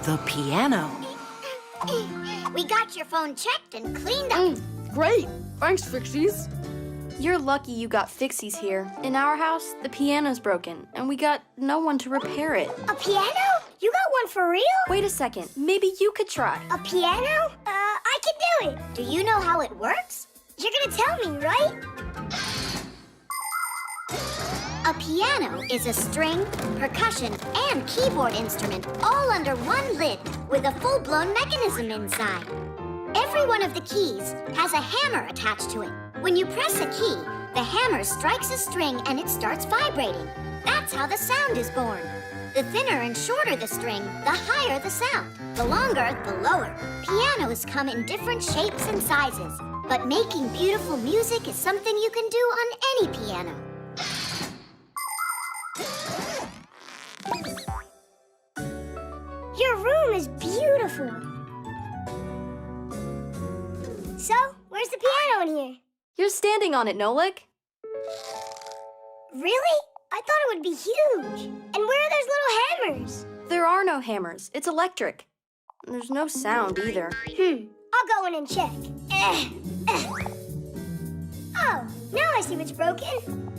The piano. We got your phone checked and cleaned up. Great. Thanks, Fixies. You're lucky you got Fixies here. In our house, the piano's broken, and we got no one to repair it. A piano? You got one for real? Wait a second. Maybe you could try. A piano? I can do it. Do you know how it works? You're gonna tell me, right? A piano is a string, percussion, and keyboard instrument all under one lid with a full-blown mechanism inside. Every one of the keys has a hammer attached to it. When you press a key, the hammer strikes a string and it starts vibrating. That's how the sound is born. The thinner and shorter the string, the higher the sound. The longer, the lower. Pianos come in different shapes and sizes, but making beautiful music is something you can do on any piano. Your room is beautiful. So, where's the piano in here? You're standing on it, Nolik. Really? I thought it would be huge. And where are those little hammers? There are no hammers. It's electric. There's no sound either. I'll go in and check. Oh, now I see what's broken.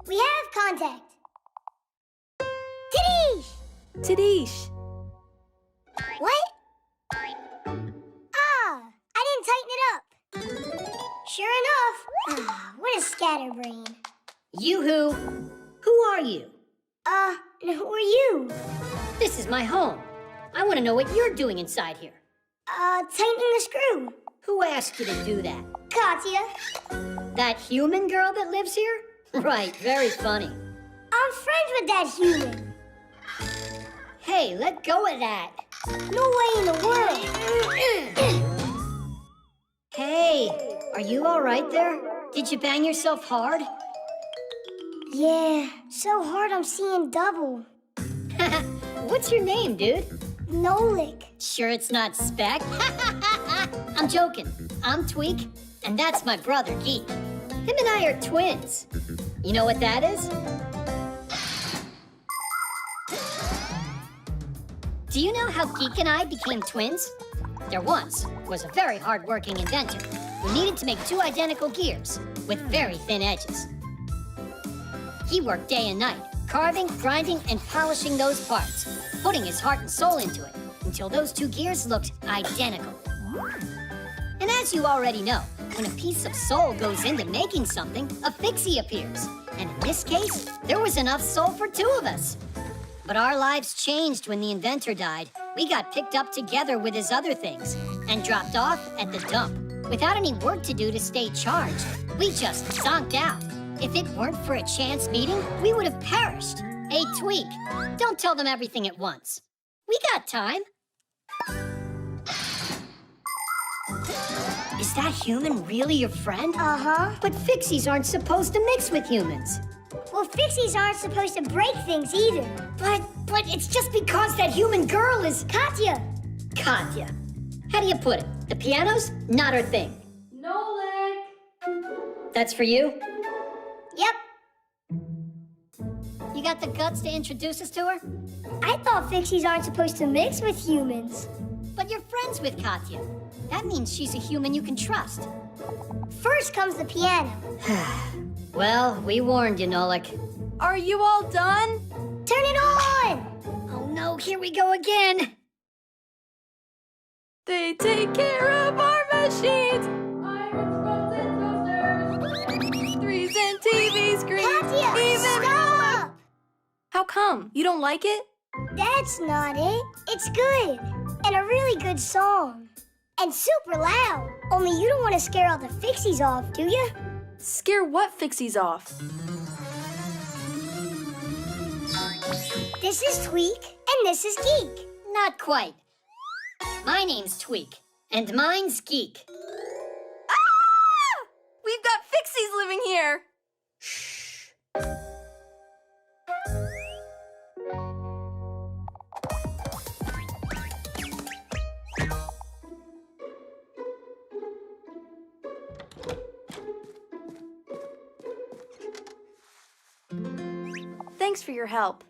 We have contact. Tidish! Tidish. What? Ah, I didn't tighten it up. Sure enough. What a scatterbrain. Yoo-hoo! Who are you? Who are you? This is my home. I want to know what you're doing inside here. Tightening the screw. Who asked you to do that? Katya. That human girl that lives here? Right, very funny. I'm friends with that human. Hey, let go of that. No way in the world. Hey, are you all right there? Did you bang yourself hard? Yeah, so hard I'm seeing double. What's your name, dude? Nolik. Sure it's not Speck? I'm joking. I'm Tweak, and that's my brother, Geek. Him and I are twins. You know what that is? Do you know how Geek and I became twins? There once was a very hard-working inventor who needed to make two identical gears with very thin edges. He worked day and night, carving, grinding, and polishing those parts, putting his heart and soul into it until those two gears looked identical. And as you already know, when a piece of soul goes into making something, a fixie appears. And in this case, there was enough soul for two of us. But our lives changed when the inventor died. We got picked up together with his other things and dropped off at the dump. Without any work to do to stay charged, we just zonked out. If it weren't for a chance meeting, we would have perished. Hey, Tweak, don't tell them everything at once. We got time. Is that human really your friend? Uh-huh. But Fixies aren't supposed to mix with humans. Well, Fixies aren't supposed to break things either. But it's just because that human girl is... Katya. Katya. How do you put it? The piano's not her thing. Nolik! That's for you? Yep. You got the guts to introduce us to her? I thought Fixies aren't supposed to mix with humans. But you're friends with Katya. That means she's a human you can trust. First comes the piano. Well, we warned you, Nolik. Are you all done? Turn it on! Oh no, here we go again. They take care of our machines. Irons, phones, and toasters. Threes and TV screens. Katya, stop! How come? You don't like it? That's not it. It's good. And a really good song. And super loud. Only you don't want to scare all the Fixies off, do you? Scare what Fixies off? This is Tweak, and this is Geek. Not quite. My name's Tweak, and mine's Geek. Ah! We've got Fixies living here. Shh. Thanks for your help.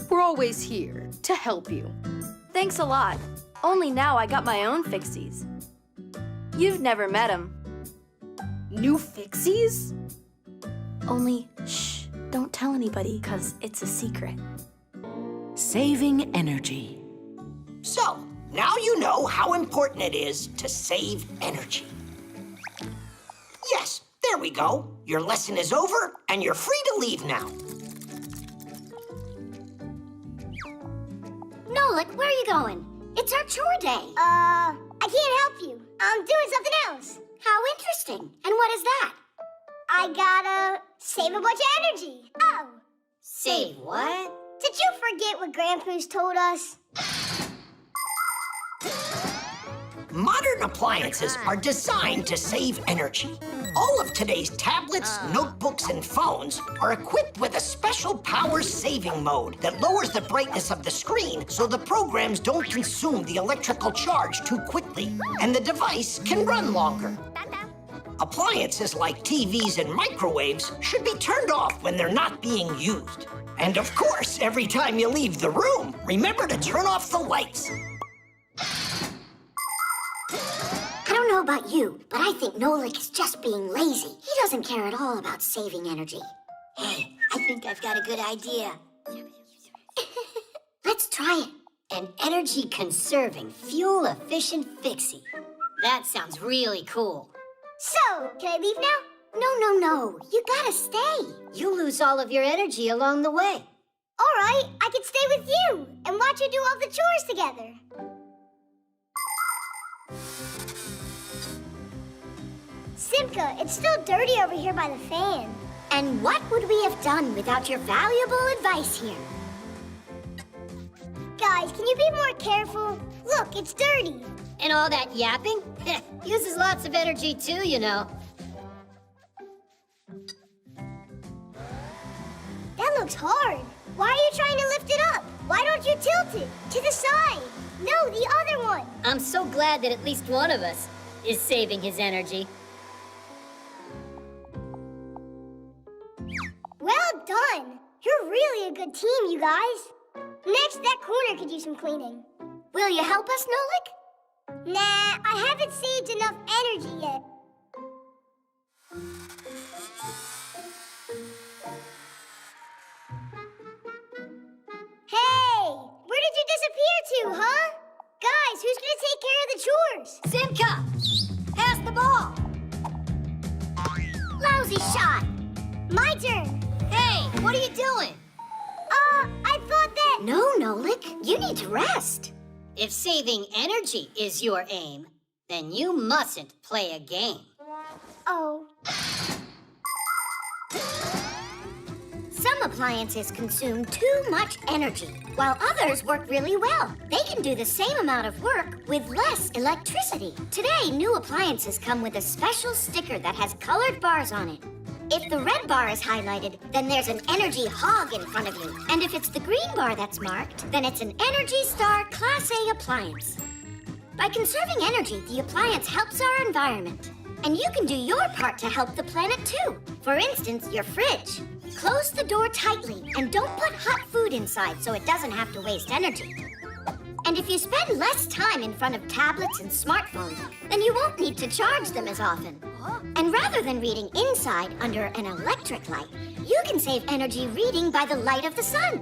We're always here to help you. Thanks a lot. Only now I got my own Fixies. You've never met them. New Fixies? Only, shh, don't tell anybody, 'cause it's a secret. Saving energy. So, now you know how important it is to save energy. Yes, there we go. Your lesson is over, and you're free to leave now. Nolik, where are you going? It's our chore day. I can't help you. I'm doing something else. How interesting. And what is that? I gotta save a bunch of energy. Oh. Save what? Did you forget what Grandpa's told us? Modern appliances are designed to save energy. All of today's tablets, notebooks, and phones are equipped with a special power-saving mode that lowers the brightness of the screen so the programs don't consume the electrical charge too quickly, and the device can run longer. Appliances like TVs and microwaves should be turned off when they're not being used. And of course, every time you leave the room, remember to turn off the lights. I don't know about you, but I think Nolik is just being lazy. He doesn't care at all about saving energy. Hey, I think I've got a good idea. Let's try it. An energy-conserving, fuel-efficient Fixie. That sounds really cool. So, can I leave now? No. You gotta stay. You lose all of your energy along the way. All right, I can stay with you and watch you do all the chores together. Simka, it's still dirty over here by the fan. And what would we have done without your valuable advice here? Guys, can you be more careful? Look, it's dirty. And all that yapping? Uses lots of energy too, you know. That looks hard. Why are you trying to lift it up? Why don't you tilt it? To the side. No, the other one. I'm so glad that at least one of us is saving his energy. Well done. You're really a good team, you guys. Next, that corner could use some cleaning. Will you help us, Nolik? Nah, I haven't saved enough energy yet. Hey, where did you disappear to, huh? Guys, who's gonna take care of the chores? Simka! Pass the ball! Lousy shot. My turn. Hey, what are you doing? I thought that... No, Nolik, you need to rest. If saving energy is your aim, then you mustn't play a game. Oh. Some appliances consume too much energy, while others work really well. They can do the same amount of work with less electricity. Today, new appliances come with a special sticker that has colored bars on it. If the red bar is highlighted, then there's an energy hog in front of you. And if it's the green bar that's marked, then it's an Energy Star Class A appliance. By conserving energy, the appliance helps our environment. And you can do your part to help the planet too. For instance, your fridge. Close the door tightly and don't put hot food inside so it doesn't have to waste energy. And if you spend less time in front of tablets and smartphones, then you won't need to charge them as often. And rather than reading inside under an electric light, you can save energy reading by the light of the sun.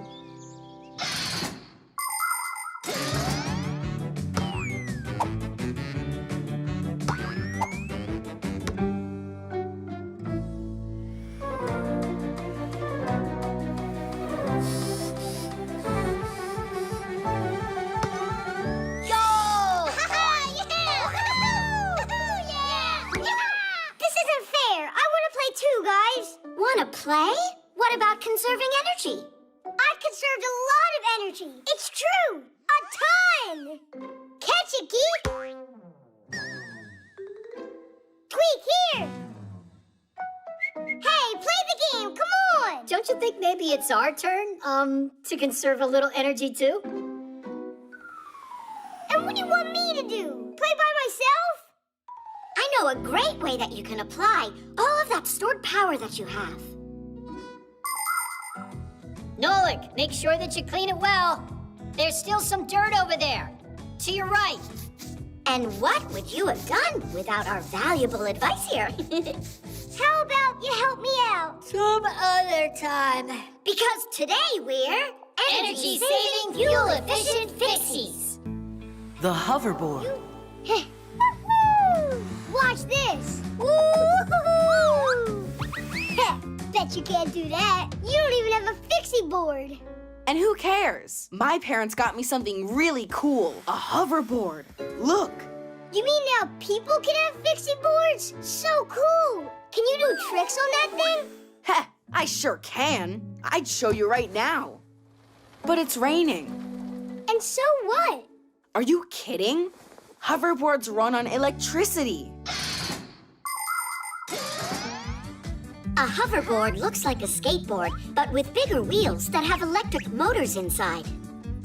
Wanna play? What about conserving energy? I've conserved a lot of energy. It's true. A ton. Catch it, Geek. Tweak, here. Hey, play the game. Come on. Don't you think maybe it's our turn, to conserve a little energy too? And what do you want me to do? Play by myself? I know a great way that you can apply all of that stored power that you have. Nolik, make sure that you clean it well. There's still some dirt over there. To your right. And what would you have done without our valuable advice here? How about you help me out? Some other time. Because today we're Energy-saving, fuel-efficient Fixies. The hoverboard. Watch this! Woo-hoo-hoo! Bet you can't do that. You don't even have a Fixie board. And who cares? My parents got me something really cool. A hoverboard. Look. You mean now people can have Fixie boards? So cool! Can you do tricks on that thing? Heh, I sure can. I'd show you right now. But it's raining. And so what? Are you kidding? Hoverboards run on electricity. A hoverboard looks like a skateboard, but with bigger wheels that have electric motors inside.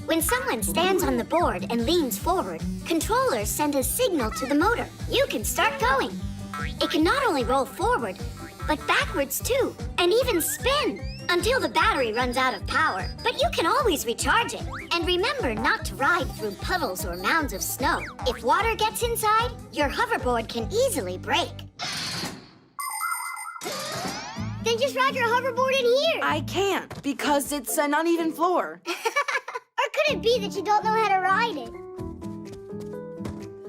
When someone stands on the board and leans forward, controllers send a signal to the motor. You can start going. It can not only roll forward, but backwards too, and even spin until the battery runs out of power. But you can always recharge it. And remember not to ride through puddles or mounds of snow. If water gets inside, your hoverboard can easily break. Then just ride your hoverboard in here. I can't because it's an uneven floor. Or could it be that you don't know how to ride it?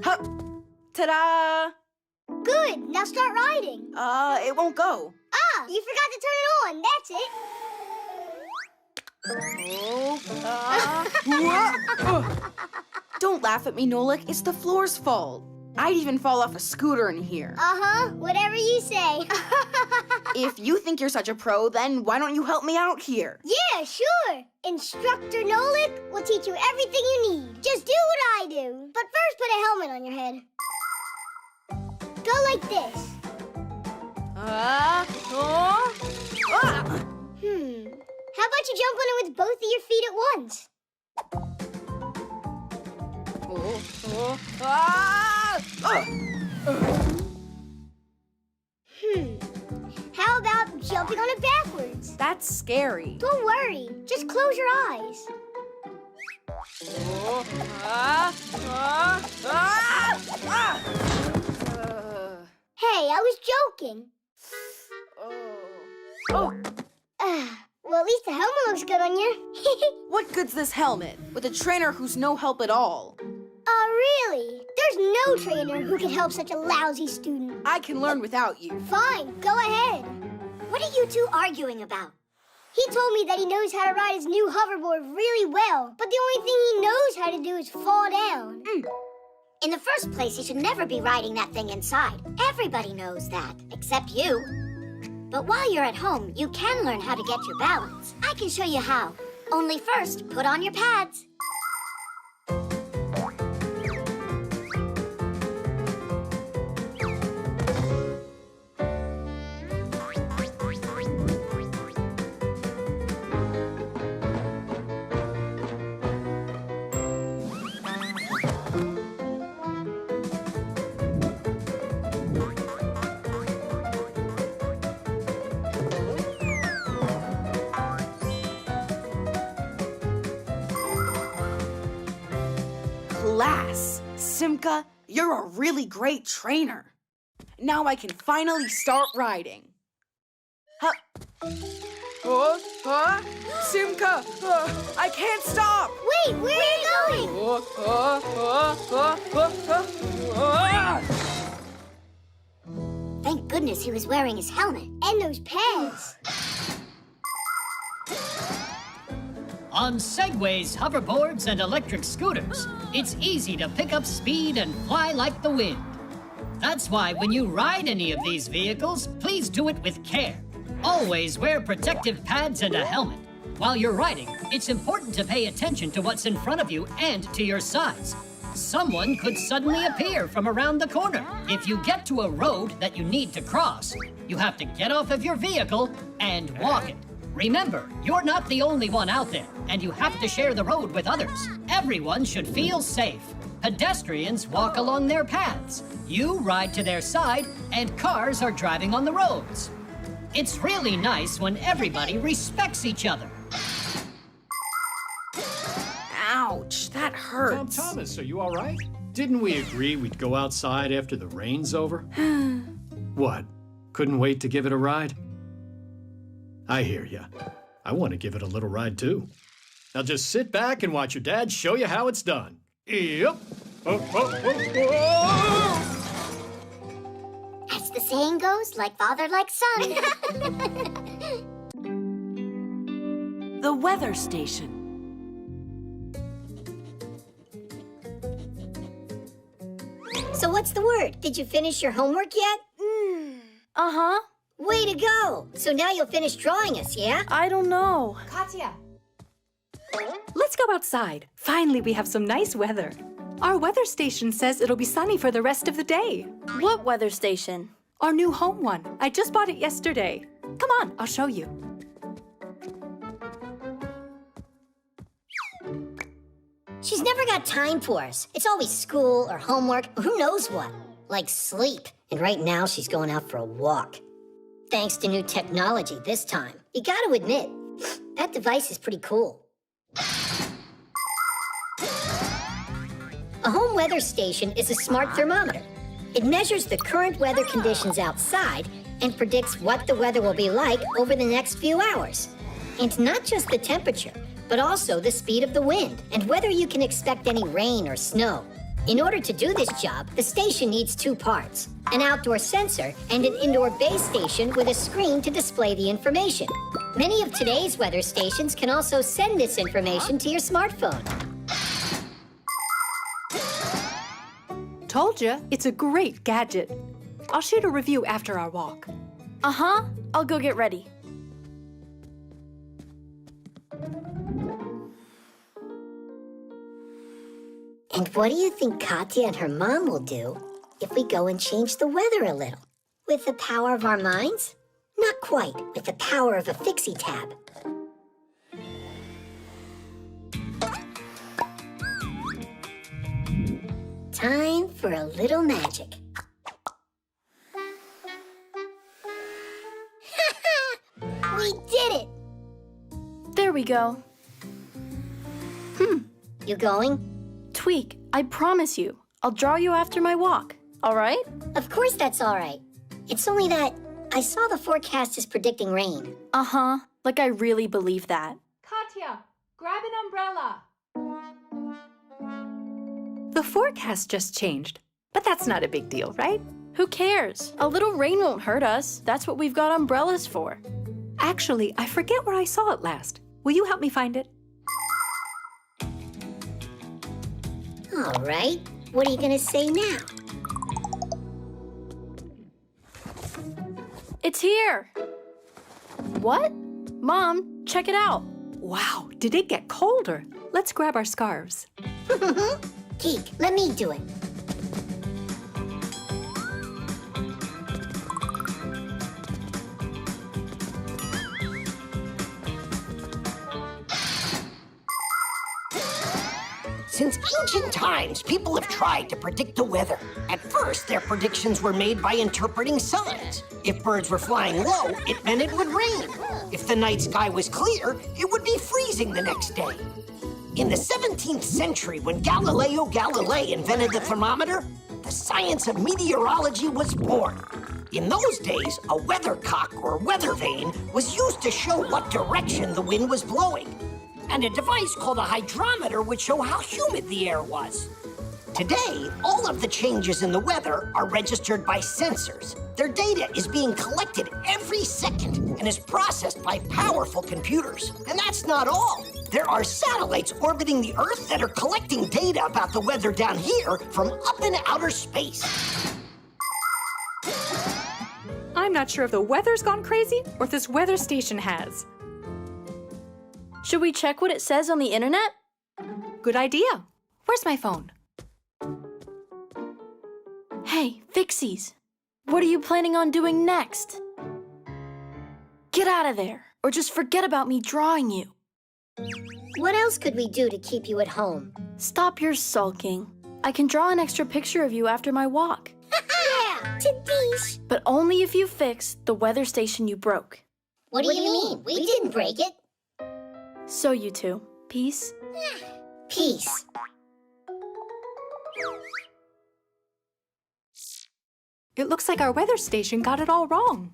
Hup. Ta-da! Good, now start riding. It won't go. Ah, you forgot to turn it on, that's it. Don't laugh at me, Nolik. It's the floor's fault. I'd even fall off a scooter in here. Uh-huh, whatever you say. If you think you're such a pro, then why don't you help me out here? Yeah, sure. Instructor Nolik will teach you everything you need. Just do what I do. But first put a helmet on your head. Go like this. How about you jump on it with both of your feet at once? How about jumping on it backwards? That's scary. Don't worry. Just close your eyes. Hey, I was joking. Well, at least the helmet looks good on you. What good's this helmet with a trainer who's no help at all? Really? There's no trainer who can help such a lousy student. I can learn without you. Fine, go ahead. What are you two arguing about? He told me that he knows how to ride his new hoverboard really well, but the only thing he knows how to do is fall down. In the first place, you should never be riding that thing inside. Everybody knows that, except you. But while you're at home, you can learn how to get your balance. I can show you how. Only first, put on your pads. Class! Simka, you're a really great trainer. Now I can finally start riding. Huh? Simka! I can't stop! Wait, where are you going? Thank goodness he was wearing his helmet. And those pads. On segways, hoverboards, and electric scooters, it's easy to pick up speed and fly like the wind. That's why when you ride any of these vehicles, please do it with care. Always wear protective pads and a helmet. While you're riding, it's important to pay attention to what's in front of you and to your sides. Someone could suddenly appear from around the corner. If you get to a road that you need to cross, you have to get off of your vehicle and walk it. Remember, you're not the only one out there, and you have to share the road with others. Everyone should feel safe. Pedestrians walk along their paths. You ride to their side, and cars are driving on the roads. It's really nice when everybody respects each other. Ouch, that hurts. Thomas, are you all right? Didn't we agree we'd go outside after the rain's over? What? Couldn't wait to give it a ride? I hear ya. I want to give it a little ride, too. Now just sit back and watch your dad show you how it's done. Yep. As the saying goes, like father, like son. The weather station. So what's the word? Did you finish your homework yet? Uh-huh. Way to go! So now you'll finish drawing us, yeah? I don't know. Katya. Let's go outside. Finally, we have some nice weather. Our weather station says it'll be sunny for the rest of the day. What weather station? Our new home one. I just bought it yesterday. Come on, I'll show you. She's never got time for us. It's always school or homework or who knows what. Like sleep. And right now she's going out for a walk. Thanks to new technology this time. You gotta admit, that device is pretty cool. A home weather station is a smart thermometer. It measures the current weather conditions outside and predicts what the weather will be like over the next few hours. And not just the temperature, but also the speed of the wind and whether you can expect any rain or snow. In order to do this job, the station needs two parts, an outdoor sensor and an indoor base station with a screen to display the information. Many of today's weather stations can also send this information to your smartphone. Told ya, it's a great gadget. I'll shoot a review after our walk. Uh-huh. I'll go get ready. And what do you think Katya and her mom will do if we go and change the weather a little? With the power of our minds? Not quite, with the power of a Fixie tab. Time for a little magic. We did it! There we go. You going? Tweak, I promise you, I'll draw you after my walk, all right? Of course that's all right. It's only that I saw the forecast is predicting rain. Uh-huh, like I really believe that. Katya, grab an umbrella. The forecast just changed, but that's not a big deal, right? Who cares? A little rain won't hurt us. That's what we've got umbrellas for. Actually, I forget where I saw it last. Will you help me find it? All right. What are you going to say now? It's here. What? Mom, check it out. Wow, did it get colder? Let's grab our scarves. Geek, let me do it. Since ancient times, people have tried to predict the weather. At first, their predictions were made by interpreting signs. If birds were flying low, it meant it would rain. If the night sky was clear, it would be freezing the next day. In the 17th century, when Galileo Galilei invented the thermometer, the science of meteorology was born. In those days, a weathercock or weather vane was used to show what direction the wind was blowing. And a device called a hydrometer would show how humid the air was. Today, all of the changes in the weather are registered by sensors. Their data is being collected every second and is processed by powerful computers. And that's not all. There are satellites orbiting the Earth that are collecting data about the weather down here from up in outer space. I'm not sure if the weather's gone crazy or if this weather station has. Should we check what it says on the internet? Good idea. Where's my phone? Hey, Fixies, what are you planning on doing next? Get out of there, or just forget about me drawing you. What else could we do to keep you at home? Stop your sulking. I can draw an extra picture of you after my walk. Yeah, Tadish. But only if you fix the weather station you broke. What do you mean? We didn't break it. So you two, peace? Peace. It looks like our weather station got it all wrong.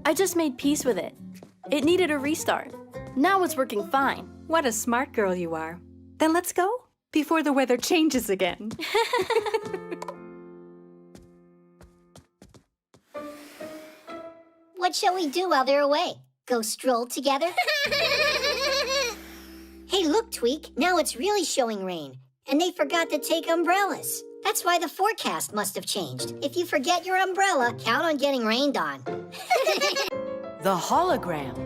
I just made peace with it. It needed a restart. Now it's working fine. What a smart girl you are. Then let's go before the weather changes again. What shall we do while they're away? Go stroll together? Hey, look, Tweak. Now it's really showing rain. And they forgot to take umbrellas. That's why the forecast must have changed. If you forget your umbrella, count on getting rained on. The hologram.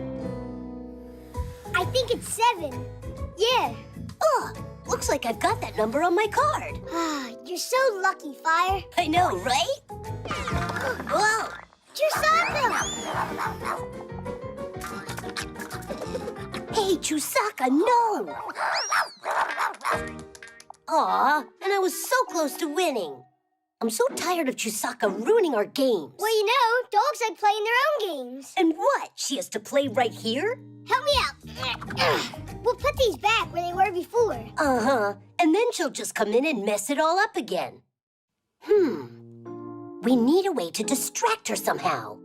I think it's 7. Yeah. Oh, looks like I've got that number on my card. You're so lucky, Fire. I know, right? Whoa! Chusaka! Hey, Chusaka, no! Aw, and I was so close to winning. I'm so tired of Chusaka ruining our games. Well, you know, dogs like playing their own games. And what? She has to play right here? Help me out. We'll put these back where they were before. Uh-huh. And then she'll just come in and mess it all up again. We need a way to distract her somehow.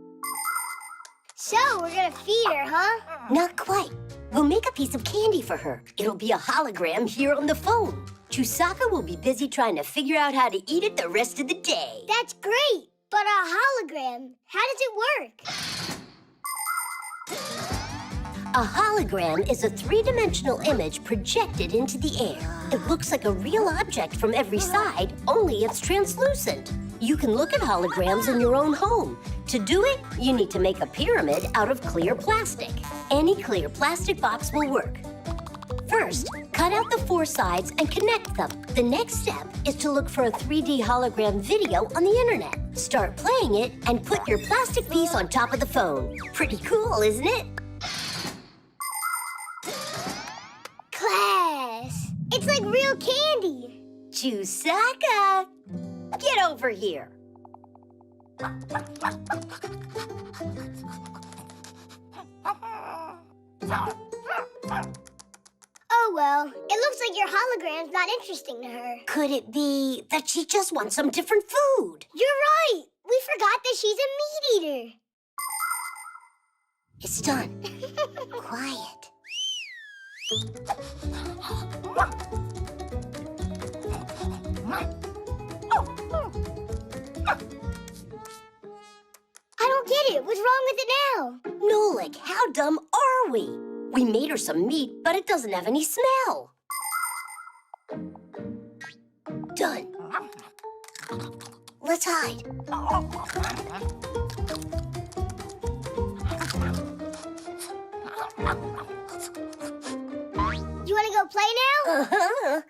So, we're gonna feed her, huh? Not quite. We'll make a piece of candy for her. It'll be a hologram here on the phone. Chusaka will be busy trying to figure out how to eat it the rest of the day. That's great. But a hologram, how does it work? A hologram is a three-dimensional image projected into the air. It looks like a real object from every side, only it's translucent. You can look at holograms in your own home. To do it, you need to make a pyramid out of clear plastic. Any clear plastic box will work. First, cut out the 4 sides and connect them. The next step is to look for a 3D hologram video on the internet. Start playing it and put your plastic piece on top of the phone. Pretty cool, isn't it? Class! It's like real candy. Chusaka! Get over here. Oh, well, it looks like your hologram's not interesting to her. Could it be that she just wants some different food? You're right. We forgot that she's a meat eater. It's done. Quiet. I don't get it. What's wrong with it now? Nolik, how dumb are we? We made her some meat, but it doesn't have any smell. Done. Let's hide. You want to go play now? Uh-huh.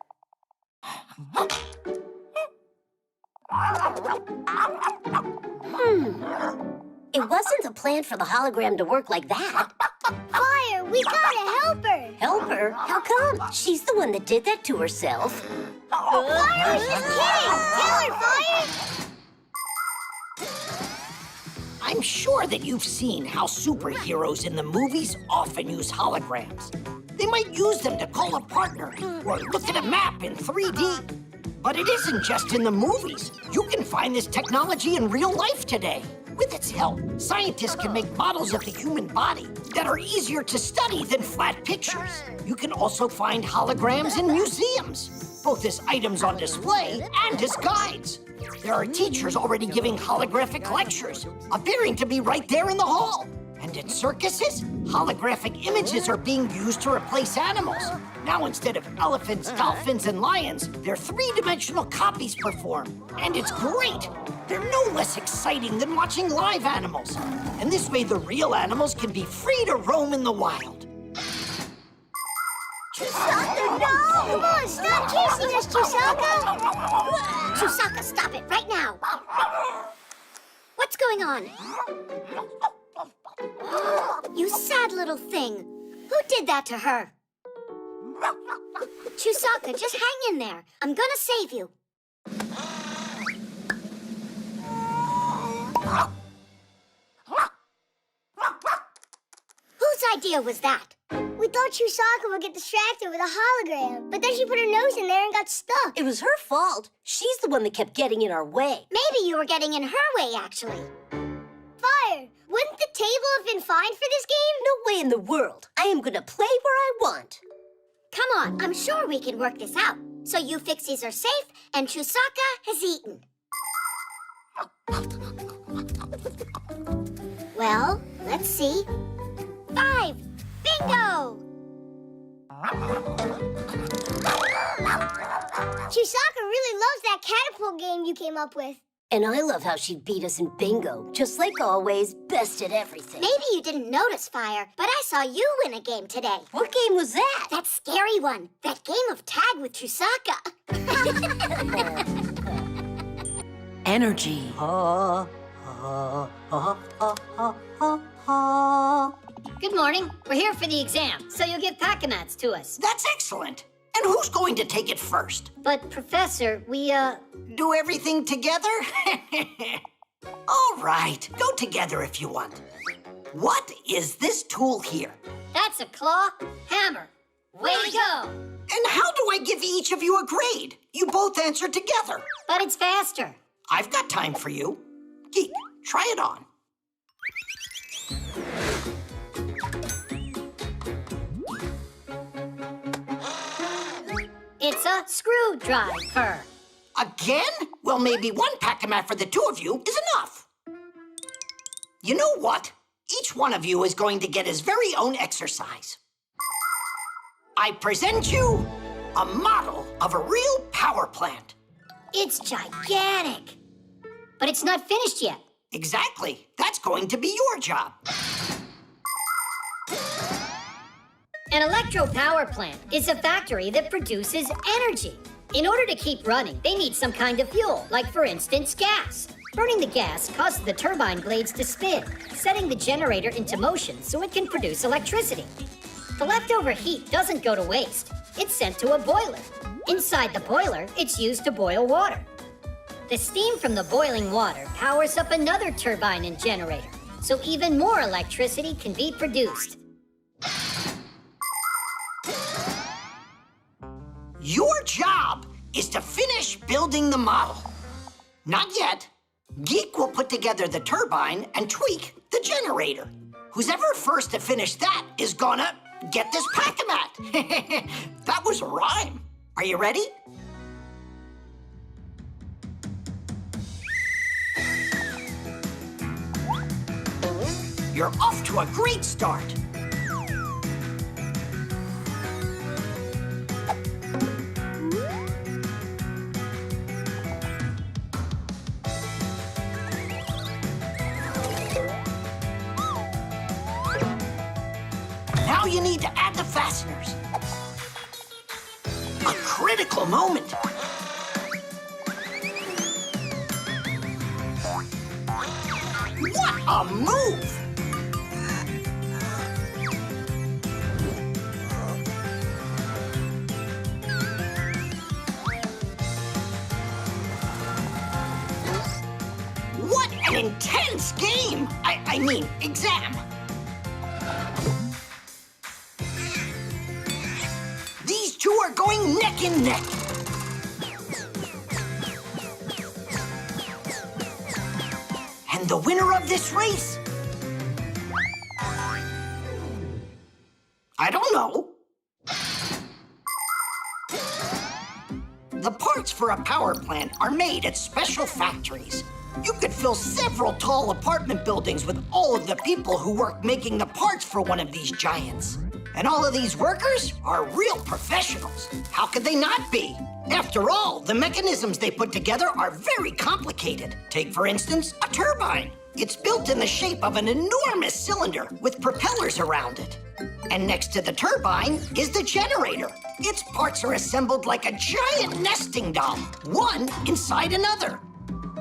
It wasn't the plan for the hologram to work like that. Fire, we gotta help her. Help her? How come? She's the one that did that to herself. Fire, she's kidding. Tell her, Fire. I'm sure that you've seen how superheroes in the movies often use holograms. They might use them to call a partner or look at a map in 3D. But it isn't just in the movies. You can find this technology in real life today. With its help, scientists can make models of the human body that are easier to study than flat pictures. You can also find holograms in museums, both as items on display and as guides. There are teachers already giving holographic lectures, appearing to be right there in the hall. And in circuses, holographic images are being used to replace animals. Now, instead of elephants, dolphins, and lions, their 3-dimensional copies perform. And it's great! They're no less exciting than watching live animals. And this way, the real animals can be free to roam in the wild. Chusaka, no! Come on, stop chasing us, Chusaka! Chusaka, stop it right now! What's going on? You sad little thing. Who did that to her? Chusaka, just hang in there. I'm gonna save you. Whose idea was that? We We thought Chusaka would get distracted with a hologram, but then she put her nose in there and got stuck. It was her fault. She's the one that kept getting in our way. Maybe you were getting in her way, actually. Fire! Wouldn't the table have been fine for this game? No way in the world. I am gonna play where I want. Come on, I'm sure we can work this out. So you Fixies are safe, and Chusaka has eaten. Well, let's see. 5! Bingo! Chusaka really loves that catapult game you came up with. And I love how she beat us in bingo. Just like always, best at everything. Maybe you didn't notice, Fire, but I saw you win a game today. What game was that? That scary one. That game of tag with Chusaka. Energy. Good morning. We're here for the exam, so you'll give Pack-a-mats to us. That's excellent. And who's going to take it first? But, Professor, we, Do everything together? All right, go together if you want. What is this tool here? That's a claw hammer. Way to go! And how do I give each of you a grade? You both answer together. But it's faster. I've got time for you. Geek, try it on. It's a screwdriver. Again? Well, maybe one pack-a-mat for the two of you is enough. You know what? Each one of you is going to get his very own exercise. I present you a model of a real power plant. It's gigantic. But it's not finished yet. Exactly. That's going to be your job. An electro power plant is a factory that produces energy. In order to keep running, they need some kind of fuel, like for instance, gas. Burning the gas causes the turbine blades to spin, setting the generator into motion so it can produce electricity. The leftover heat doesn't go to waste. It's sent to a boiler. Inside the boiler, it's used to boil water. The steam from the boiling water powers up another turbine and generator, so even more electricity can be produced. Your job is to finish building the model. Not yet. Geek will put together the turbine and tweak the generator. Who's ever first to finish that is gonna get this pack-a-mat. That was a rhyme. Are you ready? You're off to a great start. Now you need to add the fasteners. A critical moment. What a move! What an intense game! I mean, exam. These two are going neck and neck. And the winner of this race? I don't know. The parts for a power plant are made at special factories. You could fill several tall apartment buildings with all of the people who work making the parts for one of these giants. And all of these workers are real professionals. How could they not be? After all, the mechanisms they put together are very complicated. Take, for instance, a turbine. It's built in the shape of an enormous cylinder with propellers around it. And next to the turbine is the generator. Its parts are assembled like a giant nesting doll, one inside another.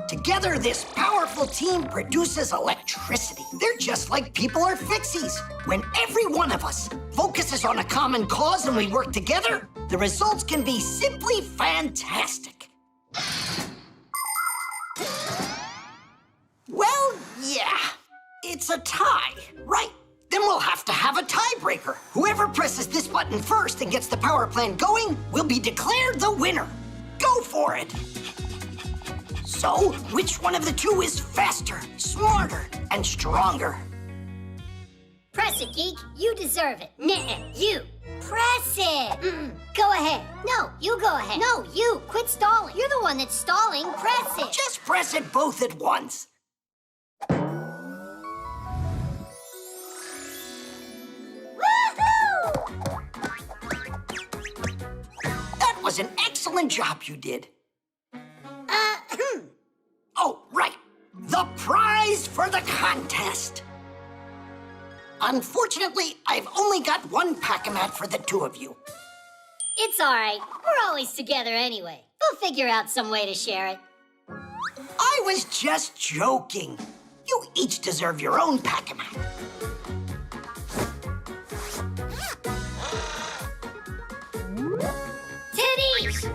Together, this powerful team produces electricity. They're just like people are Fixies. When every one of us focuses on a common cause and we work together, the results can be simply fantastic. Well, yeah, it's a tie. Right, Then we'll have to have a tiebreaker. Whoever presses this button first and gets the power plant going will be declared the winner. Go for it! So, which one of the two is faster, smarter, and stronger? Press it, Geek. You deserve it. Nuh-uh, you. Press it. Go ahead. No, you go ahead. No, you. Quit stalling. You're the one that's stalling. Press it. Just press it both at once. Woohoo! That was an excellent job you did. Oh, right. The prize for the contest. Unfortunately, I've only got one pack-a-mat for the two of you. It's all right. We're always together anyway. We'll figure out some way to share it. I was just joking. You each deserve your own pack-a-mat. Titties!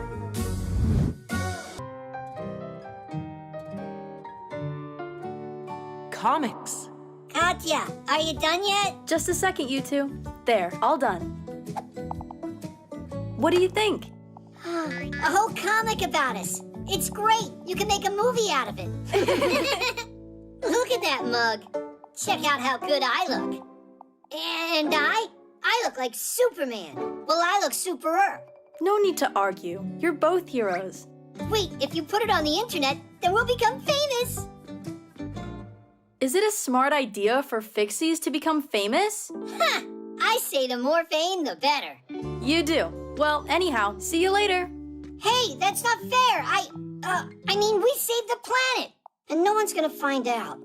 Comics. Katya, are you done yet? Just a second, you two. There, all done. What do you think? A whole comic about us. It's great. You can make a movie out of it. Look at that mug. Check out how good I look. And I look like Superman. Well, I look superer. No need to argue. You're both heroes. Wait, if you put it on the internet, then we'll become famous. Is it a smart idea for Fixies to become famous? Ha! I say the more fame, the better. You do. Well, anyhow, see you later. Hey, that's not fair. I mean, we saved the planet, and no one's gonna find out.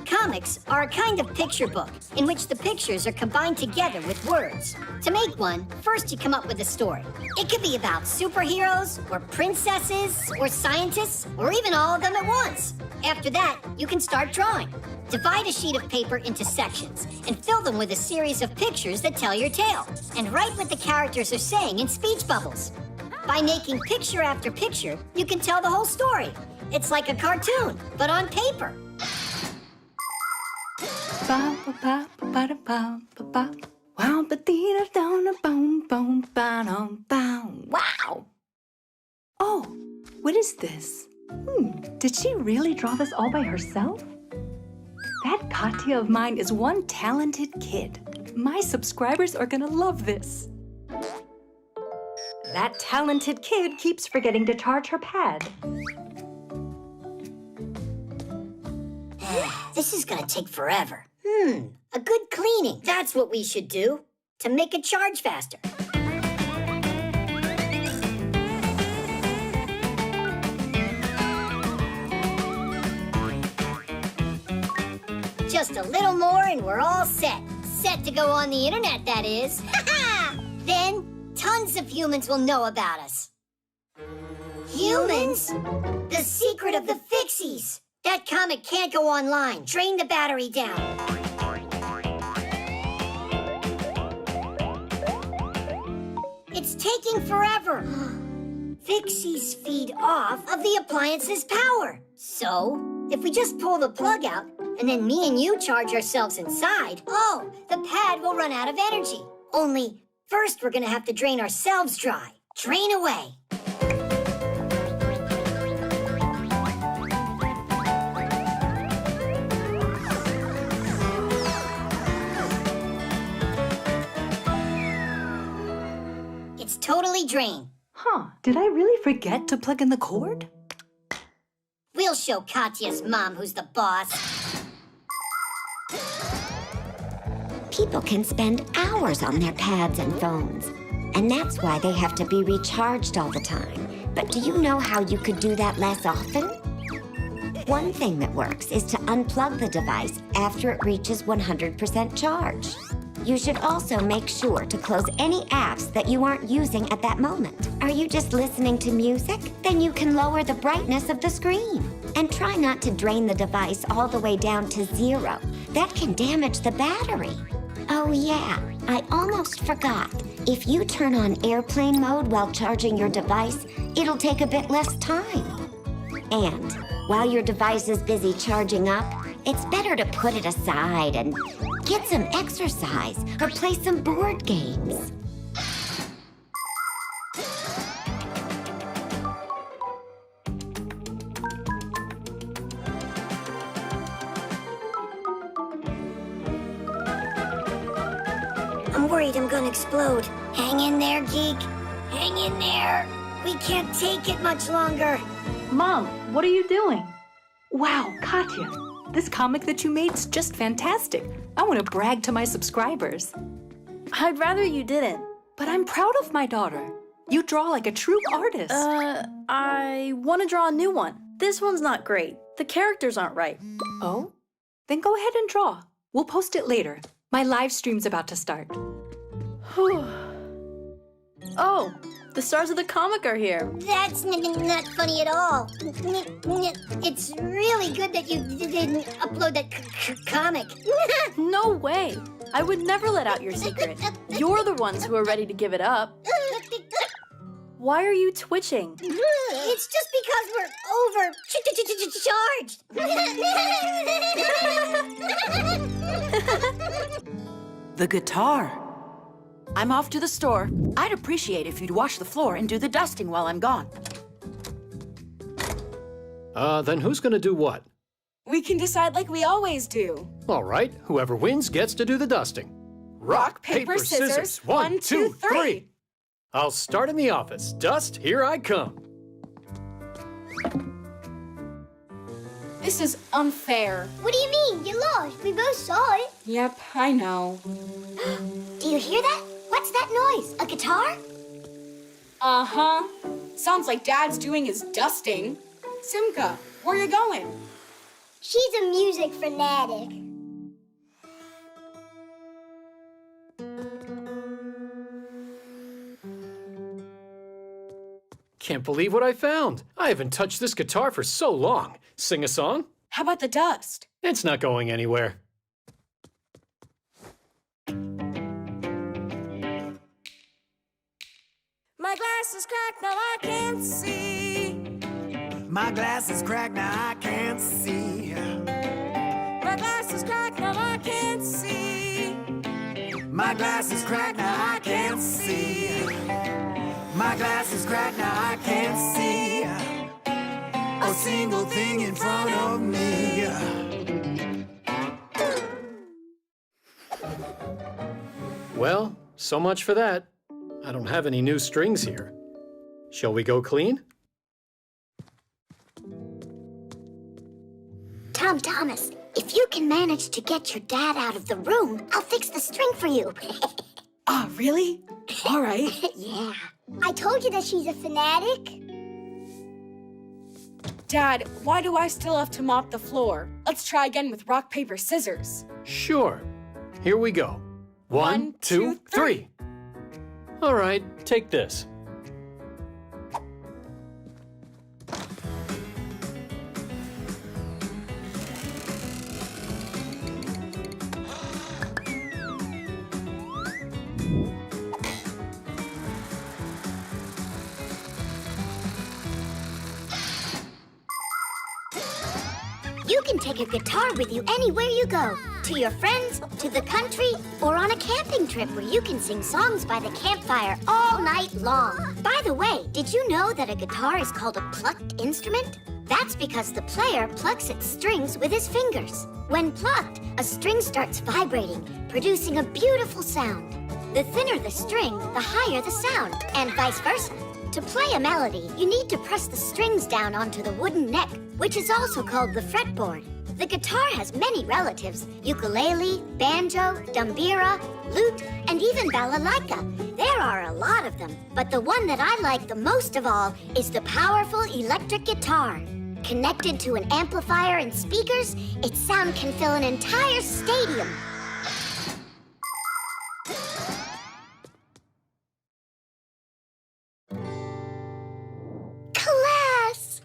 Comics are a kind of picture book in which the pictures are combined together with words. To make one, first you come up with a story. It could be about superheroes, or princesses, or scientists, or even all of them at once. After that, you can start drawing. Divide a sheet of paper into sections and fill them with a series of pictures that tell your tale. And write what the characters are saying in speech bubbles. By making picture after picture, you can tell the whole story. It's like a cartoon, but on paper. Wow! Oh, what is this? Did she really draw this all by herself? That Katya of mine is one talented kid. My subscribers are gonna love this. That talented kid keeps forgetting to charge her pad. This is gonna take forever. A good cleaning. That's what we should do to make it charge faster. Just a little more and we're all set. Set to go on the internet, that is. Then, tons of humans will know about us. Humans? The secret of the Fixies. That comic can't go online. Drain the battery down. It's taking forever. Fixies feed off of the appliance's power. So, if we just pull the plug out, and then me and you charge ourselves inside, the pad will run out of energy. Only, first we're gonna have to drain ourselves dry. Drain away. It's totally drained. Did I really forget to plug in the cord? We'll show Katya's mom who's the boss. People can spend hours on their pads and phones, and that's why they have to be recharged all the time. But do you know how you could do that less often? One thing that works is to unplug the device after it reaches 100% charge. You should also make sure to close any apps that you aren't using at that moment. Are you just listening to music? Then you can lower the brightness of the screen. And try not to drain the device all the way down to 0. That can damage the battery. Oh yeah, I almost forgot. If you turn on airplane mode while charging your device, it'll take a bit less time. And While your device is busy charging up, it's better to put it aside and get some exercise or play some board games. I'm worried I'm gonna explode. Hang in there, Geek. Hang in there. We can't take it much longer. Mom, what are you doing? Wow, Katya, this comic that you made's just fantastic. I want to brag to my subscribers. I'd rather you didn't. But I'm proud of my daughter. You draw like a true artist. I want to draw a new one. This one's not great. The characters aren't right. Oh? Then go ahead and draw. We'll post it later. My live stream's about to start. Oh, the stars of the comic are here. That's not funny at all. It's really good that you didn't upload that comic. No way. I would never let out your secret. You're the ones who are ready to give it up. Why are you twitching? It's just because we're overcharged. The guitar. I'm off to the store. I'd appreciate if you'd wash the floor and do the dusting while I'm gone. Then who's gonna do what? We can decide like we always do. All right, whoever wins gets to do the dusting. Rock, paper, scissors. 1, 2, 3. I'll start in the office. Dust, here I come. This is unfair. What do you mean? You lost. We both saw it. Yep, I know. Do you hear that? What's that noise? A guitar? Uh-huh. Sounds like Dad's doing his dusting. Simka, where you going? She's a music fanatic. Can't believe what I found. I haven't touched this guitar for so long. Sing a song? How about the dust? It's not going anywhere. My glass is cracked, now I can't see. My glass is cracked, now I can't see. My glass is cracked, now I can't see. My glass is cracked, now I can't see. My glass is cracked, now I can't see a single thing in front of me. Well, so much for that. I don't have any new strings here. Shall we go clean? Tom Thomas, if you can manage to get your dad out of the room, I'll fix the string for you. Oh, really? All right. Yeah. I told you that she's a fanatic. Dad, why do I still have to mop the floor? Let's try again with rock, paper, scissors. Sure. Here we go. 1, 2, 3. All right, take this. You can take a guitar with you anywhere you go. To your friends, to the country, or on a camping trip where you can sing songs by the campfire all night long. By the way, did you know that a guitar is called a plucked instrument? That's because the player plucks its strings with his fingers. When plucked, a string starts vibrating, producing a beautiful sound. The thinner the string, the higher the sound, and vice versa. To play a melody, you need to press the strings down onto the wooden neck, which is also called the fretboard. The guitar has many relatives: ukulele, banjo, dumbira, lute, and even balalaika. There are a lot of them, but the one that I like the most of all is the powerful electric guitar. Connected to an amplifier and speakers, its sound can fill an entire stadium. Class!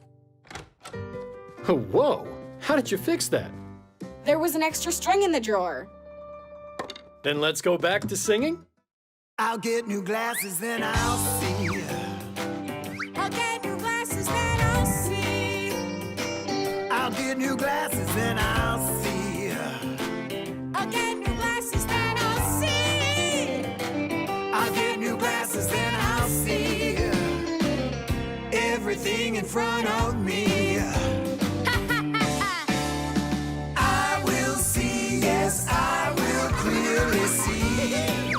Oh, whoa! How did you fix that? There was an extra string in the drawer. Then let's go back to singing? I'll get new glasses, then I'll see. I'll get new glasses, then I'll see. I'll get new glasses and I'll see. I'll get new glasses, then I'll see. I'll get new glasses and I'll see everything in front of me. I will see, yes, I will clearly see.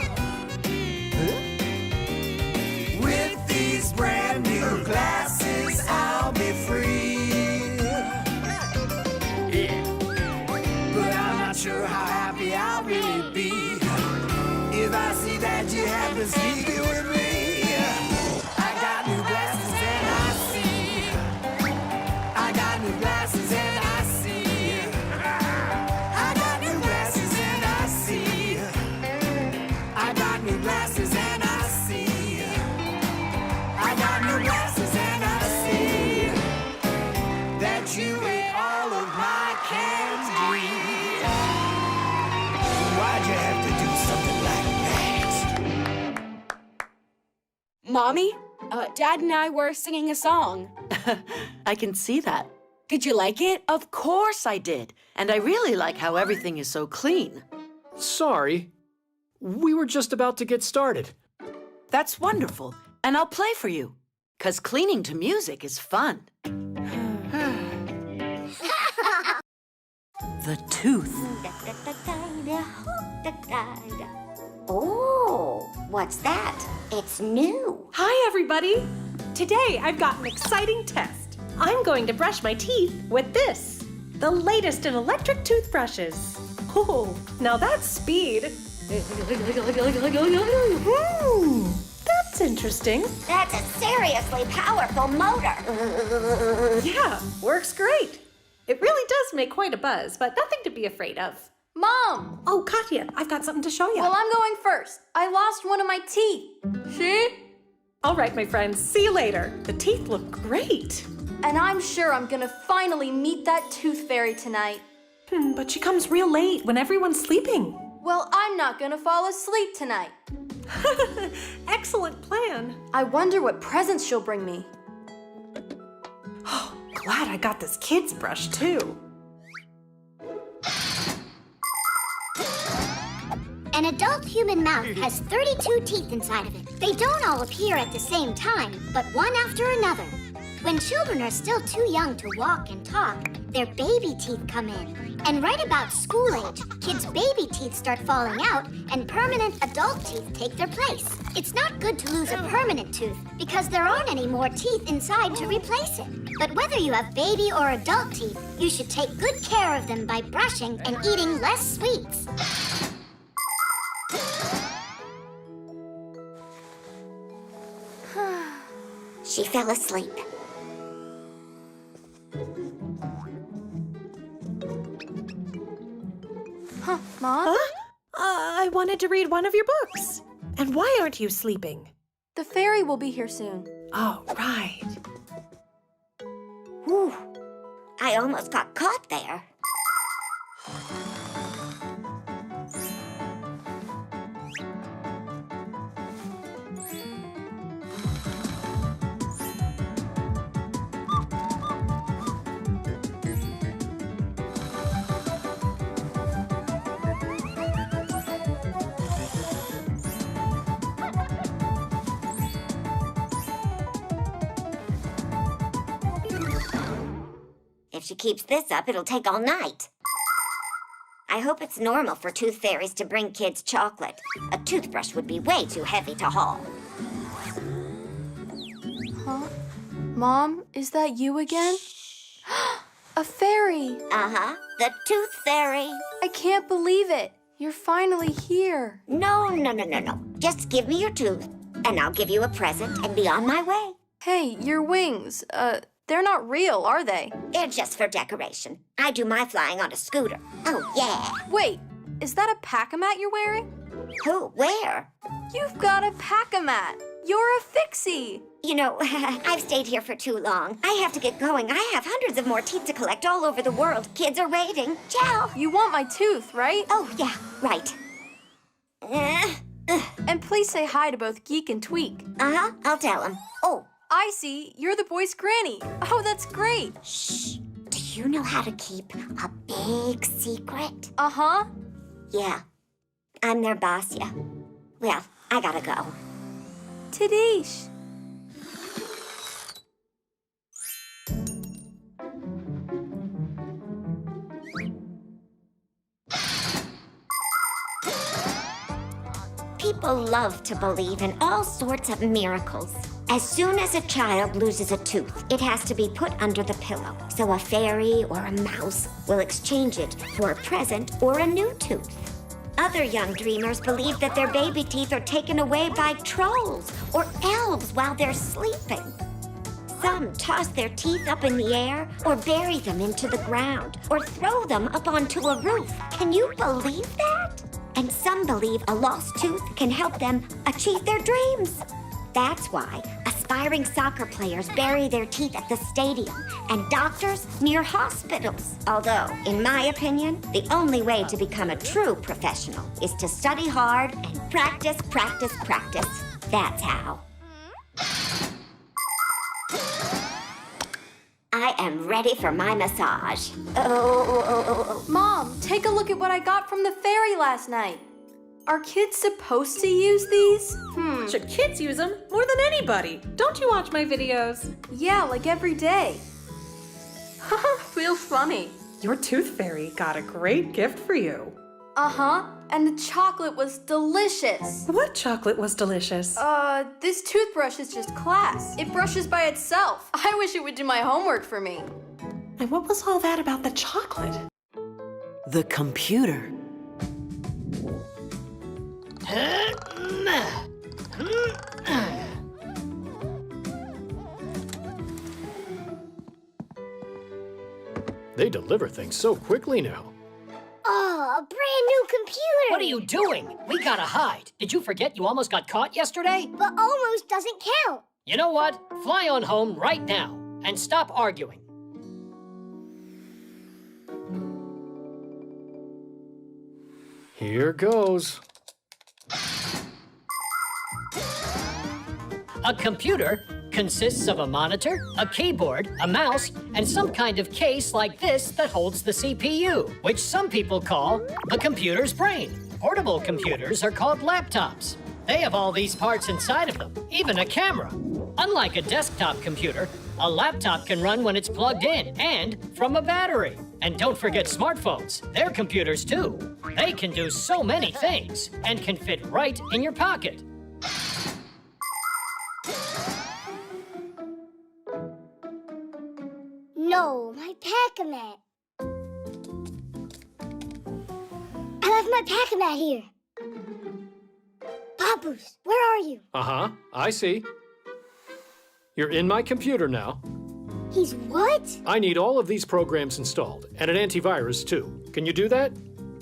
With these brand new glasses, I'll be free. Yeah. But I'm not sure how happy I'll really be if I see that you have to sneak it with me. I got new glasses and I see. I got new glasses and I see. I got new glasses and I see. I got new glasses and I see. I got new glasses and I see that you ate all of my candy. Why'd you have to do something like that? Mommy, Dad and I were singing a song. I can see that. Did you like it? Of course I did. And I really like how everything is so clean. Sorry. We were just about to get started. That's wonderful. And I'll play for you. 'Cause cleaning to music is fun. The tooth. Oh, what's that? It's new. Hi, everybody. Today, I've got an exciting test. I'm going to brush my teeth with this, the latest in electric toothbrushes. Oh, now that's speed. That's interesting. That's a seriously powerful motor. Yeah, works great. It really does make quite a buzz, but nothing to be afraid of. Mom! Oh, Katya, I've got something to show you. Well, I'm going first. I lost one of my teeth. See? All right, my friends, see you later. The teeth look great. And I'm sure I'm gonna finally meet that tooth fairy tonight. But she comes real late when everyone's sleeping. Well, I'm not gonna fall asleep tonight. Excellent plan. I wonder what presents she'll bring me. Oh, glad I got this kid's brush, too. An adult human mouth has 32 teeth inside of it. They don't all appear at the same time, but one after another. When children are still too young to walk and talk, their baby teeth come in. And right about school age, kids' baby teeth start falling out and permanent adult teeth take their place. It's not good to lose a permanent tooth because there aren't any more teeth inside to replace it. But whether you have baby or adult teeth, you should take good care of them by brushing and eating less sweets. She fell asleep. Huh, Mom? Huh? I wanted to read one of your books. And why aren't you sleeping? The fairy will be here soon. Oh, right. Whew. I almost got caught there. If she keeps this up, it'll take all night. I hope it's normal for tooth fairies to bring kids chocolate. A toothbrush would be way too heavy to haul. Huh? Mom, is that you again? A fairy! Uh-huh, the tooth fairy. I can't believe it. You're finally here. No. Just give me your tooth, and I'll give you a present and be on my way. Hey, your wings, they're not real, are they? They're just for decoration. I do my flying on a scooter. Oh, yeah. Wait, is that a pack-a-mat you're wearing? Who? Where? You've got a pack-a-mat. You're a Fixie. You know, I've stayed here for too long. I have to get going. I have hundreds of more teeth to collect all over the world. Kids are waiting. Ciao. You want my tooth, right? Oh, yeah, right. And please say hi to both Geek and Tweak. Uh-huh, I'll tell them. Oh. I see. You're the boy's granny. Oh, that's great. Shh. Do you know how to keep a big secret? Uh-huh. Yeah, I'm their boss, yeah. Well, I gotta go. Tidish. People love to believe in all sorts of miracles. As soon as a child loses a tooth, it has to be put under the pillow. So a fairy or a mouse will exchange it for a present or a new tooth. Other young dreamers believe that their baby teeth are taken away by trolls or elves while they're sleeping. Some toss their teeth up in the air or bury them into the ground or throw them up onto a roof. Can you believe that? And some believe a lost tooth can help them achieve their dreams. That's why aspiring soccer players bury their teeth at the stadium and doctors near hospitals. Although, in my opinion, the only way to become a true professional is to study hard and practice, practice, practice. That's how. I am ready for my massage. Oh. Mom, take a look at what I got from the fairy last night. Are kids supposed to use these? Should kids use them more than anybody? Don't you watch my videos? Yeah, like every day. Real funny. Your tooth fairy got a great gift for you. Uh-huh, and the chocolate was delicious. What chocolate was delicious? This toothbrush is just class. It brushes by itself. I wish it would do my homework for me. And what was all that about the chocolate? The computer. They deliver things so quickly now. Oh, a brand new computer! What are you doing? We gotta hide. Did you forget you almost got caught yesterday? But almost doesn't count. You know what? Fly on home right now and stop arguing. Here goes. A computer consists of a monitor, a keyboard, a mouse, and some kind of case like this that holds the CPU, which some people call the computer's brain. Portable computers are called laptops. They have all these parts inside of them, even a camera. Unlike a desktop computer, a laptop can run when it's plugged in and from a battery. And don't forget smartphones. They're computers too. They can do so many things and can fit right in your pocket. No, my Pac-A-Mat. I left my Pac-A-Mat here. Papoose, where are you? Uh-huh, I see. You're in my computer now. He's what? I need all of these programs installed, and an antivirus too. Can you do that?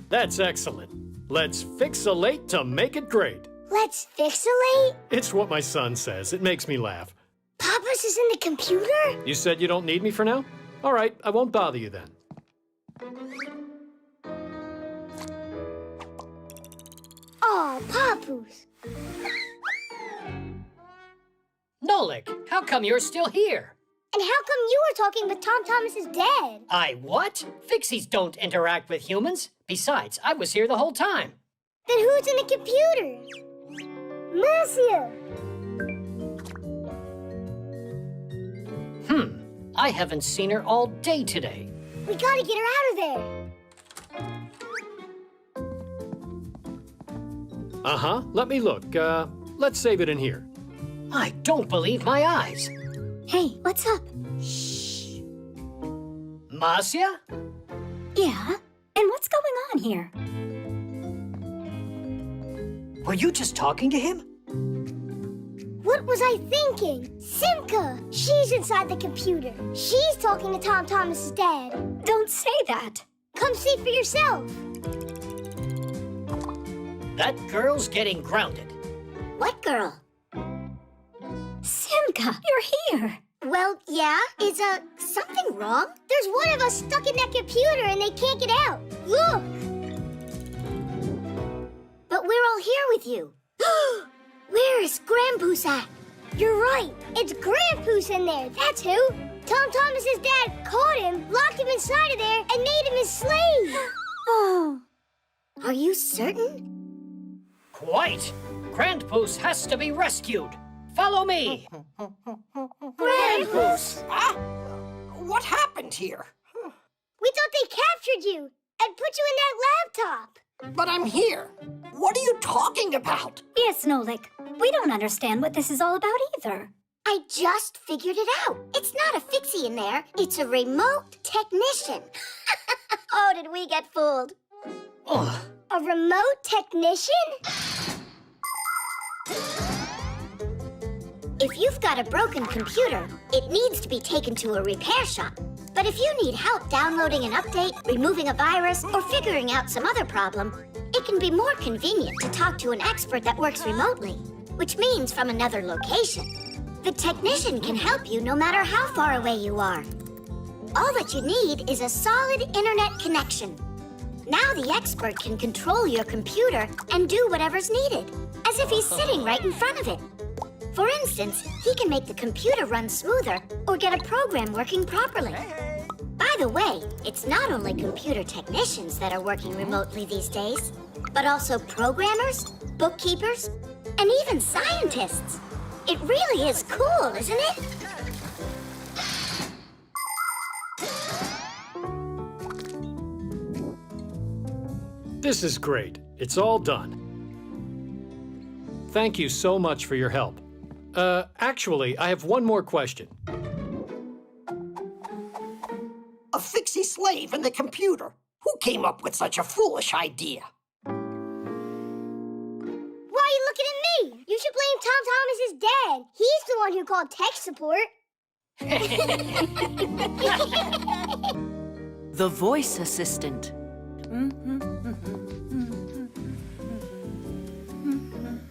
That's excellent. Let's fixalate to make it great. Let's fixalate? It's what my son says. It makes me laugh. Papoose is in the computer? You said you don't need me for now? All right, I won't bother you then. Aw, Papoose. Nolik, how come you're still here? And how come you were talking with Tom Thomas's dad? I what? Fixies don't interact with humans. Besides, I was here the whole time. Then who's in the computer? Monsieur! I haven't seen her all day today. We gotta get her out of there. Uh-huh, let me look. Let's save it in here. I don't believe my eyes. Hey, what's up? Shh. Marcia? Yeah? And what's going on here? Were you just talking to him? What was I thinking? Simka! She's inside the computer. She's talking to Tom Thomas's dad. Don't say that. Come see for yourself. That girl's getting grounded. What girl? Simka, you're here. Well, yeah. Is, something wrong? There's one of us stuck in that computer and they can't get out. Look! But we're all here with you. Where is Grandpoos at? You're right. It's Grandpoos in there. That's who. Tom Thomas's dad caught him, locked him inside of there, and made him his slave. Oh. Are you certain? Quite. Grandpoos has to be rescued. Follow me. Grandpoos! What happened here? We thought they captured you and put you in that laptop. But I'm here. What are you talking about? Yes, Nolik. We don't understand what this is all about either. I just figured it out. It's not a Fixie in there. It's a remote technician. Oh, did we get fooled? Ugh. A remote technician? If you've got a broken computer, it needs to be taken to a repair shop. But if you need help downloading an update, removing a virus, or figuring out some other problem, it can be more convenient to talk to an expert that works remotely, which means from another location. The technician can help you no matter how far away you are. All that you need is a solid internet connection. Now the expert can control your computer and do whatever's needed, as if he's sitting right in front of it. For instance, he can make the computer run smoother or get a program working properly. By the way, it's not only computer technicians that are working remotely these days, but also programmers, bookkeepers, and even scientists. It really is cool, isn't it? This is great. It's all done. Thank you so much for your help. Actually, I have one more question. A Fixie slave in the computer. Who came up with such a foolish idea? Why are you looking at me? You should blame Tom Thomas's dad. He's the one who called tech support. The voice assistant.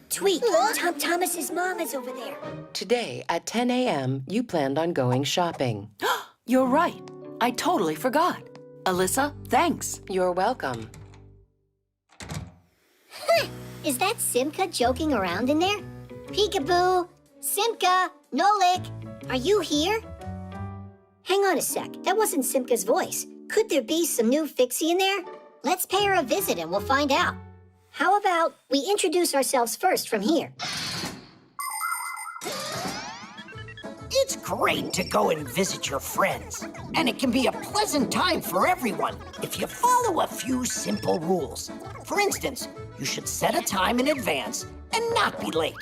Tweet, Tom Thomas's mom is over there. Today at 10 a.m., you planned on going shopping. You're right. I totally forgot. Alysa, thanks. You're welcome. Is that Simka joking around in there? Peekaboo! Simka! Nolik! Are you here? Hang on a sec. That wasn't Simka's voice. Could there be some new Fixie in there? Let's pay her a visit and we'll find out. How about we introduce ourselves first from here? It's great to go and visit your friends, and it can be a pleasant time for everyone if you follow a few simple rules. For instance, you should set a time in advance and not be late.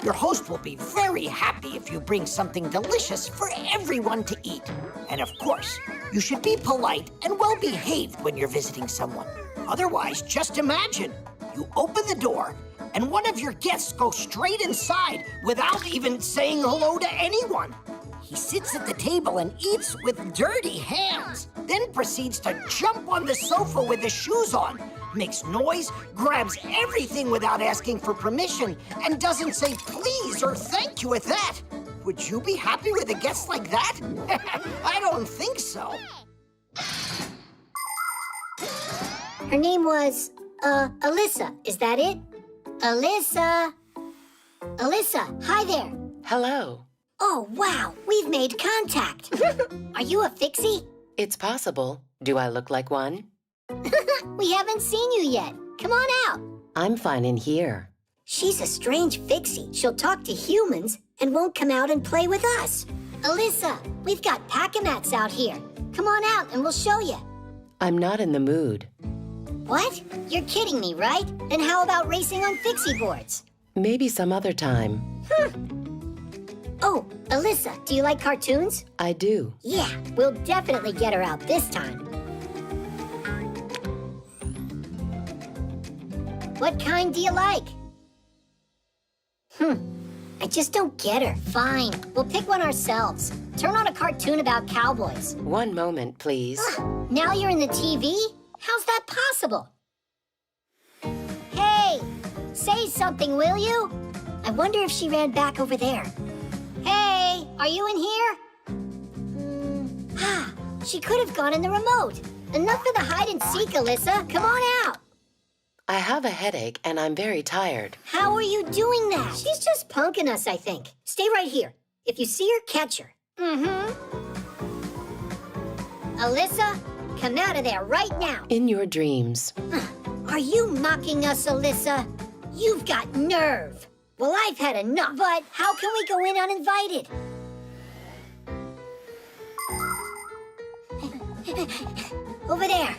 Your host will be very happy if you bring something delicious for everyone to eat. And of course, you should be polite and well-behaved when you're visiting someone. Otherwise, just imagine, you open the door and one of your guests goes straight inside without even saying hello to anyone. He sits at the table and eats with dirty hands, then proceeds to jump on the sofa with his shoes on, makes noise, grabs everything without asking for permission, and doesn't say please or thank you at that. Would you be happy with a guest like that? I don't think so. Her name was, Alysa. Is that it? Alysa! Alysa, hi there. Hello. Oh, wow, we've made contact. Are you a Fixie? It's possible. Do I look like one? We haven't seen you yet. Come on out. I'm fine in here. She's a strange Fixie. She'll talk to humans and won't come out and play with us. Alysa, we've got pack-a-mats out here. Come on out and we'll show you. I'm not in the mood. What? You're kidding me, right? Then how about racing on Fixie boards? Maybe some other time. Oh, Alysa, do you like cartoons? I do. Yeah, we'll definitely get her out this time. What kind do you like? I just don't get her. Fine, we'll pick one ourselves. Turn on a cartoon about cowboys. One moment, please. Now you're in the TV? How's that possible? Hey, say something, will you? I wonder if she ran back over there. Hey, are you in here? She could have gone in the remote. Enough of the hide and seek, Alysa. Come on out. I have a headache and I'm very tired. How are you doing that? She's just punking us, I think. Stay right here. If you see her, catch her. Alysa, come out of there right now. In your dreams. Are you mocking us, Alysa? You've got nerve. Well, I've had enough. But how can we go in uninvited? Over there.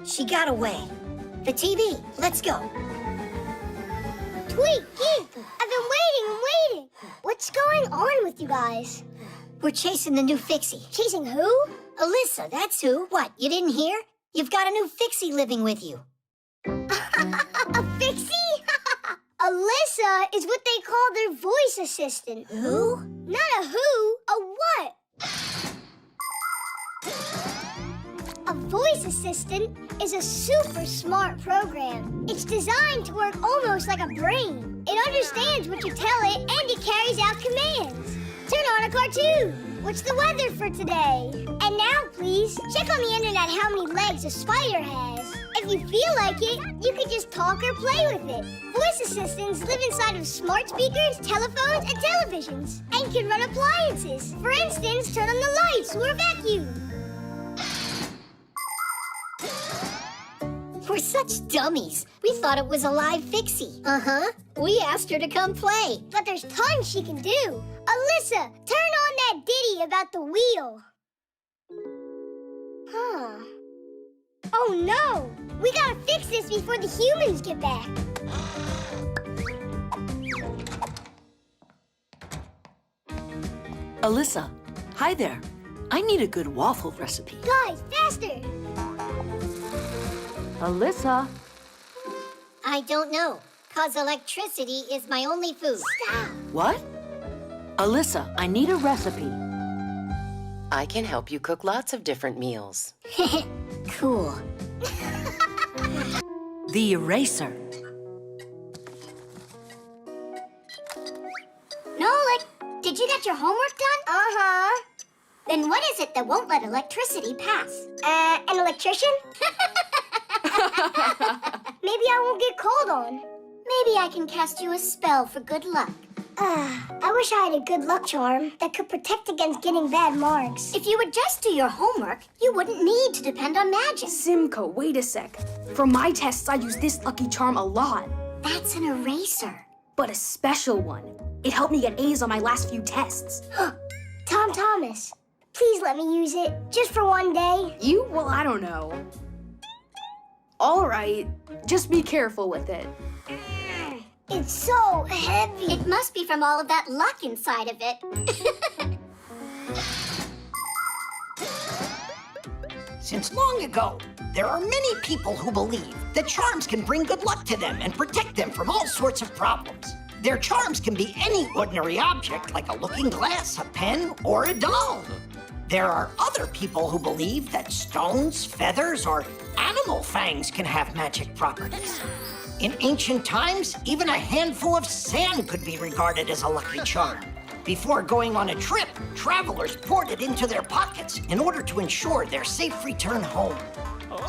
She got away. The TV. Let's go. Tweet, Geek, I've been waiting. What's going on with you guys? We're chasing the new Fixie. Chasing who? Alysa, that's who. What, you didn't hear? You've got a new Fixie living with you. A Fixie? Alysa is what they call their voice assistant. Who? Not a who, a what? A voice assistant is a super smart program. It's designed to work almost like a brain. It understands what you tell it and it carries out commands. Turn on a cartoon. What's the weather for today? And now, please, check on the internet how many legs a spider has. If you feel like it, you can just talk or play with it. Voice assistants live inside of smart speakers, telephones, and televisions, and can run appliances. For instance, turn on the lights or vacuum. We're such dummies. We thought it was a live Fixie. Uh-huh. We asked her to come play. But there's tons she can do. Alysa, turn on that ditty about the wheel. Huh. Oh no! We gotta fix this before the humans get back. Alysa, hi there. I need a good waffle recipe. Guys, faster! Alysa. I don't know, 'cause electricity is my only food. Stop! What? Alysa, I need a recipe. I can help you cook lots of different meals. Cool. The eraser. Nolik, did you get your homework done? Uh-huh. Then what is it that won't let electricity pass? An electrician? Maybe I won't get called on. Maybe I can cast you a spell for good luck. I wish I had a good luck charm that could protect against getting bad marks. If you would just do your homework, you wouldn't need to depend on magic. Simka, wait a sec. For my tests, I use this lucky charm a lot. That's an eraser. But a special one. It helped me get A's on my last few tests. Tom Thomas, please let me use it, just for one day. You? Well, I don't know. All right, just be careful with it. It's so heavy. It must be from all of that luck inside of it. Since long ago, there are many people who believe that charms can bring good luck to them and protect them from all sorts of problems. Their charms can be any ordinary object, like a looking glass, a pen, or a doll. There are other people who believe that stones, feathers, or animal fangs can have magic properties. In ancient times, even a handful of sand could be regarded as a lucky charm. Before going on a trip, travelers poured it into their pockets in order to ensure their safe return home.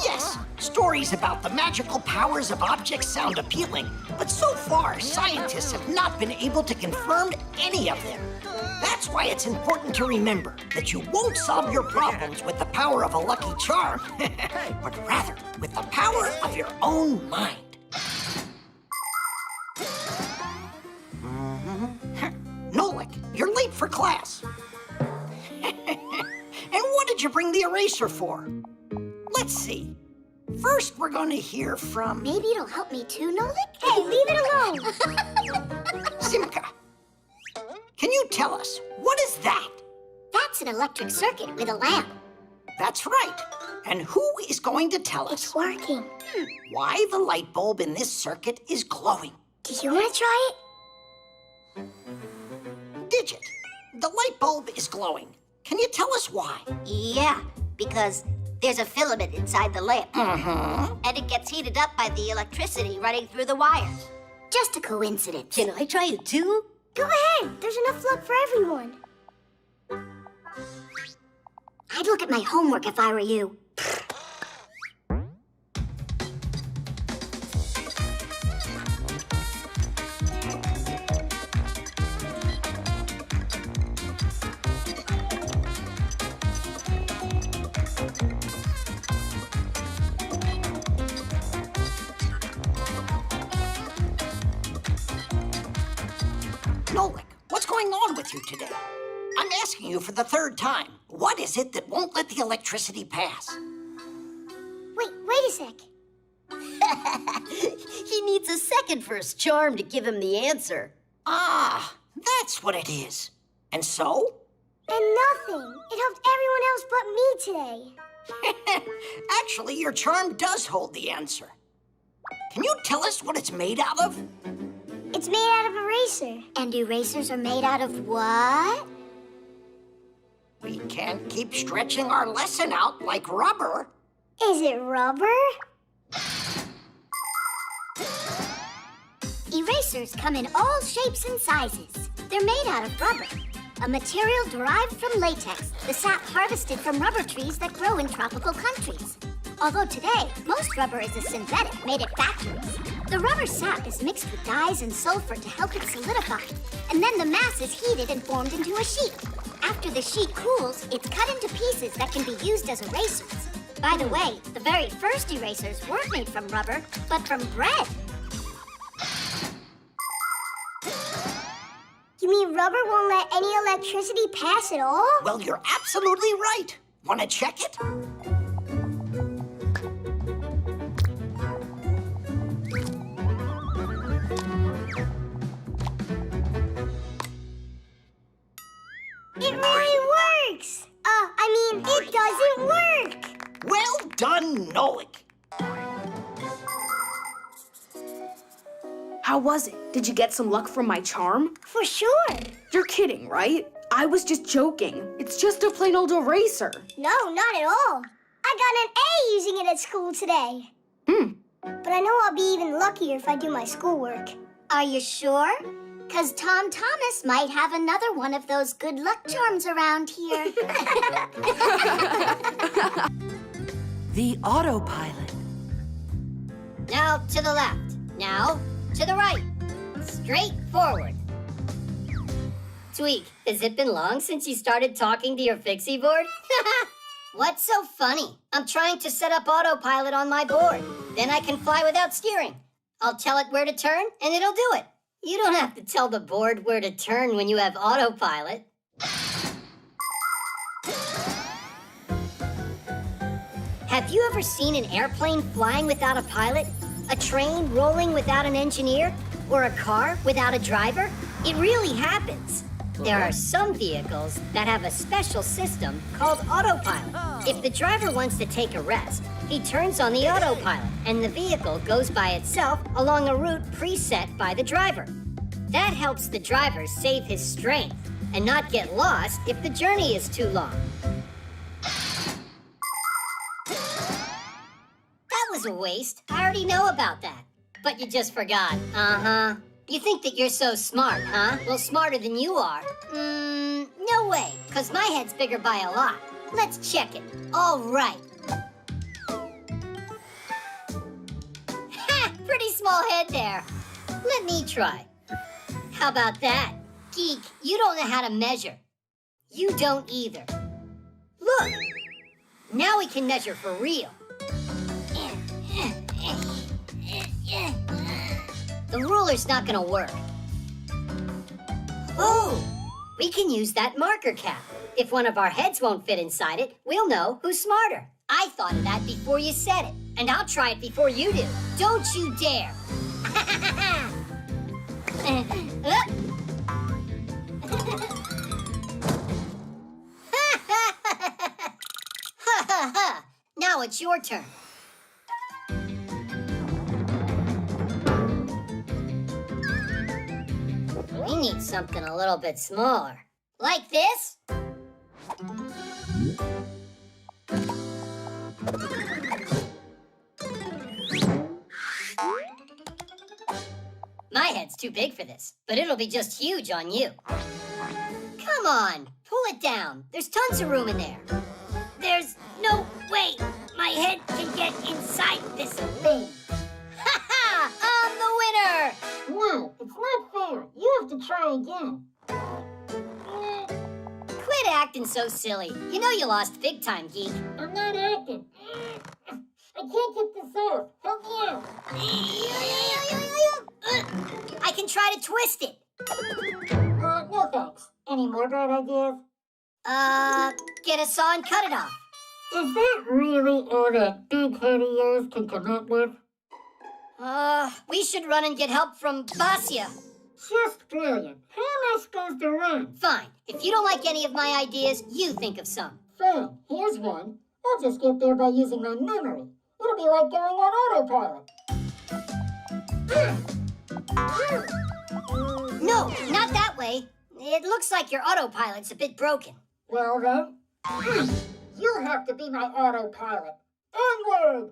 Yes, stories about the magical powers of objects sound appealing, but so far, scientists have not been able to confirm any of them. That's why it's important to remember that you won't solve your problems with the power of a lucky charm, but rather with the power of your own mind. Nolik, you're late for class. And what did you bring the eraser for? Let's see. First, we're going to hear from... Maybe it'll help me too, Nolik? Hey, leave it alone. Simka. Can you tell us, what is that? That's an electric circuit with a lamp. That's right. And who is going to tell us? It's working. Why the light bulb in this circuit is glowing? Do you want to try it? Digit, the light bulb is glowing. Can you tell us why? Yeah, because there's a filament inside the lamp. Mm-hmm. And it gets heated up by the electricity running through the wires. Just a coincidence. Can I try it too? Go ahead. There's enough luck for everyone. I'd look at my homework if I were you. Nolik, what's going on with you today? I'm asking you for the third time. What is it that won't let the electricity pass? Wait a sec. He needs a second for his charm to give him the answer. Ah, that's what it is. And so? And nothing. It helped everyone else but me today. Actually, your charm does hold the answer. Can you tell us what it's made out of? It's made out of eraser. And erasers are made out of what? We can't keep stretching our lesson out like rubber. Is it rubber? Erasers come in all shapes and sizes. They're made out of rubber, a material derived from latex, the sap harvested from rubber trees that grow in tropical countries. Although today, most rubber is a synthetic made at factories. The rubber sap is mixed with dyes and sulfur to help it solidify, and then the mass is heated and formed into a sheet. After the sheet cools, it's cut into pieces that can be used as erasers. By the way, the very first erasers weren't made from rubber, but from bread. You mean rubber won't let any electricity pass at all? Well, you're absolutely right. Want to check it? It really works! It doesn't work! Well done, Nolik. How was it? Did you get some luck from my charm? For sure! You're kidding, right? I was just joking. It's just a plain old eraser. No, not at all. I got an A using it at school today. But I know I'll be even luckier if I do my schoolwork. Are you sure? 'Cause Tom Thomas might have another one of those good luck charms around here. The autopilot. Now to the left. Now to the right. Straight forward. Tweak, has it been long since you started talking to your Fixie board? What's so funny? I'm trying to set up autopilot on my board. Then I can fly without steering. I'll tell it where to turn, and it'll do it. You don't have to tell the board where to turn when you have autopilot. Have you ever seen an airplane flying without a pilot? A train rolling without an engineer? Or a car without a driver? It really happens. There are some vehicles that have a special system called autopilot. If the driver wants to take a rest, he turns on the autopilot, and the vehicle goes by itself along a route preset by the driver. That helps the driver save his strength and not get lost if the journey is too long. That was a waste. I already know about that. But you just forgot. Uh-huh. You think that you're so smart, huh? Well, smarter than you are. No way, because my head's bigger by a lot. Let's check it. All right. Ha! Pretty small head there. Let me try. How about that? Geek, you don't know how to measure. You don't either. Look! Now we can measure for real. The ruler's not gonna work. Oh! We can use that marker cap. If one of our heads won't fit inside it, we'll know who's smarter. I thought of that before you said it, and I'll try it before you do. Don't you dare! Now it's your turn. We need something a little bit smaller. Like this? My head's too big for this, but it'll be just huge on you. Come on, pull it down. There's tons of room in there. There's no way my head can get inside this thing. Ha ha! I'm the winner! No, it's not fair. You have to try again. Quit acting so silly. You know you lost big time, Geek. I'm not acting. I can't get this off. Help me out. I can try to twist it. more bad ideas? Get a saw and cut it off. Is that really all that big head of yours can come up with? We should run and get help from Basia. Just brilliant. How am I supposed to run? Fine. If you don't like any of my ideas, you think of some. Fine. Here's one. I'll just get there by using my memory. It'll be like going on autopilot. No, not that way. It looks like your autopilot's a bit broken. Well then, you'll have to be my autopilot. Onward!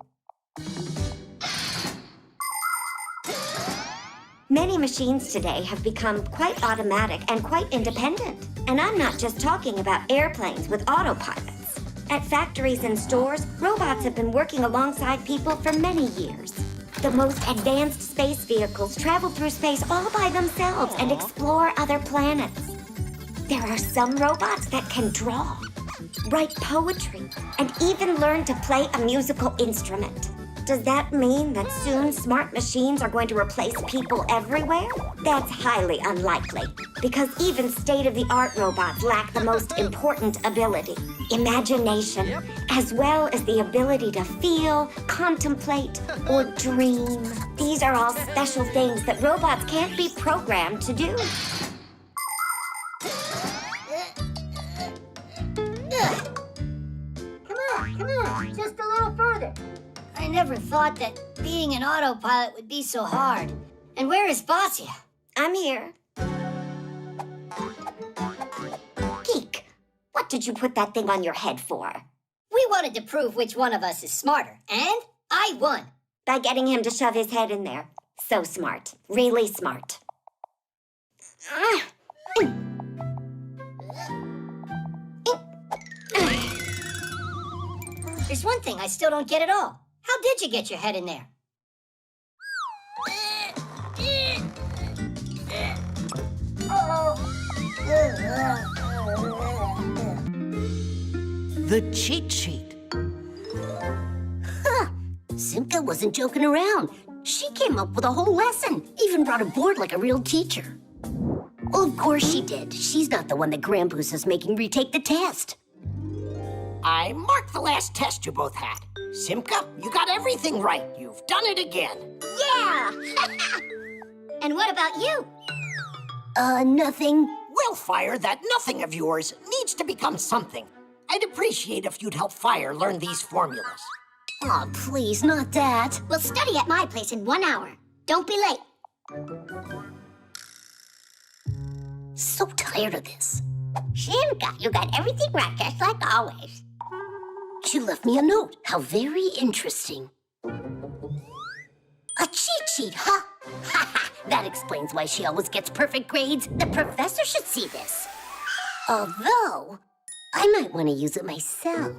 Many machines today have become quite automatic and quite independent. And I'm not just talking about airplanes with autopilots. At factories and stores, robots have been working alongside people for many years. The most advanced space vehicles travel through space all by themselves and explore other planets. There are some robots that can draw, write poetry, and even learn to play a musical instrument. Does that mean that soon smart machines are going to replace people everywhere? That's highly unlikely, because even state-of-the-art robots lack the most important ability, imagination, as well as the ability to feel, contemplate, or dream. These are all special things that robots can't be programmed to do. Come on, just a little further. I never thought that being an autopilot would be so hard. And where is Basia? I'm here. Geek, what did you put that thing on your head for? We wanted to prove which one of us is smarter, and I won. By getting him to shove his head in there. So smart. Really smart. There's one thing I still don't get at all. How did you get your head in there? The cheat sheet. Huh. Simka wasn't joking around. She came up with a whole lesson, even brought a board like a real teacher. Well, of course she did. She's not the one that Grampoos is making retake the test. I marked the last test you both had. Simka, you got everything right. You've done it again. Yeah! And what about you? Nothing. Well, Fire, that nothing of yours needs to become something. I'd appreciate if you'd help Fire learn these formulas. Oh, please, not that. We'll study at my place in 1 hour. Don't be late. So tired of this. Simka, you got everything right, just like always. She left me a note. How very interesting. A cheat sheet, huh? That explains why she always gets perfect grades. The professor should see this. Although, I might want to use it myself.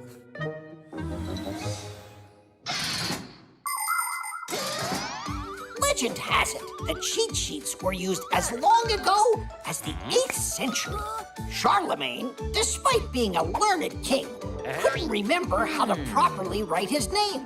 Legend has it that cheat sheets were used as long ago as the 8th century. Charlemagne, despite being a learned king, couldn't remember how to properly write his name.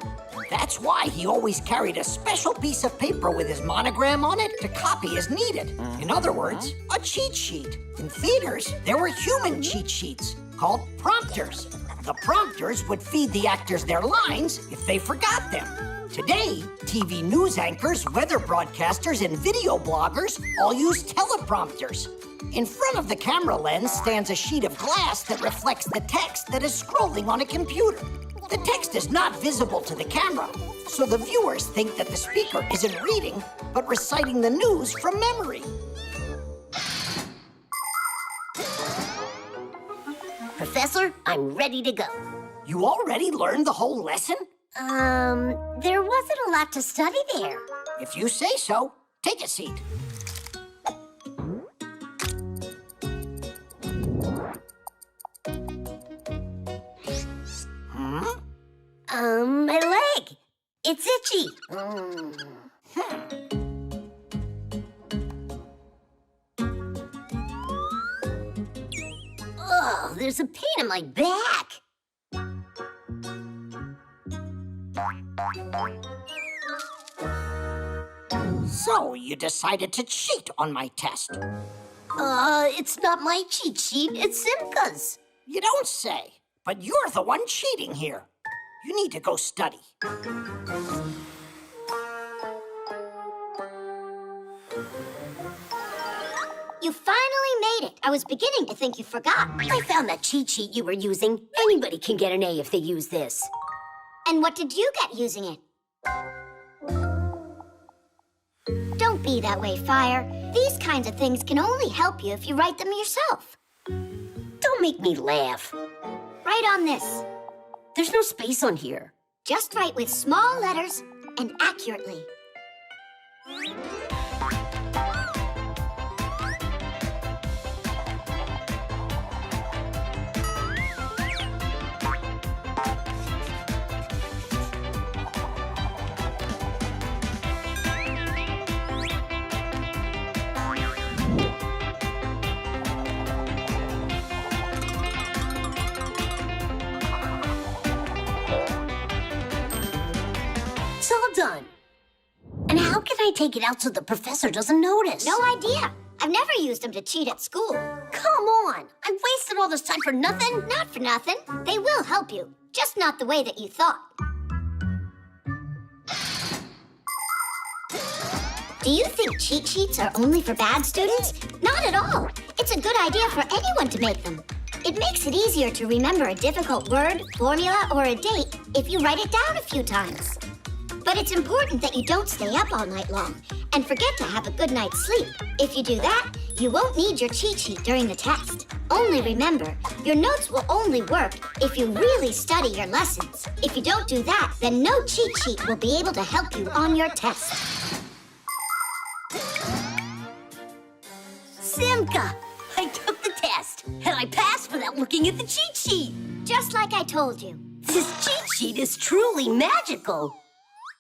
That's why he always carried a special piece of paper with his monogram on it to copy as needed. In other words, a cheat sheet. In theaters, there were human cheat sheets called prompters. The prompters would feed the actors their lines if they forgot them. Today, TV news anchors, weather broadcasters, and video bloggers all use teleprompters. In front of the camera lens stands a sheet of glass that reflects the text that is scrolling on a computer. The text is not visible to the camera, so the viewers think that the speaker isn't reading, but reciting the news from memory. Professor, I'm ready to go. You already learned the whole lesson? There wasn't a lot to study there. If you say so, take a seat. My leg. It's itchy. Oh, there's a pain in my back. So you decided to cheat on my test. It's not my cheat sheet, it's Simka's. You don't say. But you're the one cheating here. You need to go study. You finally made it. I was beginning to think you forgot. I found that cheat sheet you were using. Anybody can get an A if they use this. And what did you get using it? Don't be that way, Fire. These kinds of things can only help you if you write them yourself. Don't make me laugh. Write on this. There's no space on here. Just write with small letters and accurately. It's all done. And how can I take it out so the professor doesn't notice? No idea. I've never used them to cheat at school. Come on. I wasted all this time for nothing? Not for nothing. They will help you, just not the way that you thought. Do you think cheat sheets are only for bad students? Not at all. It's a good idea for anyone to make them. It makes it easier to remember a difficult word, formula, or a date if you write it down a few times. But it's important that you don't stay up all night long and forget to have a good night's sleep. If you do that, you won't need your cheat sheet during the test. Only remember, your notes will only work if you really study your lessons. If you don't do that, then no cheat sheet will be able to help you on your test. Simka, I took the test, and I passed without looking at the cheat sheet. Just like I told you. This cheat sheet is truly magical.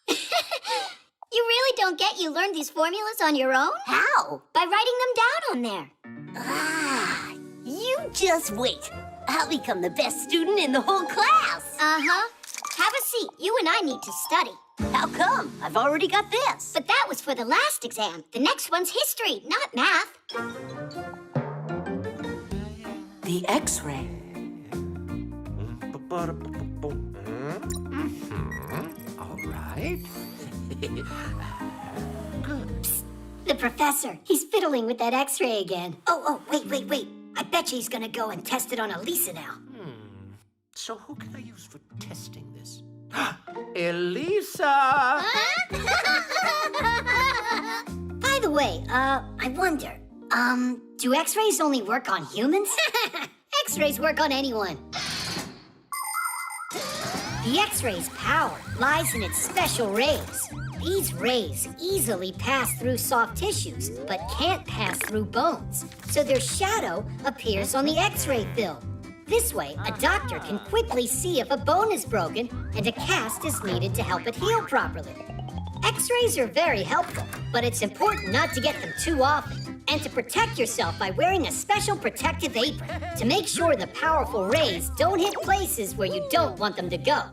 You really don't get you learned these formulas on your own? How? By writing them down on there. Ah, you just wait. I'll become the best student in the whole class. Uh-huh. Have a seat. You and I need to study. How come? I've already got this. But that was for the last exam. The next one's history, not math. The X-ray. All right. Good. Psst, the professor. He's fiddling with that X-ray again. Oh, wait. I bet you he's gonna go and test it on Alysa now. So who can I use for testing this? Alysa! By the way, I wonder, do X-rays only work on humans? X-rays work on anyone. The X-ray's power lies in its special rays. These rays easily pass through soft tissues, but can't pass through bones. So their shadow appears on the X-ray film. This way, a doctor can quickly see if a bone is broken and a cast is needed to help it heal properly. X-rays are very helpful, but it's important not to get them too often and to protect yourself by wearing a special protective apron to make sure the powerful rays don't hit places where you don't want them to go.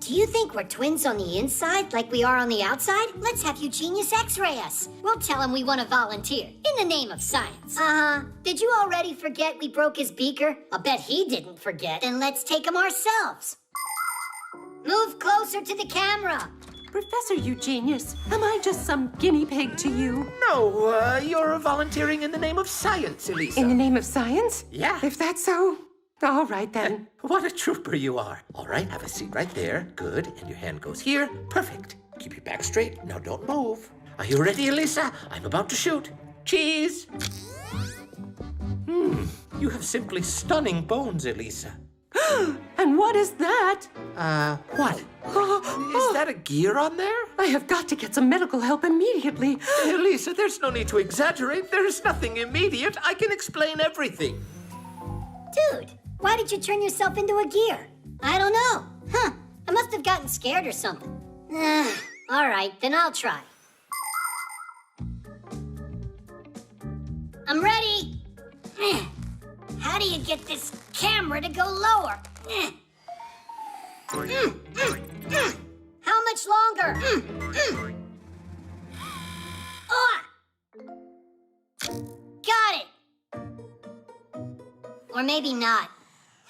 Do you think we're twins on the inside like we are on the outside? Let's have Eugenius X-ray us. We'll tell him we want to volunteer in the name of science. Did you already forget we broke his beaker? I'll bet he didn't forget. Then let's take him ourselves. Move closer to the camera. Professor Eugenius, am I just some guinea pig to you? No, you're volunteering in the name of science, Alysa. In the name of science? Yeah. If that's so, all right then. What a trooper you are. All right, have a seat right there. Good. And your hand goes here. Perfect. Keep your back straight. Now don't move. Are you ready, Alysa? I'm about to shoot. Cheese. You have simply stunning bones, Alysa. And what is that? What? Is that a gear on there? I have got to get some medical help immediately. Alysa, there's no need to exaggerate. There is nothing immediate. I can explain everything. Dude, why did you turn yourself into a gear? I don't know. I must have gotten scared or something. All right, then I'll try. I'm ready. How do you get this camera to go lower? How much longer? Or maybe not.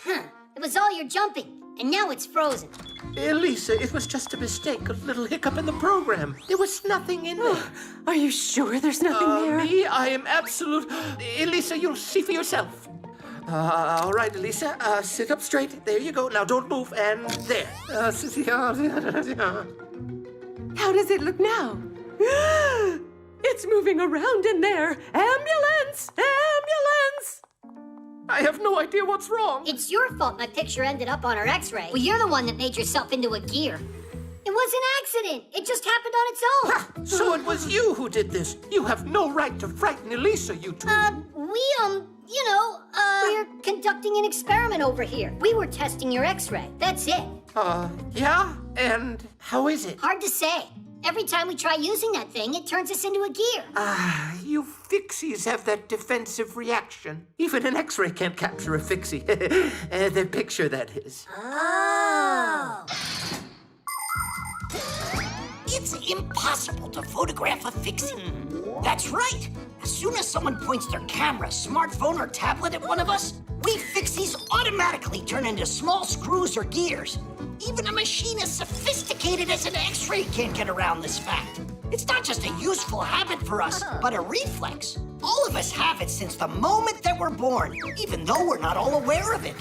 Huh. It was all your jumping, and now it's frozen. Alysa, it was just a mistake, a little hiccup in the program. There was nothing in there. Are you sure there's nothing there? Me? I am absolute... Alysa, you'll see for yourself. All right, Alysa, sit up straight. There you go. Now don't move. And there. How does it look now? It's moving around in there. Ambulance! Ambulance! I have no idea what's wrong. It's your fault my picture ended up on our x-ray. Well, you're the one that made yourself into a gear. It was an accident. It just happened on its own. So it was you who did this. You have no right to frighten Alysa, you two. We're conducting an experiment over here. We were testing your x-ray. That's it. Yeah? And how is it? Hard to say. Every time we try using that thing, it turns us into a gear. You Fixies have that defensive reaction. Even an X-ray can't capture a Fixie. The picture, that is. Oh. It's impossible to photograph a Fixie. That's right. As soon as someone points their camera, smartphone, or tablet at one of us, we Fixies automatically turn into small screws or gears. Even a machine as sophisticated as an X-ray can't get around this fact. It's not just a useful habit for us, but a reflex. All of us have it since the moment that we're born, even though we're not all aware of it.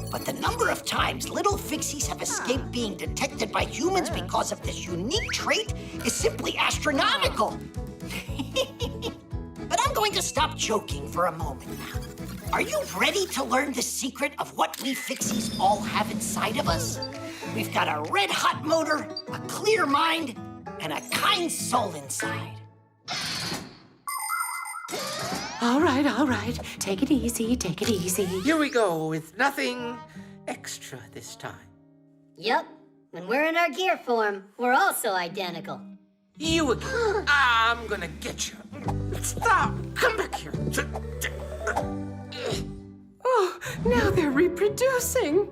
But the number of times little Fixies have escaped being detected by humans because of this unique trait is simply astronomical. But I'm going to stop joking for a moment now. Are you ready to learn the secret of what we Fixies all have inside of us? We've got a red-hot motor, a clear mind, and a kind soul inside. All right. Take it easy, take it easy. Here we go, with nothing extra this time. Yep. When we're in our gear form, we're also identical. You again. I'm gonna get you. Stop! Come back here. Oh, now they're reproducing.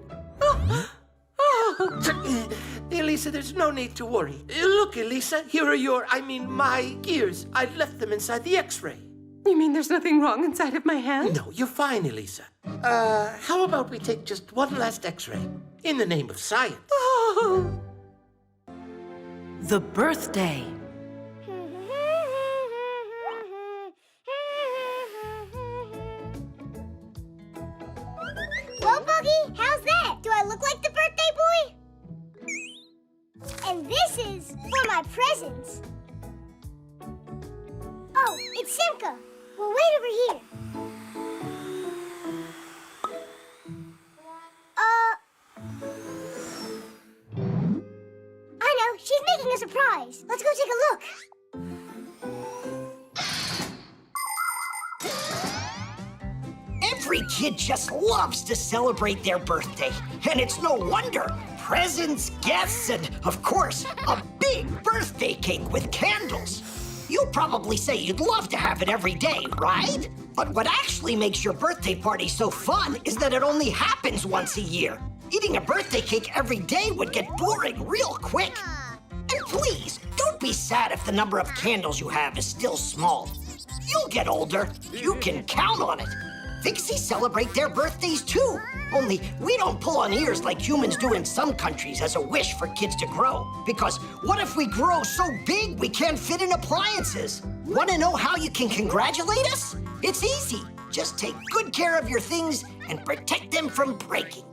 Alysa, there's no need to worry. Look, Alysa, here are my gears. I left them inside the X-ray. You mean there's nothing wrong inside of my hand? No, you're fine, Alysa. How about we take just one last X-ray in the name of science? Oh. The birthday. Well, Buggy, how's that? Do I look like the birthday boy? And this is for my presents. Oh, it's Simka. Well, wait over here. I know, she's making a surprise. Let's go take a look. Every kid just loves to celebrate their birthday. And it's no wonder. Presents, guests, and, of course, a big birthday cake with candles. You'll probably say you'd love to have it every day, right? But what actually makes your birthday party so fun is that it only happens once a year. Eating a birthday cake every day would get boring real quick. And please, don't be sad if the number of candles you have is still small. You'll get older. You can count on it. Fixies celebrate their birthdays too. Only we don't pull on ears like humans do in some countries as a wish for kids to grow. Because what if we grow so big we can't fit in appliances? Want to know how you can congratulate us? It's easy. Just take good care of your things and protect them from breaking.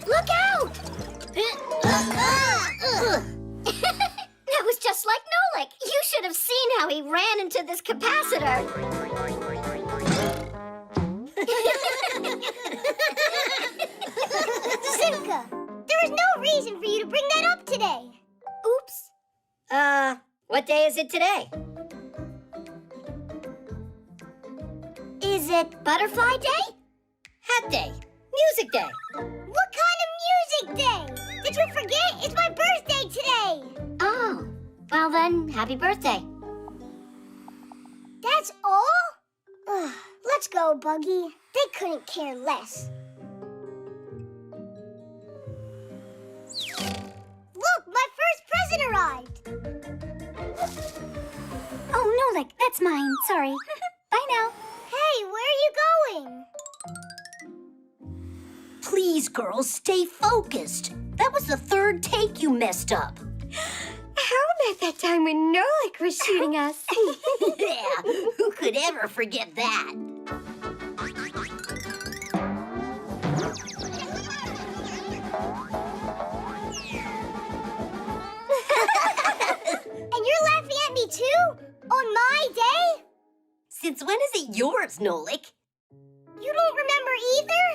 Look out! That was just like Nolik. You should have seen how he ran into this capacitor. Simka, there is no reason for you to bring that up today. Oops. What day is it today? Is it Butterfly Day? Hat Day. Music Day. What kind of music day? Did you forget? It's my birthday today. Oh, well then, happy birthday. That's all? Let's go, Buggy. They couldn't care less. Look, my first present arrived. Oh, Nolik, that's mine. Sorry. Bye now. Hey, where are you going? Please, girls, stay focused. That was the third take you messed up. How about that time when Nolik was shooting us? Yeah, who could ever forget that? And you're laughing at me too? On my day? Since when is it yours, Nolik? You don't remember either?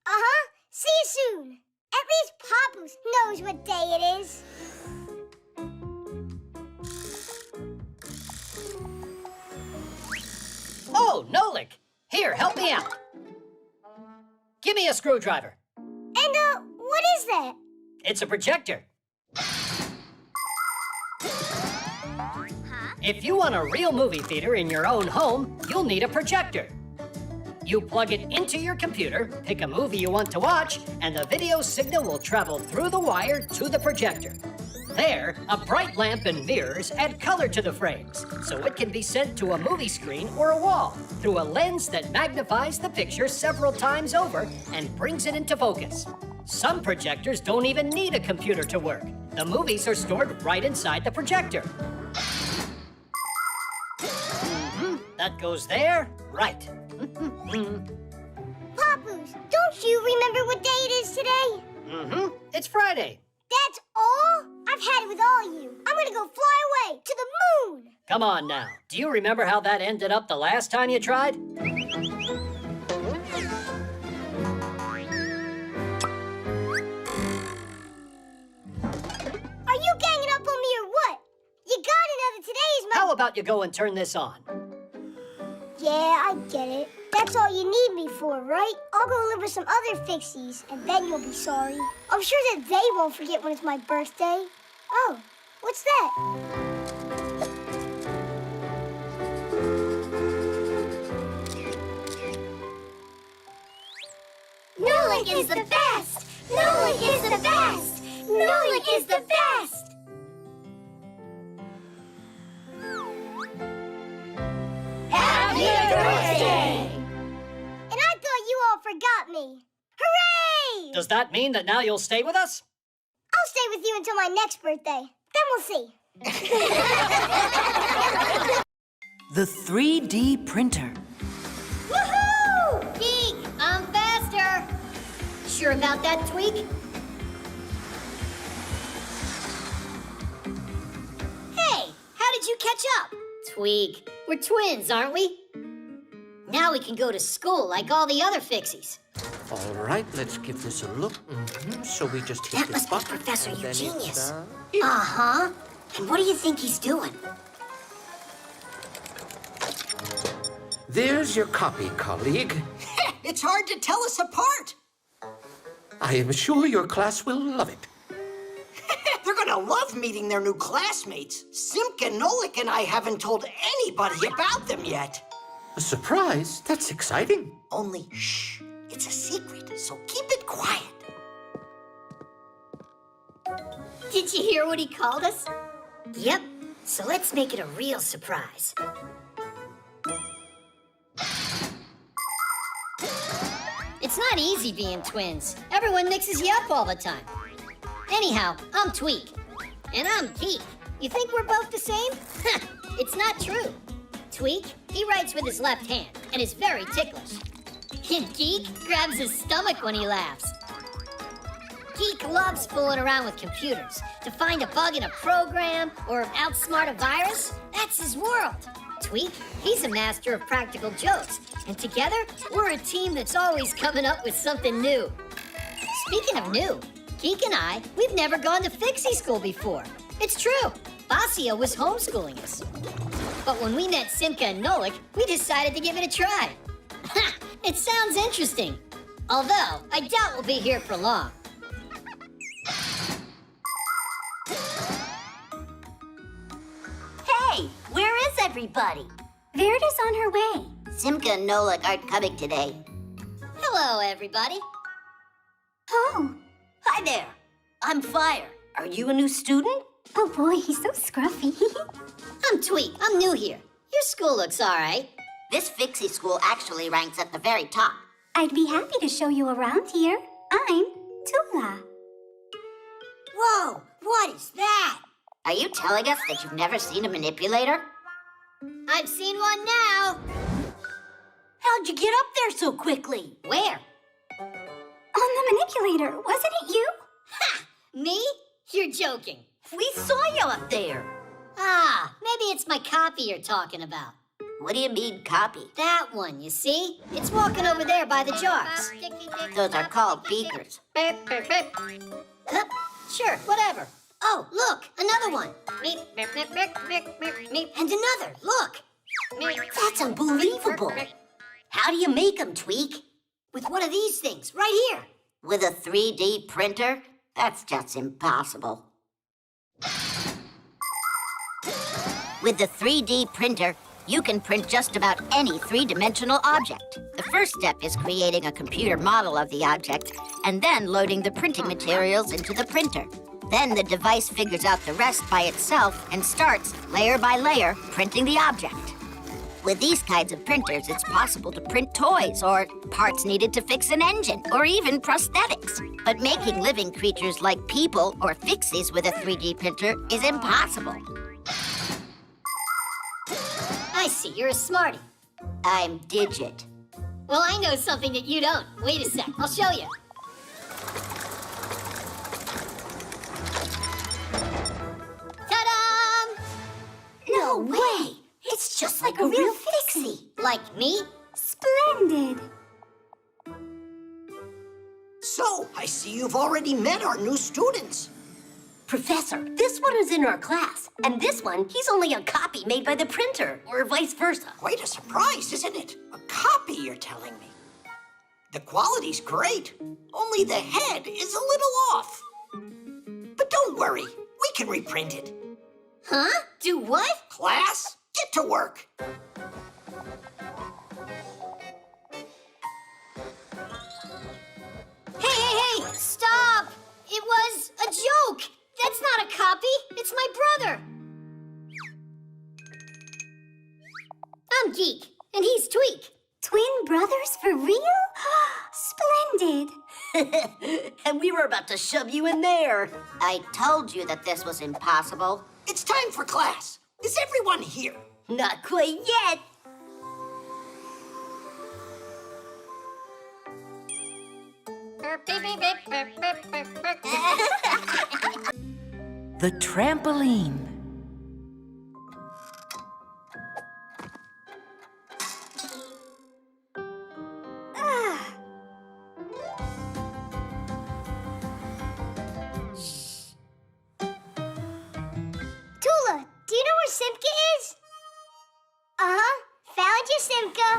Uh-huh. See you soon. At least Papoose knows what day it is. Oh, Nolik! Here, help me out. Give me a screwdriver. And, what is that? It's a projector. If you want a real movie theater in your own home, you'll need a projector. You plug it into your computer, pick a movie you want to watch, and the video signal will travel through the wire to the projector. There, a bright lamp and mirrors add color to the frames, so it can be sent to a movie screen or a wall through a lens that magnifies the picture several times over and brings it into focus. Some projectors don't even need a computer to work. The movies are stored right inside the projector. That goes there, right. Papoose, don't you remember what day it is today? It's Friday. That's all? I've had it with all you. I'm gonna go fly away to the moon. Come on now. Do you remember how that ended up the last time you tried? Are you ganging up on me or what? You gotta know that today is my... How about you go and turn this on? Yeah, I get it. That's all you need me for, right? I'll go live with some other Fixies, and then you'll be sorry. I'm sure that they won't forget when it's my birthday. Oh, what's that? Nolik is the best! Nolik is the best! Nolik is the best! Happy birthday! And I thought you all forgot me. Hooray! Does that mean that now you'll stay with us? I'll stay with you until my next birthday. Then we'll see. The 3D printer. Woohoo! Geek, I'm faster. Sure about that, Tweak? Hey, how did you catch up? Tweak, we're twins, aren't we? Now we can go to school like all the other Fixies. All right, let's give this a look. So we just hit That this must be button, Professor and then it's, Eugenius. Uh-huh. And what do you think he's doing? There's your copy, colleague. It's hard to tell us apart. I am sure your class will love it. They're gonna love meeting their new classmates. Simka and Nolik and I haven't told anybody about them yet. A surprise? That's exciting. Only, shh, it's a secret, so keep it quiet. Did you hear what he called us? Yep, so let's make it a real surprise. It's not easy being twins. Everyone mixes you up all the time. Anyhow, I'm Tweak. And I'm Geek. You think we're both the same? It's not true. Tweak, he writes with his left hand and is very ticklish. And Geek grabs his stomach when he laughs. Geek loves fooling around with computers to find a bug in a program or outsmart a virus. That's his world. Tweak, he's a master of practical jokes. And together, we're a team that's always coming up with something new. Speaking of new, Geek and I, we've never gone to Fixie school before. It's true. Basia was homeschooling us. But when we met Simka and Nolik, we decided to give it a try. It sounds interesting. Although, I doubt we'll be here for long. Hey, where is everybody? Verida's on her way. Simka and Nolik aren't coming today. Hello, everybody. Oh. Hi there. I'm Fire. Are you a new student? Oh boy, he's so scruffy. I'm Tweak. I'm new here. Your school looks all right. This Fixie school actually ranks at the very top. I'd be happy to show you around here. I'm Tula. Whoa, what is that? Are you telling us that you've never seen a manipulator? I've seen one now. How'd you get up there so quickly? Where? On the manipulator, wasn't it you? Ha! Me? You're joking. We saw you up there. Ah, maybe it's my copy you're talking about. What do you mean, copy? That one, you see? It's walking over there by the jars. Those are called beakers. Huh? Sure, whatever. Oh, look, another one. And another, look. That's unbelievable. How do you make them, Tweak? With one of these things, right here. With a 3D printer? That's just impossible. With the 3D printer, you can print just about any three-dimensional object. The first step is creating a computer model of the object and then loading the printing materials into the printer. Then the device figures out the rest by itself and starts, layer by layer, printing the object. With these kinds of printers, it's possible to print toys or parts needed to fix an engine or even prosthetics. But making living creatures like people or Fixies with a 3D printer is impossible. I see, you're a smarty. I'm Digit. Well, I know something that you don't. Wait a sec, I'll show you. Ta-da! No way! It's just like a real Fixie. Like me? Splendid. So, I see you've already met our new students. Professor, this one is in our class, and this one, he's only a copy made by the printer, or vice versa. Quite a surprise, isn't it? A copy, you're telling me. The quality's great, only the head is a little off. But don't worry, we can reprint it. Huh? Do what? Class, get to work. Hey! Stop! It was a joke! That's not a copy! It's my brother! I'm Geek, and he's Tweak. Twin brothers for real? Splendid. And we were about to shove you in there. I told you that this was impossible. It's time for class. Is everyone here? Not quite yet. The trampoline. Tula, do you know where Simka is? Uh-huh. Found you, Simka.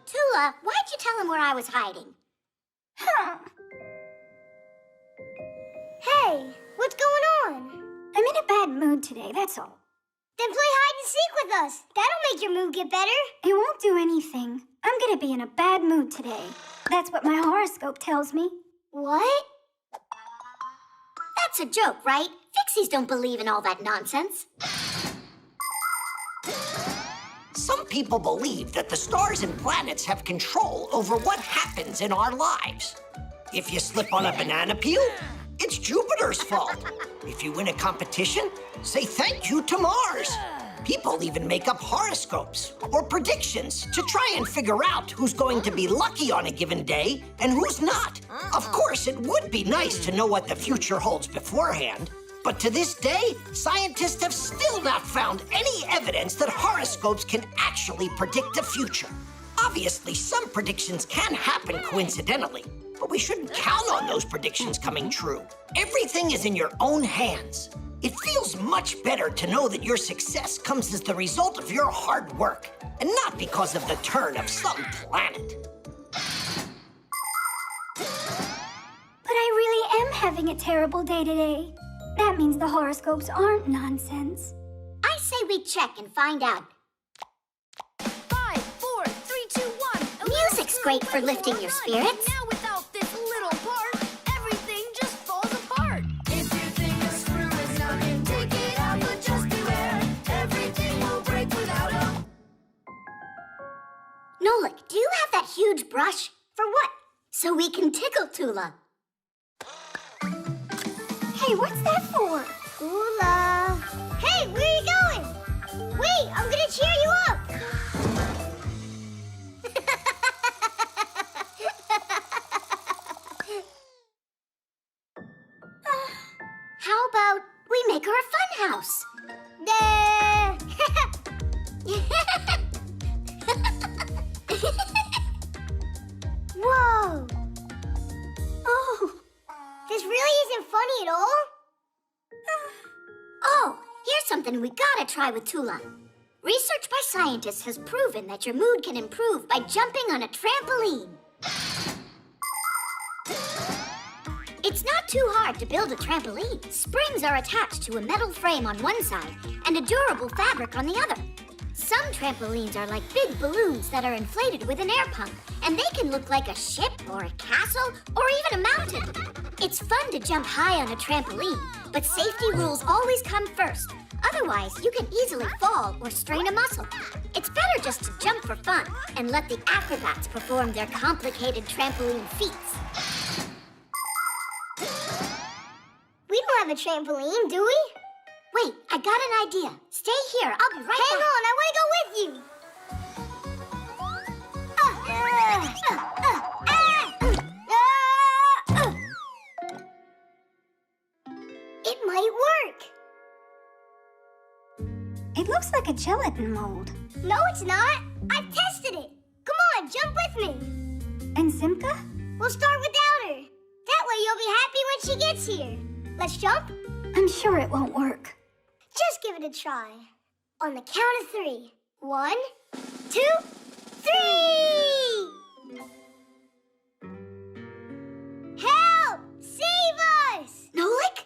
Tula, why'd you tell him where I was hiding? Huh. Hey, what's going on? I'm in a bad mood today, that's all. Then play hide and seek with us. That'll make your mood get better. It won't do anything. I'm gonna be in a bad mood today. That's what my horoscope tells me. What? That's a joke, right? Fixies don't believe in all that nonsense. Some people believe that the stars and planets have control over what happens in our lives. If you slip on a banana peel, it's Jupiter's fault. If you win a competition, say thank you to Mars. People even make up horoscopes or predictions to try and figure out who's going to be lucky on a given day and who's not. Of course, it would be nice to know what the future holds beforehand. But to this day, scientists have still not found any evidence that horoscopes can actually predict the future. Obviously, some predictions can happen coincidentally, but we shouldn't count on those predictions coming true. Everything is in your own hands. It feels much better to know that your success comes as the result of your hard work, and not because of the turn of some planet. But I really am having a terrible day today. That means the horoscopes aren't nonsense. I say we check and find out. 5, 4, 3, 2, 1. Music's great for lifting your spirits. Now without this little part, Nolik, do you have that huge brush? For what? So we can tickle Tula. Hey, what's that for? Tula. Hey, where are you going? Wait, I'm gonna cheer you up. How about we make her a fun house? Whoa! Oh, this really isn't funny at all? Oh, here's something we gotta try with Tula. Research by scientists has proven that your mood can improve by jumping on a trampoline. It's not too hard to build a trampoline. Springs are attached to a metal frame on one side and a durable fabric on the other. Some trampolines are like big balloons that are inflated with an air pump, and they can look like a ship or a castle or even a mountain. It's fun to jump high on a trampoline, but safety rules always come first. Otherwise, you can easily fall or strain a muscle. It's better just to jump for fun and let the acrobats perform their complicated trampoline feats. We don't have a trampoline, do we? Wait, I got an idea. Stay here. I'll be right back. Hang on, I want to go with you. It might work. It looks like a gelatin mold. No, it's not. I've tested it. Come on, jump with me. And Simka? We'll start without her. That way you'll be happy when she gets here. Let's jump? I'm sure it won't work. Just give it a try. On the count of 3. 1, 2, 3! Help! Save us! Nolik?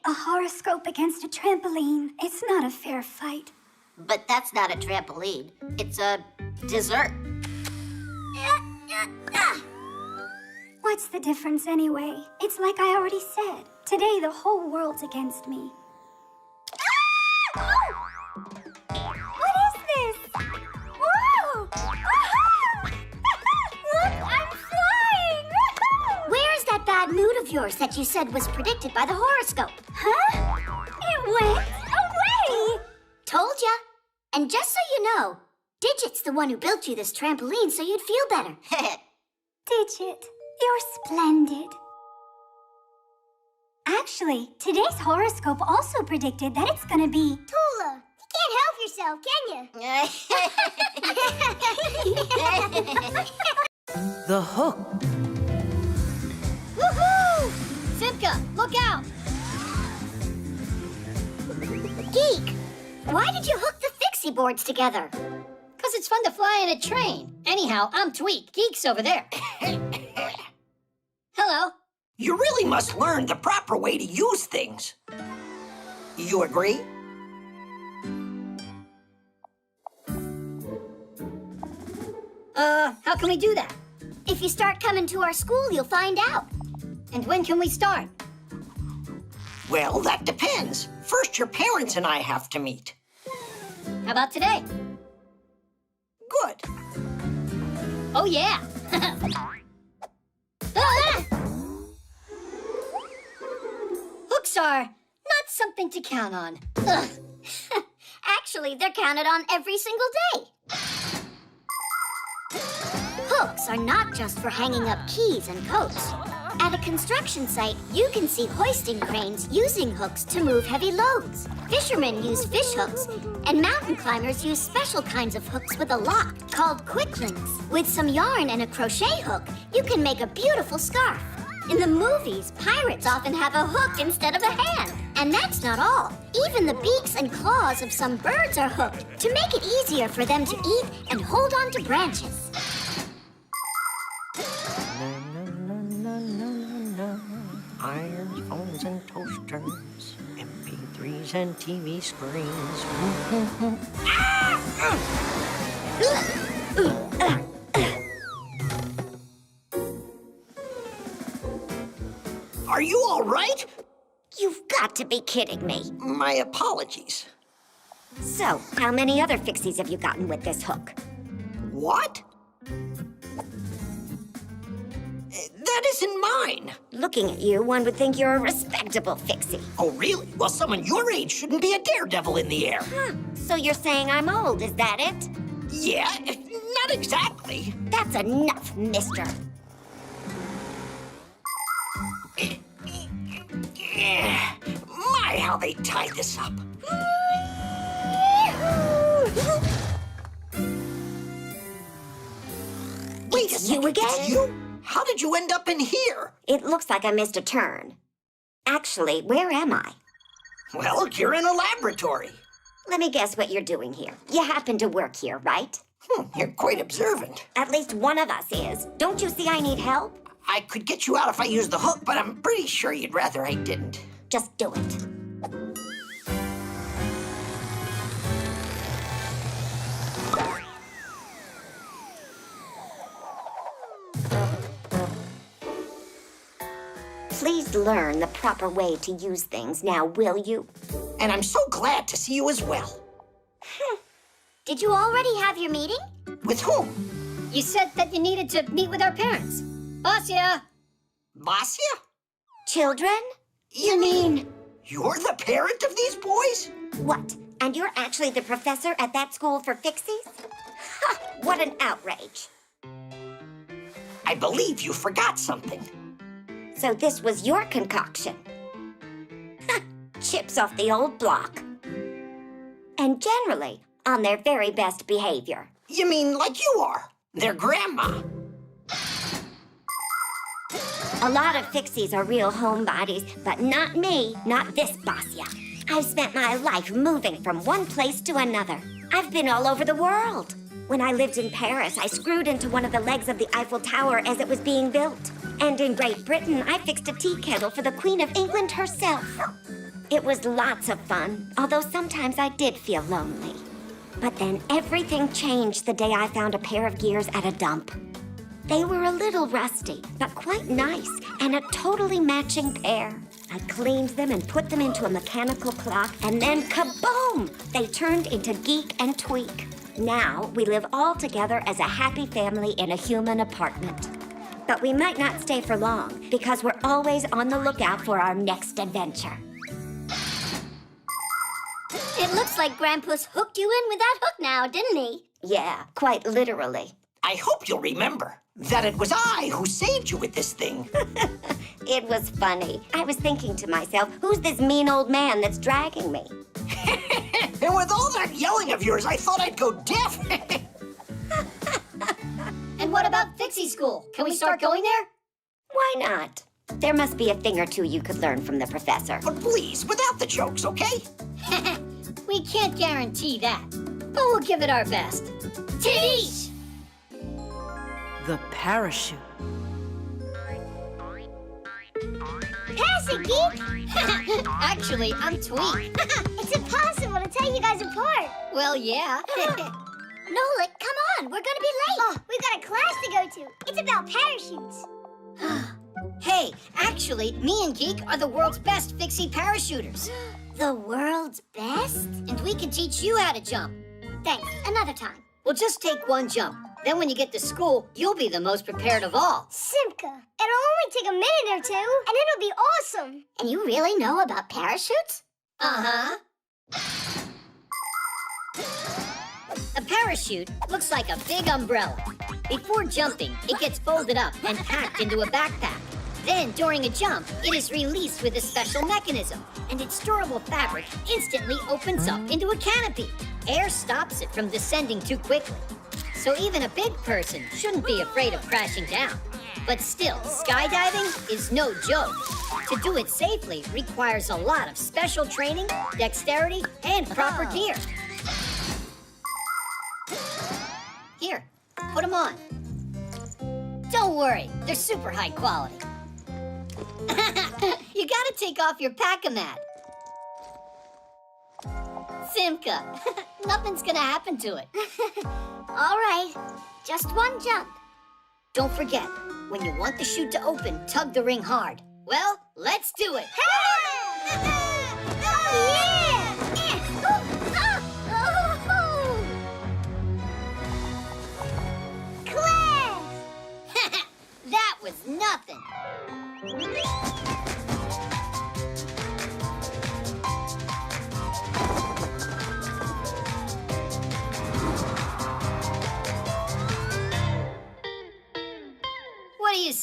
A horoscope against a trampoline. It's not a fair fight. But that's not a trampoline. It's a dessert. What's the difference anyway? It's like I already said. Today the whole world's against me. What is this? Whoa! Look, I'm flying! Where's that bad mood of yours that you said was predicted by the horoscope? Huh? It went away! Told ya. And just so you know, Digit's the one who built you this trampoline so you'd feel better. Digit, you're splendid. Actually, today's horoscope also predicted that it's gonna be... Tula, you can't help yourself, can you? The hook. Woohoo! Simka, look out! Geek, why did you hook the Fixie boards together? Because it's fun to fly in a train. Anyhow, I'm Tweak. Geek's over there. Hello. You really must learn the proper way to use things. You agree? How can we do that? If you start coming to our school, you'll find out. And when can we start? Well, that depends. First, your parents and I have to meet. How about today? Good. Oh, yeah. Hooks are not something to count on. Ugh. Actually, they're counted on every single day. Hooks are not just for hanging up keys and coats. At a construction site, you can see hoisting cranes using hooks to move heavy loads. Fishermen use fish hooks, and mountain climbers use special kinds of hooks with a lock called quick links. With some yarn and a crochet hook, you can make a beautiful scarf. In the movies, pirates often have a hook instead of a hand. And that's not all. Even the beaks and claws of some birds are hooked to make it easier for them to eat and hold on to branches. Irons, phones, and toasters, MP3s and TV screens. Are you all right? You've got to be kidding me. My apologies. So, how many other Fixies have you gotten with this hook? What? That isn't mine. Looking at you, one would think you're a respectable Fixie. Oh, really? Well, someone your age shouldn't be a daredevil in the air. Huh. So you're saying I'm old, is that it? Yeah, not exactly. That's enough, mister. My, how they tied this up. Wait a second, you again? It's you? How did you end up in here? It looks like I missed a turn. Actually, where am I? Well, you're in a laboratory. Let me guess what you're doing here. You happen to work here, right? You're quite observant. At least one of us is. Don't you see I need help? I could get you out if I used the hook, but I'm pretty sure you'd rather I didn't. Just do it. Please learn the proper way to use things now, will you? And I'm so glad to see you as well. Did you already have your meeting? With whom? You said that you needed to meet with our parents. Basia! Basia? Children? You mean you're the parent of these boys? What? And you're actually the professor at that school for Fixies? Ha! What an outrage. I believe you forgot something. So this was your concoction. Ha! Chips off the old block. And generally on their very best behavior. You mean like you are? Their grandma. A lot of Fixies are real homebodies, but not me, not this Basia. I've spent my life moving from one place to another. I've been all over the world. When I lived in Paris, I screwed into one of the legs of the Eiffel Tower as it was being built. And in Great Britain, I fixed a tea kettle for the Queen of England herself. It was lots of fun, although sometimes I did feel lonely. But then everything changed the day I found a pair of gears at a dump. They were a little rusty, but quite nice, and a totally matching pair. I cleaned them and put them into a mechanical clock, and then kaboom! They turned into Geek and Tweak. Now we live all together as a happy family in a human apartment. But we might not stay for long, because we're always on the lookout for our next adventure. It looks like Grandpa's hooked you in with that hook now, didn't he? Yeah, quite literally. I hope you'll remember that it was I who saved you with this thing. It was funny. I was thinking to myself, who's this mean old man that's dragging me? And with all that yelling of yours, I thought I'd go deaf. And what about Fixie School? Can we start going there? Why not? There must be a thing or two you could learn from the professor. But please, without the jokes, okay? We can't guarantee that, but we'll give it our best. Teach! The parachute. Pass it, Geek! Actually, I'm Tweak. It's impossible to tell you guys apart. Well, yeah. Nolik, come on, we're gonna be late. We've got a class to go to. It's about parachutes. Hey, actually, me and Geek are the world's best Fixie parachuters. The world's best? And we can teach you how to jump. Thanks, another time. We'll just take one jump. Then when you get to school, you'll be the most prepared of all. Simka, it'll only take a minute or two, and it'll be awesome. And you really know about parachutes? Uh-huh. A parachute looks like a big umbrella. Before jumping, it gets folded up and packed into a backpack. Then, during a jump, it is released with a special mechanism, and its durable fabric instantly opens up into a canopy. Air stops it from descending too quickly. So even a big person shouldn't be afraid of crashing down. But still, skydiving is no joke. To do it safely requires a lot of special training, dexterity, and proper gear. Here, put them on. Don't worry, they're super high quality. You gotta take off your pack-a-mat. Simka, nothing's gonna happen to it. All right, just one jump. Don't forget, when you want the chute to open, tug the ring hard. Well, let's do it. Oh, yeah!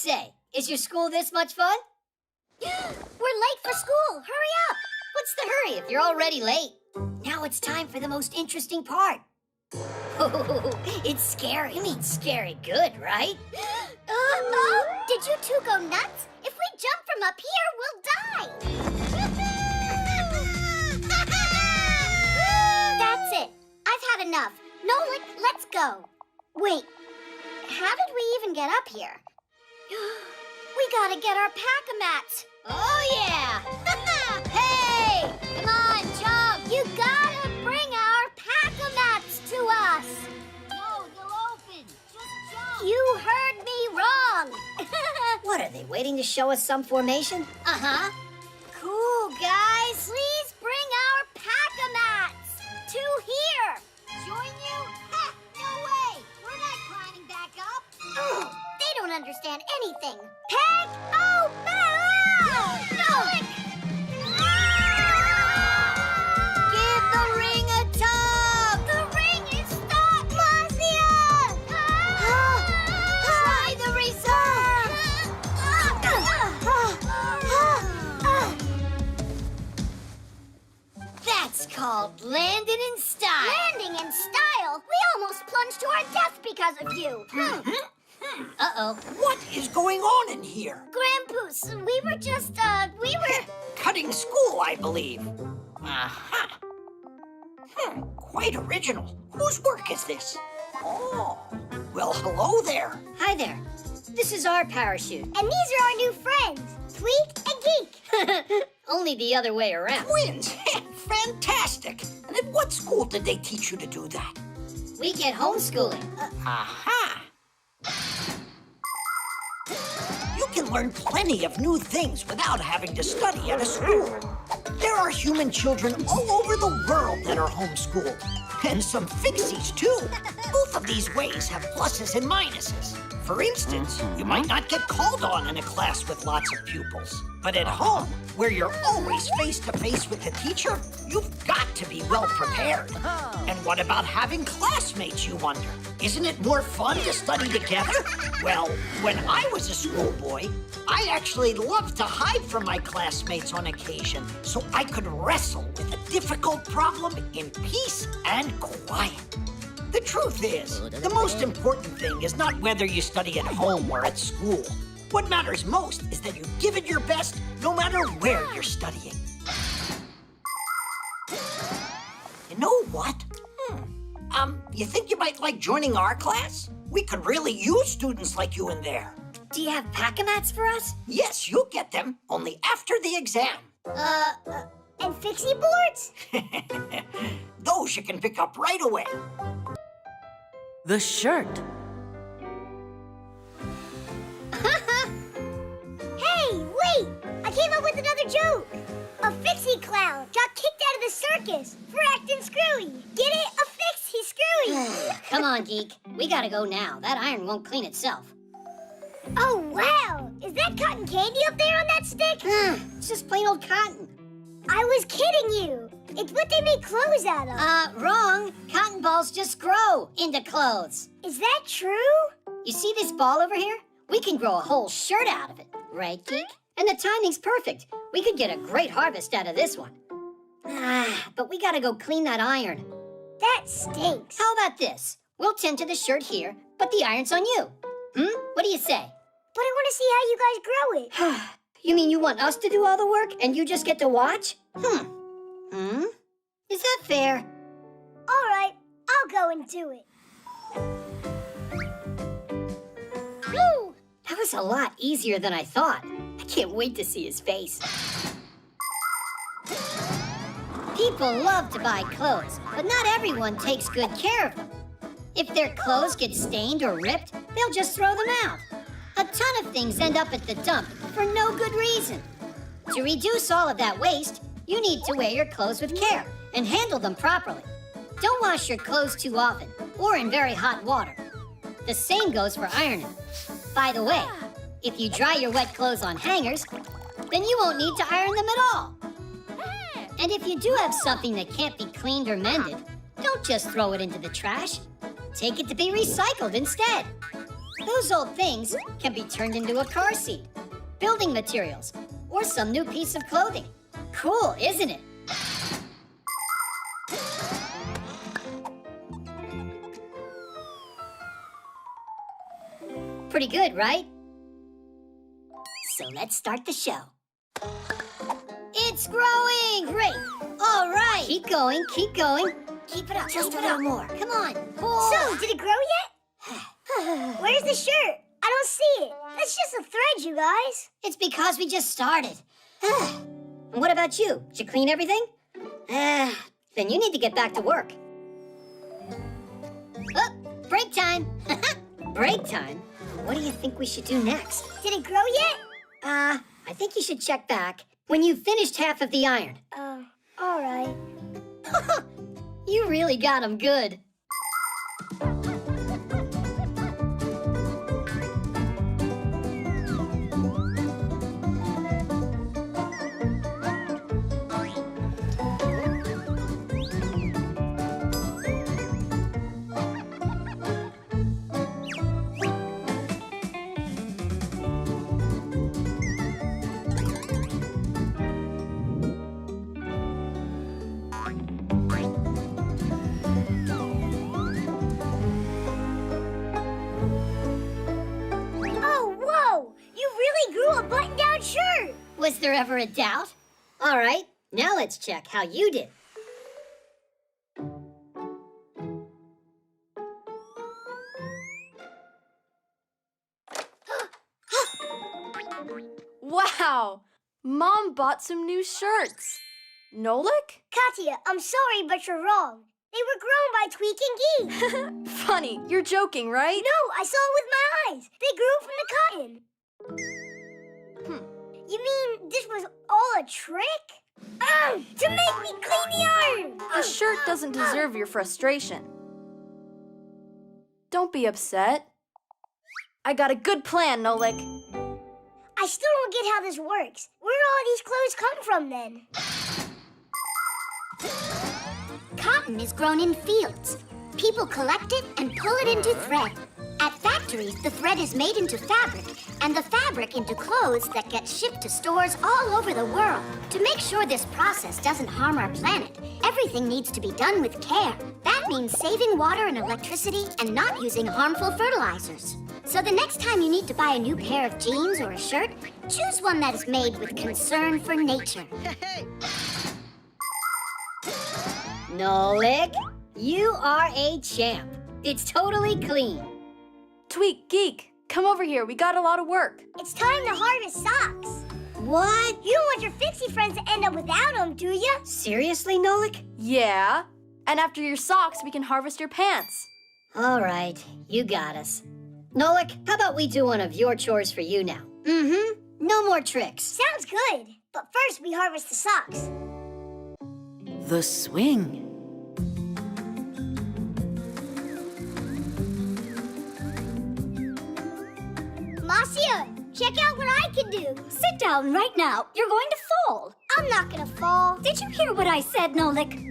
say? Is your school this much fun? We're late for school. Hurry up. What's the hurry if you're already late? Now it's time for the most interesting part. Oh, it's scary. You mean scary good, right? Did you two go nuts? If we jump from up here, we'll die. That's it. I've had enough. Nolik, let's go. Wait, how did we even get up here? We gotta get our pack-a-mats. Oh, yeah! Hey! Come on, jump! You gotta bring our pack-a-mats to us. No, they'll open. Just jump. You heard me wrong. What, are they waiting to show us some formation? Uh-huh. Cool, guys. Please bring our pack-a-mats to here. Join you? Ha! No way! We're not climbing back up. They don't understand anything. Pack-o-mats! Nolik! Give the ring a tug! The ring is stuck! Marcia! Try the reserve! That's called landing in style. Landing in style? We almost plunged to our death because of you. Uh-oh. What is going on in here? Grandpoos, we were just, Cutting school, I believe. Aha. Quite original. Whose work is this? Oh, well, hello there. Hi there. This is our parachute. And these are our new friends, Tweak and Geek. Only the other way around. Twins? Fantastic. And at what school did they teach you to do that? We get homeschooling. Aha. You can learn plenty of new things without having to study at a school. There are human children all over the world that are homeschooled. And some Fixies, too. Both of these ways have pluses and minuses. For instance, you might not get called on in a class with lots of pupils. But at home, where you're always face-to-face with the teacher, you've got to be well prepared. And what about having classmates, you wonder? Isn't it more fun to study together? Well, when I was a schoolboy, I actually loved to hide from my classmates on occasion so I could wrestle with a difficult problem in peace and quiet. The truth is, the most important thing is not whether you study at home or at school. What matters most is that you give it your best no matter where you're studying. You know what? You think you might like joining our class? We could really use students like you in there. Do you have pack-a-mats for us? Yes, you'll get them, only after the exam. And Fixie boards? Those you can pick up right away. The shirt. Hey, wait! I came up with another joke. A Fixie clown got kicked out of the circus for acting screwy. Get it? A Fixie screwy. Come on, Geek. We gotta go now. That iron won't clean itself. Oh, wow! Is that cotton candy up there on that stick? It's just plain old cotton. I was kidding you. It's what they make clothes out of. Wrong. Cotton balls just grow into clothes. Is that true? You see this ball over here? We can grow a whole shirt out of it. Right, Geek? And the timing's perfect. We could get a great harvest out of this one. But we gotta go clean that iron. That stinks. How about this? We'll tend to the shirt here, but the iron's on you. What do you say? But I want to see how you guys grow it. You mean you want us to do all the work and you just get to watch? Is that fair? All right, I'll go and do it. Woo! That was a lot easier than I thought. I can't wait to see his face. People love to buy clothes, but not everyone takes good care of them. If their clothes get stained or ripped, they'll just throw them out. A ton of things end up at the dump for no good reason. To reduce all of that waste, you need to wear your clothes with care and handle them properly. Don't wash your clothes too often or in very hot water. The same goes for ironing. By the way, if you dry your wet clothes on hangers, then you won't need to iron them at all. And if you do have something that can't be cleaned or mended, don't just throw it into the trash. Take it to be recycled instead. Those old things can be turned into a car seat, building materials, or some new piece of clothing. Cool, isn't it? Pretty good, right? So let's start the show. It's growing! Great! All right! Keep going, keep going. Keep it up, just a little more. Come on. So, did it grow yet? Where's the shirt? I don't see it. That's just a thread, you guys. It's because we just started. And what about you? Did you clean everything? Then you need to get back to work. Oh, break time. Break time? What do you think we should do next? Did it grow yet? I think you should check back when you've finished half of the iron. All right. You really got him good. Was there ever a doubt? All right, now let's check how you did. Wow! Mom bought some new shirts. Nolik? Katya, I'm sorry, but you're wrong. They were grown by Tweak and Geek. Funny, you're joking, right? No, I saw it with my eyes. They grew from the cotton. You mean this was all a trick? To make me clean the iron! The shirt doesn't deserve your frustration. Don't be upset. I got a good plan, Nolik. I still don't get how this works. Where do all these clothes come from, then? Cotton is grown in fields. People collect it and pull it into thread. At factories, the thread is made into fabric, and the fabric into clothes that get shipped to stores all over the world. To make sure this process doesn't harm our planet, everything needs to be done with care. That means saving water and electricity and not using harmful fertilizers. So the next time you need to buy a new pair of jeans or a shirt, choose one that is made with concern for nature. Nolik, you are a champ. It's totally clean. Tweak, Geek, come over here. We got a lot of work. It's time to harvest socks. What? You don't want your Fixie friends to end up without them, do you? Seriously, Nolik? Yeah. And after your socks, we can harvest your pants. All right, you got us. Nolik, how about we do one of your chores for you now? No more tricks. Sounds good. But first, we harvest the socks. The swing. Marcia, check out what I can do. Sit down right now. You're going to fall. I'm not gonna fall. Did you hear what I said, Nolik?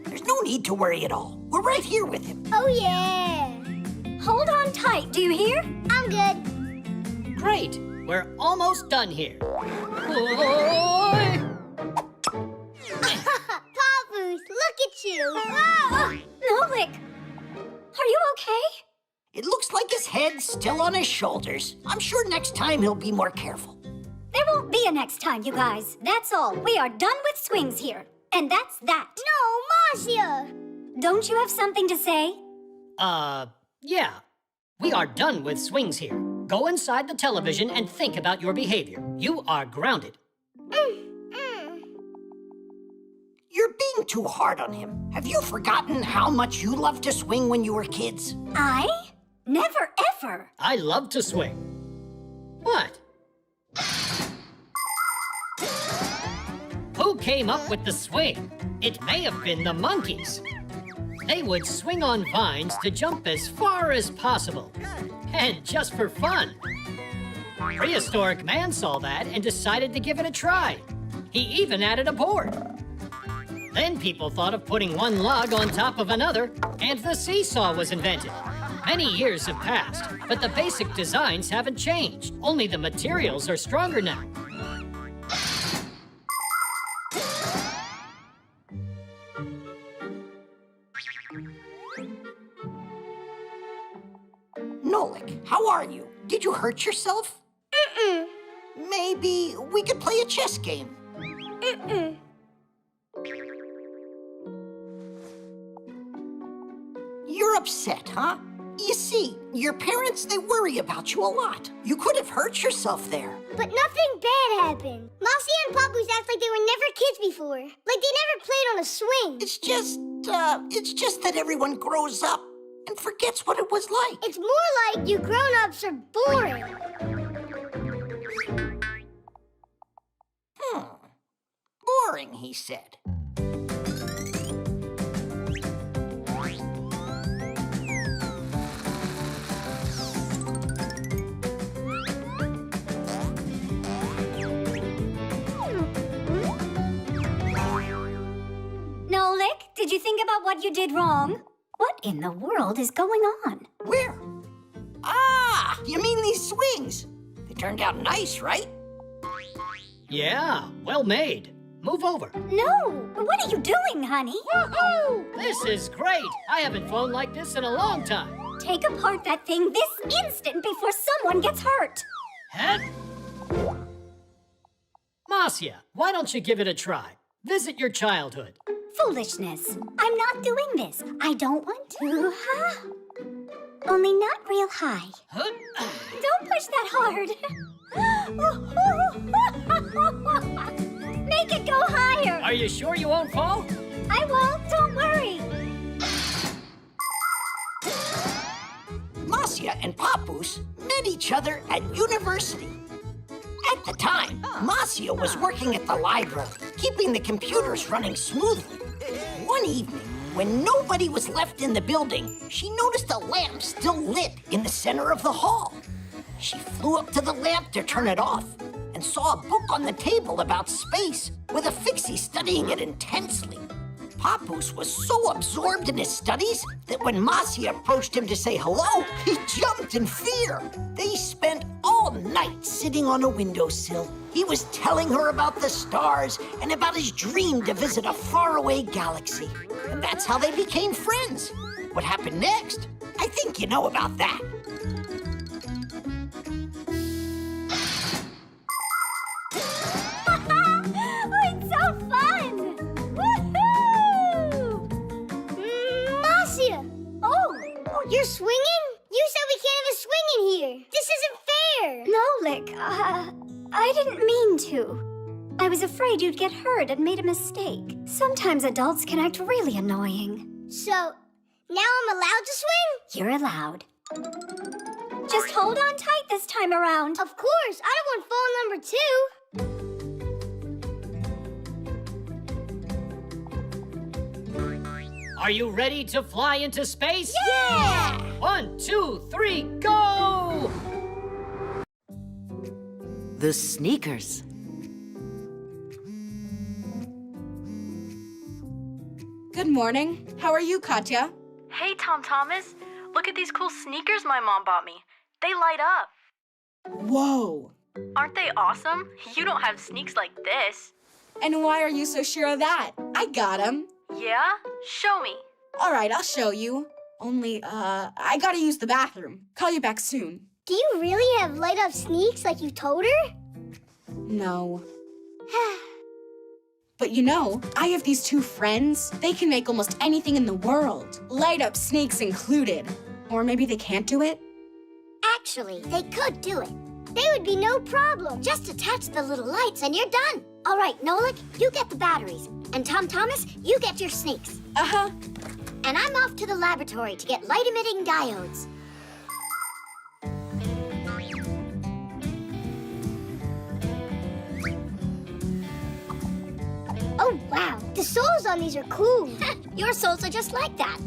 There's no need to worry at all. We're right here with him. Oh, yeah. Hold on tight. Do you hear? I'm good. Great. We're almost done here. Papoose, look at you. Nolik, are you okay? It looks like his head's still on his shoulders. I'm sure next time he'll be more careful. There won't be a next time, you guys. That's all. We are done with swings here. And that's that. No, Marcia! Don't you have something to say? Yeah. We are done with swings here. Go inside the television and think about your behavior. You are grounded. You're being too hard on him. Have you forgotten how much you loved to swing when you were kids? I? Never, ever. I love to swing. What? Who came up with the swing? It may have been the monkeys. They would swing on vines to jump as far as possible. And just for fun. Prehistoric man saw that and decided to give it a try. He even added a board. Then people thought of putting one log on top of another, and the seesaw was invented. Many years have passed, but the basic designs haven't changed. Only the materials are stronger now. Nolik, how are you? Did you hurt yourself? Mm-mm. Maybe we could play a chess game. Mm-mm. You're upset, huh? You see, your parents, they worry about you a lot. You could have hurt yourself there. But nothing bad happened. Mousy and Papu's act like they were never kids before. Like they never played on a swing. It's just that everyone grows up and forgets what it was like. It's more like you grown-ups are boring. Boring, he said. Nolik, did you think about what you did wrong? What in the world is going on? Where? Ah, you mean these swings? They turned out nice, right? Yeah, well made. Move over. No, what are you doing, honey? Woohoo! This is great. I haven't flown like this in a long time. Take apart that thing this instant before someone gets hurt. Head? Marcia, why don't you give it a try? Visit your childhood. Foolishness. I'm not doing this. I don't want to. Only not real high. Don't push that hard. Make it go higher. Are you sure you won't fall? I won't. Don't worry. Marcia and Papoose met each other at university. At the time, Marcia was working at the library, keeping the computers running smoothly. One evening, when nobody was left in the building, she noticed a lamp still lit in the center of the hall. She flew up to the lamp to turn it off and saw a book on the table about space with a Fixie studying it intensely. Papoose was so absorbed in his studies that when Marcia approached him to say hello, he jumped in fear. They spent all night sitting on a windowsill. He was telling her about the stars and about his dream to visit a faraway galaxy. And that's how they became friends. What happened next? I think you know about that. It's so fun! Woohoo! Marcia! Oh, you're swinging? You said we can't have a swing in here. This isn't fair. Nolik, I didn't mean to. I was afraid you'd get hurt and made a mistake. Sometimes adults can act really annoying. So, now I'm allowed to swing? You're allowed. Just hold on tight this time around. Of course, I don't want fall number 2. Are you ready to fly into space? Yeah! 1, 2, 3, go! The sneakers. Good morning. How are you, Katya? Hey, Tom Thomas. Look at these cool sneakers my mom bought me. They light up. Whoa. Aren't they awesome? You don't have sneaks like this. And why are you so sure of that? I got them. Yeah? Show me. All right, I'll show you. Only, I gotta use the bathroom. Call you back soon. Do you really have light-up sneaks like you told her? No. But you know, I have these two friends. They can make almost anything in the world. Light-up sneaks included. Or maybe they can't do it? Actually, they could do it. They would be no problem. Just attach the little lights and you're done. All right, Nolik, you get the batteries. And Tom Thomas, you get your sneaks. Uh-huh. And I'm off to the laboratory to get light-emitting diodes. Oh, wow. The soles on these are cool. Your soles are just like that.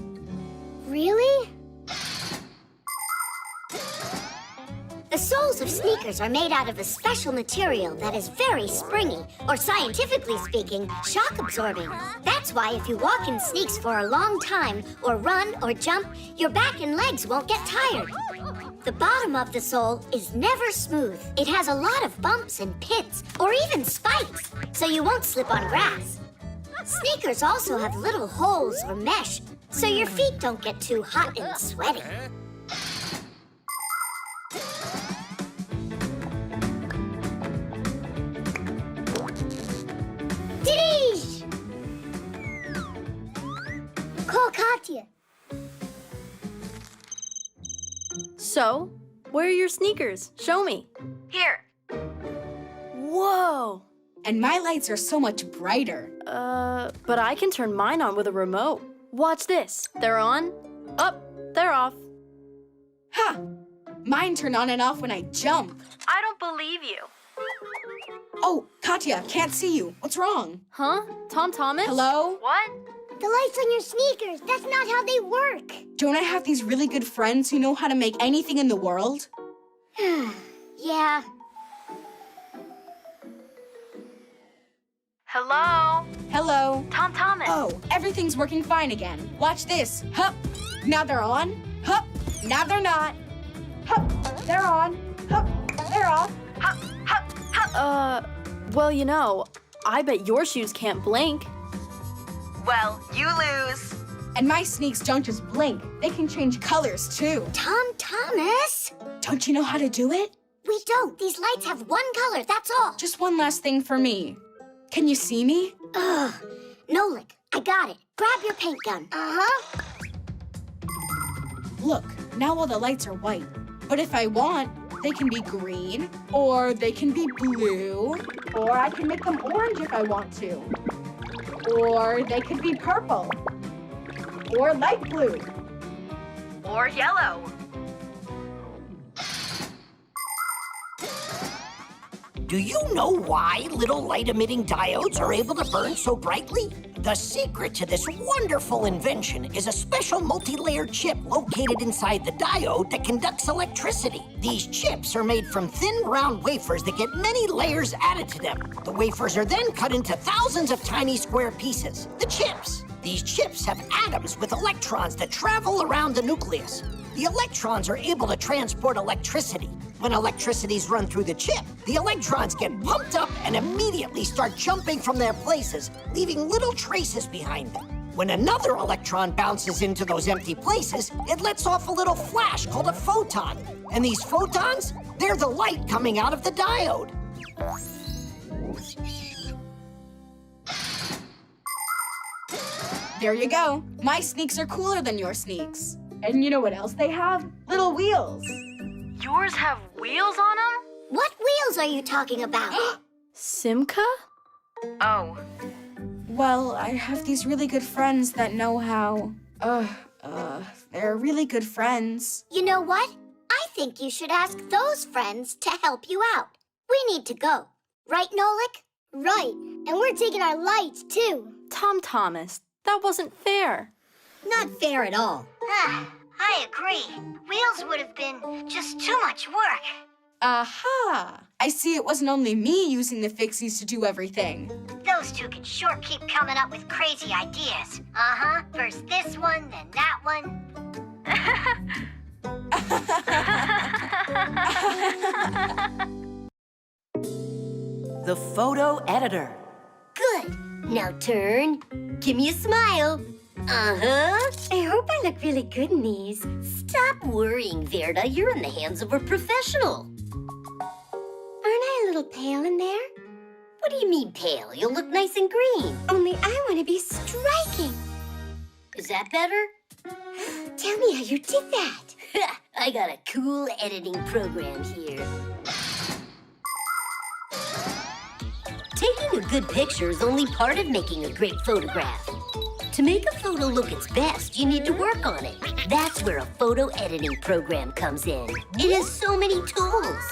Really? The The soles of sneakers are made out of a special material that is very springy, or scientifically speaking, shock absorbing. That's why if you walk in sneaks for a long time, or run or jump, your back and legs won't get tired. The bottom of the sole is never smooth. It has a lot of bumps and pits, or even spikes, so you won't slip on grass. Sneakers also have little holes or mesh, so your feet don't get too hot and sweaty. Diddy! Call Katya. So, where are your sneakers? Show me. Here. Whoa! And my lights are so much brighter. But I can turn mine on with a remote. Watch this. They're on. Up. They're off. Ha! Mine turn on and off when I jump. I don't believe you. Oh, Katya, can't see you. What's wrong? Huh? Tom Thomas? Hello? What? The lights on your sneakers, that's not how they work. Don't I have these really good friends who know how to make anything in the world? Yeah. Hello? Hello? Tom Thomas. Oh, everything's working fine again. Watch this. Hup. Now they're on. Hup. Now they're not. Hup. They're on. Hup. They're off. Hup. Hup. Hup. Well, you know, I bet your shoes can't blink. Well, you lose. And my sneaks don't just blink. They can change colors, too. Tom Thomas? Don't you know how to do it? We don't. These lights have one color, that's all. Just one last thing for me. Can you see me? Ugh. Nolik, I got it. Grab your paint gun. Uh-huh. Look, now all the lights are white. But if I want, they can be green, or they can be blue, or I can make them orange if I want to. Or they could be purple, or light blue, or yellow. Do you know why little light-emitting diodes are able to burn so brightly? The secret to this wonderful invention is a special multi-layered chip located inside the diode that conducts electricity. These chips are made from thin, round wafers that get many layers added to them. The wafers are then cut into thousands of tiny square pieces, the chips. These chips have atoms with electrons that travel around the nucleus. The electrons are able to transport electricity. When electricity's run through the chip, the electrons get pumped up and immediately start jumping from their places, leaving little traces behind them. When another electron bounces into those empty places, it lets off a little flash called a photon. And these photons, they're the light coming out of the diode. There you go. My sneaks are cooler than your sneaks. And you know what else they have? Little wheels. Yours have wheels on them? What wheels are you talking about? Simka? Oh. Well, I have these really good friends that know how... they're really good friends. You know what? I think you should ask those friends to help you out. We need to go. Right, Nolik? Right. And we're taking our lights, too. Tom Thomas, that wasn't fair. Not fair at all. I agree. Wheels would have been just too much work. Aha! I see it wasn't only me using the Fixies to do everything. Those two can sure keep coming up with crazy ideas. Uh-huh. First this one, then that one. The photo editor. Good. Now turn. Give me a smile. Uh-huh. I hope I look really good in these. Stop worrying, Verda. You're in the hands of a professional. Aren't I a little pale in there? What do you mean pale? You'll look nice and green. Only I want to be striking. Is that better? Tell me how you did that. I got a cool editing program here. Taking a good picture is only part of making a great photograph. To make a photo look its best, you need to work on it. That's where a photo editing program comes in. It has so many tools.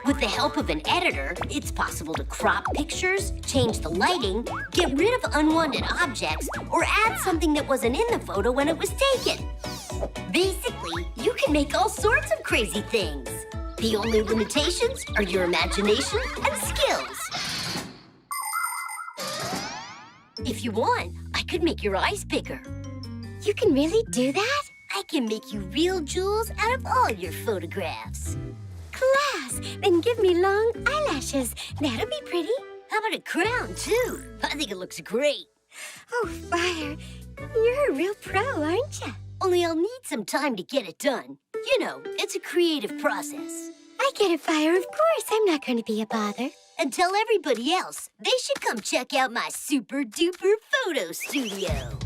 With the help of an editor, it's possible to crop pictures, change the lighting, get rid of unwanted objects, or add something that wasn't in the photo when it was taken. Basically, you can make all sorts of crazy things. The only limitations are your imagination and skills. If you want, I could make your eyes bigger. You can really do that? I can make you real jewels out of all your photographs. Class! Then give me long eyelashes. That'll be pretty. How about a crown, too? I think it looks great. Oh, Fire, you're a real pro, aren't you? Only I'll need some time to get it done. You know, it's a creative process. I get it, Fire, of course. I'm not going to be a bother. And tell everybody else they should come check out my super-duper photo studio.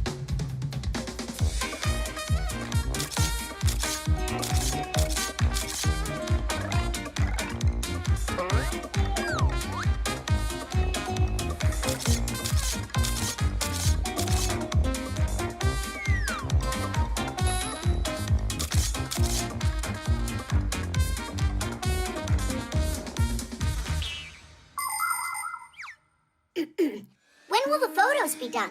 When will the photos be done?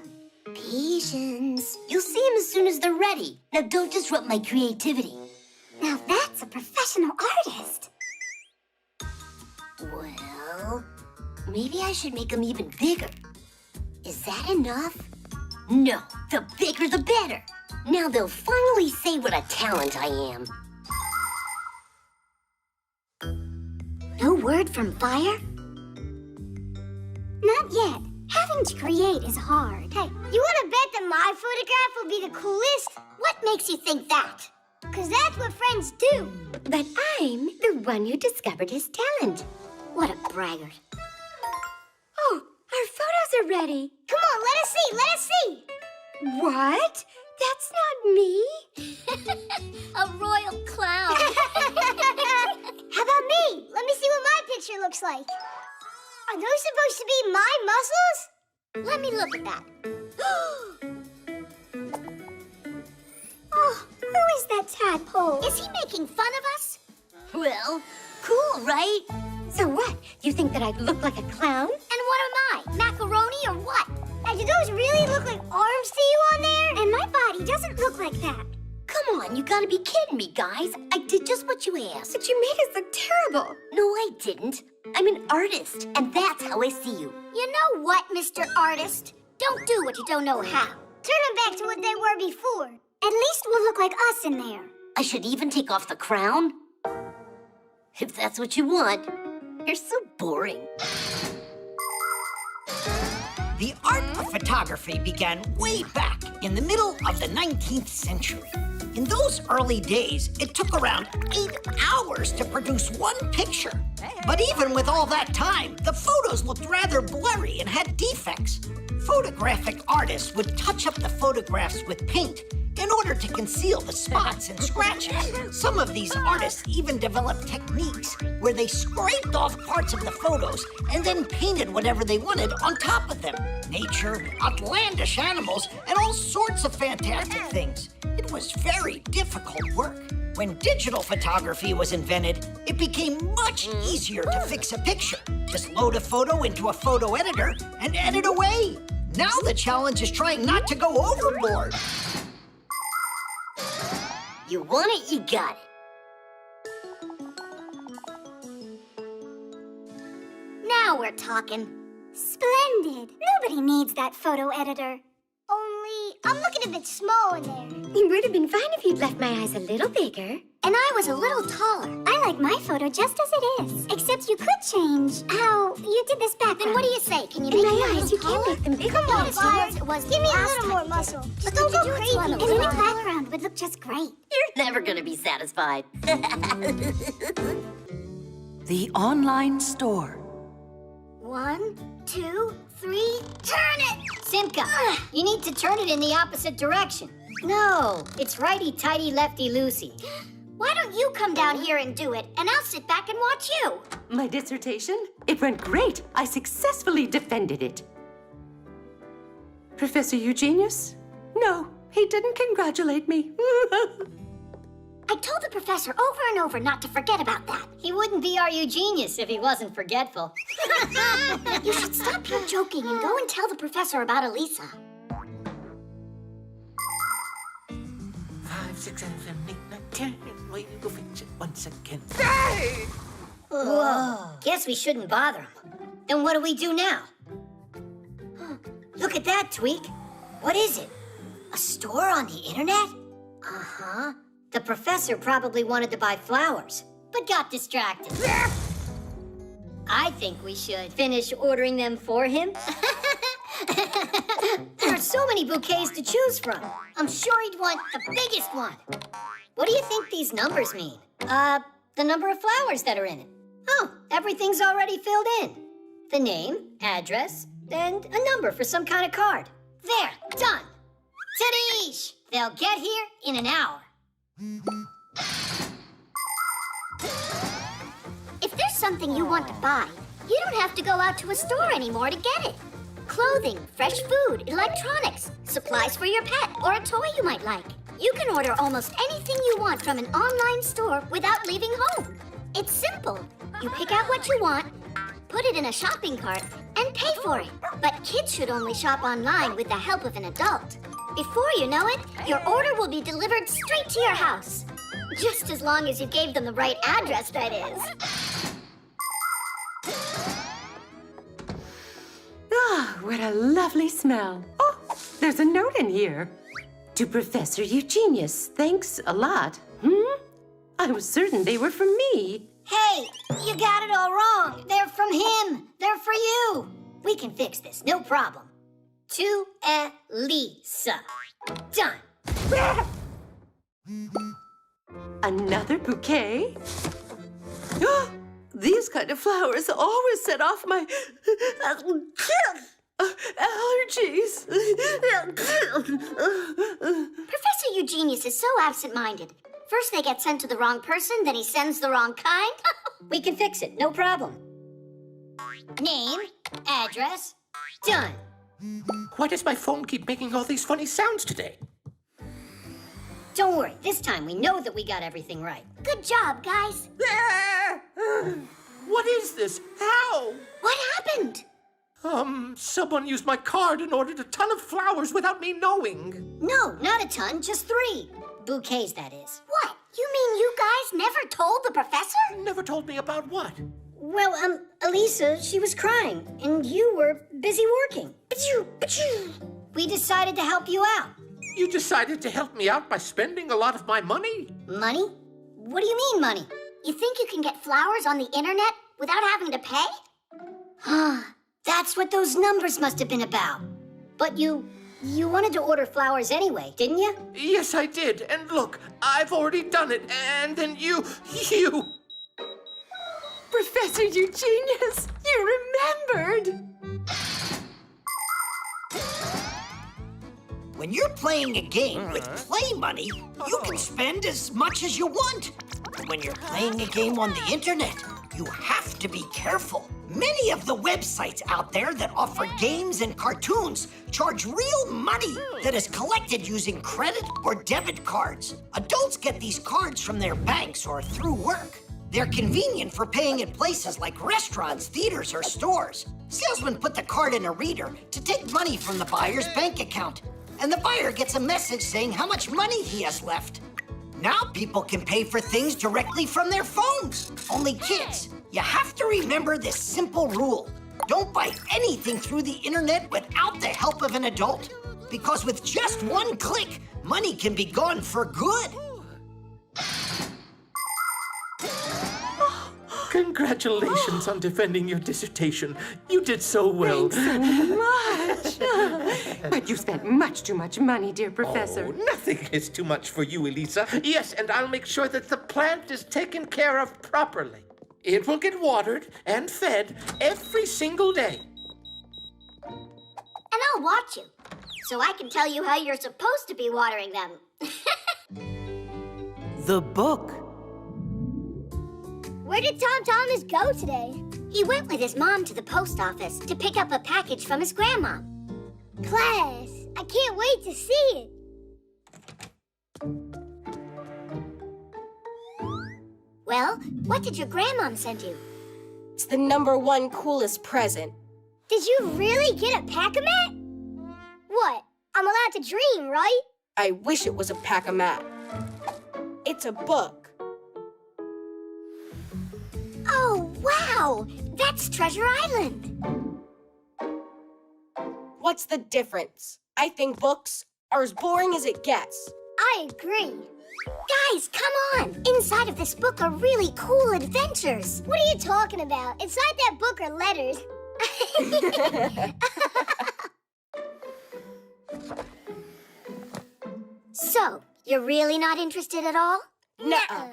Patience. You'll see them as soon as they're ready. Now don't disrupt my creativity. Now that's a professional artist. Well, maybe I should make them even bigger. Is that enough? No, the bigger the better. Now they'll finally say what a talent I am. No word from Fire? Not yet. Having to create is hard. Hey, you want to bet that my photograph will be the coolest? What makes you think that? Because that's what friends do. But I'm the one who discovered his talent. What a braggart. Oh, our photos are ready. Come on, let us see, let us see. What? That's not me. A royal clown. How about me? Let me see what my picture looks like. Are those supposed to be my muscles? Let me look at that. Oh, who is that tadpole? Is he making fun of us? Well, cool, right? So what? You think that I look like a clown? And what am I? Macaroni or what? And do those really look like arms to you on there? And my body doesn't look like that. Come on, you gotta be kidding me, guys. I did just what you asked. But you made us look terrible. No, I didn't. I'm an artist, and that's how I see you. You know what, Mr. Artist? Don't do what you don't know how. Turn them back to what they were before. At least we'll look like us in there. I should even take off the crown? If that's what you want. You're so boring. The art of photography began way back in the middle of the 19th century. In those early days, it took around 8 hours to produce one picture. But even with all that time, the photos looked rather blurry and had defects. Photographic artists would touch up the photographs with paint in order to conceal the spots and scratches. Some of these artists even developed techniques where they scraped off parts of the photos and then painted whatever they wanted on top of them. Nature, outlandish animals, and all sorts of fantastic things. It was very difficult work. When digital photography was invented, it became much easier to fix a picture. Just load a photo into a photo editor and edit away. Now the challenge is trying not to go overboard. You want it, you got it. Now we're talking. Splendid. Nobody needs that photo editor. Only, I'm looking a bit small in there. It would have been fine if you'd left my eyes a little bigger. And I was a little taller. I like my photo just as it is. Except you could change how you did this background. Then what do you say? Can you In make my it eyes, you can't make them bigger. Come on, Fires. It was Give me a little more muscle. Just don't go crazy. And any background would look just great. You're never gonna be satisfied. The online store. 1, 2, 3, turn it! Simka, you need to turn it in the opposite direction. No, it's righty-tighty, lefty-loosey. Why don't you come down here and do it, and I'll sit back and watch you? My dissertation? It went great. I successfully defended it. Professor Eugenius? No, he didn't congratulate me. I told the professor over and over not to forget about that. He wouldn't be our Eugenius if he wasn't forgetful. You should stop your joking and go and tell the professor about Alysa. 5, 6, 7, 8, 9, 10. We will fix it once again. Whoa. Guess we shouldn't bother him. Then what do we do now? Look at that, Tweak. What is it? A store on the internet? Uh-huh. The professor probably wanted to buy flowers, but got distracted. I think we should finish ordering them for him. There are so many bouquets to choose from. I'm sure he'd want the biggest one. What do you think these numbers mean? The number of flowers that are in it. Oh, everything's already filled in. The name, address, and a number for some kind of card. There, done. Tadoosh! They'll get here in an hour. If there's something you want to buy, you don't have to go out to a store anymore to get it. Clothing, fresh food, electronics, supplies for your pet, or a toy you might like. You can order almost anything you want from an online store without leaving home. It's simple. You pick out what you want, put it in a shopping cart, and pay for it. But kids should only shop online with the help of an adult. Before you know it, your order will be delivered straight to your house. Just as long as you gave them the right address, that is. Ah, what a lovely smell. Oh, there's a note in here. To Professor Eugenius, thanks a lot. I was certain they were from me. Hey, you got it all wrong. They're from him. They're for you. We can fix this, no problem. To Alysa. Done. Another bouquet? These kind of flowers always set off my allergies. Professor Eugenius is so absent-minded. First they get sent to the wrong person, then he sends the wrong kind. We can fix it, no problem. Name, address, done. Why does my phone keep making all these funny sounds today? Don't worry, this time we know that we got everything right. Good job, guys. What is this? How? What happened? Someone used my card and ordered a ton of flowers without me knowing. No, not a ton, just 3. Bouquets, that is. What? You mean you guys never told the professor? Never told me about what? Well, Alysa, she was crying, and you were busy working. We decided to help you out. You decided to help me out by spending a lot of my money? Money? What do you mean, money? You think you can get flowers on the internet without having to pay? That's what those numbers must have been about. But you wanted to order flowers anyway, didn't you? Yes, I did. And look, I've already done it. And then you... Professor Eugenius, you remembered. When you're playing a game with play money, you can spend as much as you want. But when you're playing a game on the internet, you have to be careful. Many of the websites out there that offer games and cartoons charge real money that is collected using credit or debit cards. Adults get these cards from their banks or through work. They're convenient for paying at places like restaurants, theaters, or stores. Salesmen put the card in a reader to take money from the buyer's bank account, and the buyer gets a message saying how much money he has left. Now people can pay for things directly from their phones. Only kids, you have to remember this simple rule. Don't buy anything through the internet without the help of an adult. Because with just one click, money can be gone for good. Congratulations on defending your dissertation. You did so well. Thanks so much. But you spent much too much money, dear Professor. Oh, nothing is too much for you, Alysa. Yes, and I'll make sure that the plant is taken care of properly. It will get watered and fed every single day. And I'll watch you, so I can tell you how you're supposed to be watering them. The book. Where did Tom Thomas go today? He went with his mom to the post office to pick up a package from his grandma. Class, I can't wait to see it. Well, what did your grandmom send you? It's the #1 coolest present. Did you really get a pack-a-mat? What? I'm allowed to dream, right? I wish it was a pack-a-mat. It's a book. Oh, wow! That's Treasure Island. What's the difference? I think books are as boring as it gets. I agree. Guys, come on! Inside of this book are really cool adventures. What are you talking about? Inside that book are letters. So, you're really not interested at all? Nuh-uh.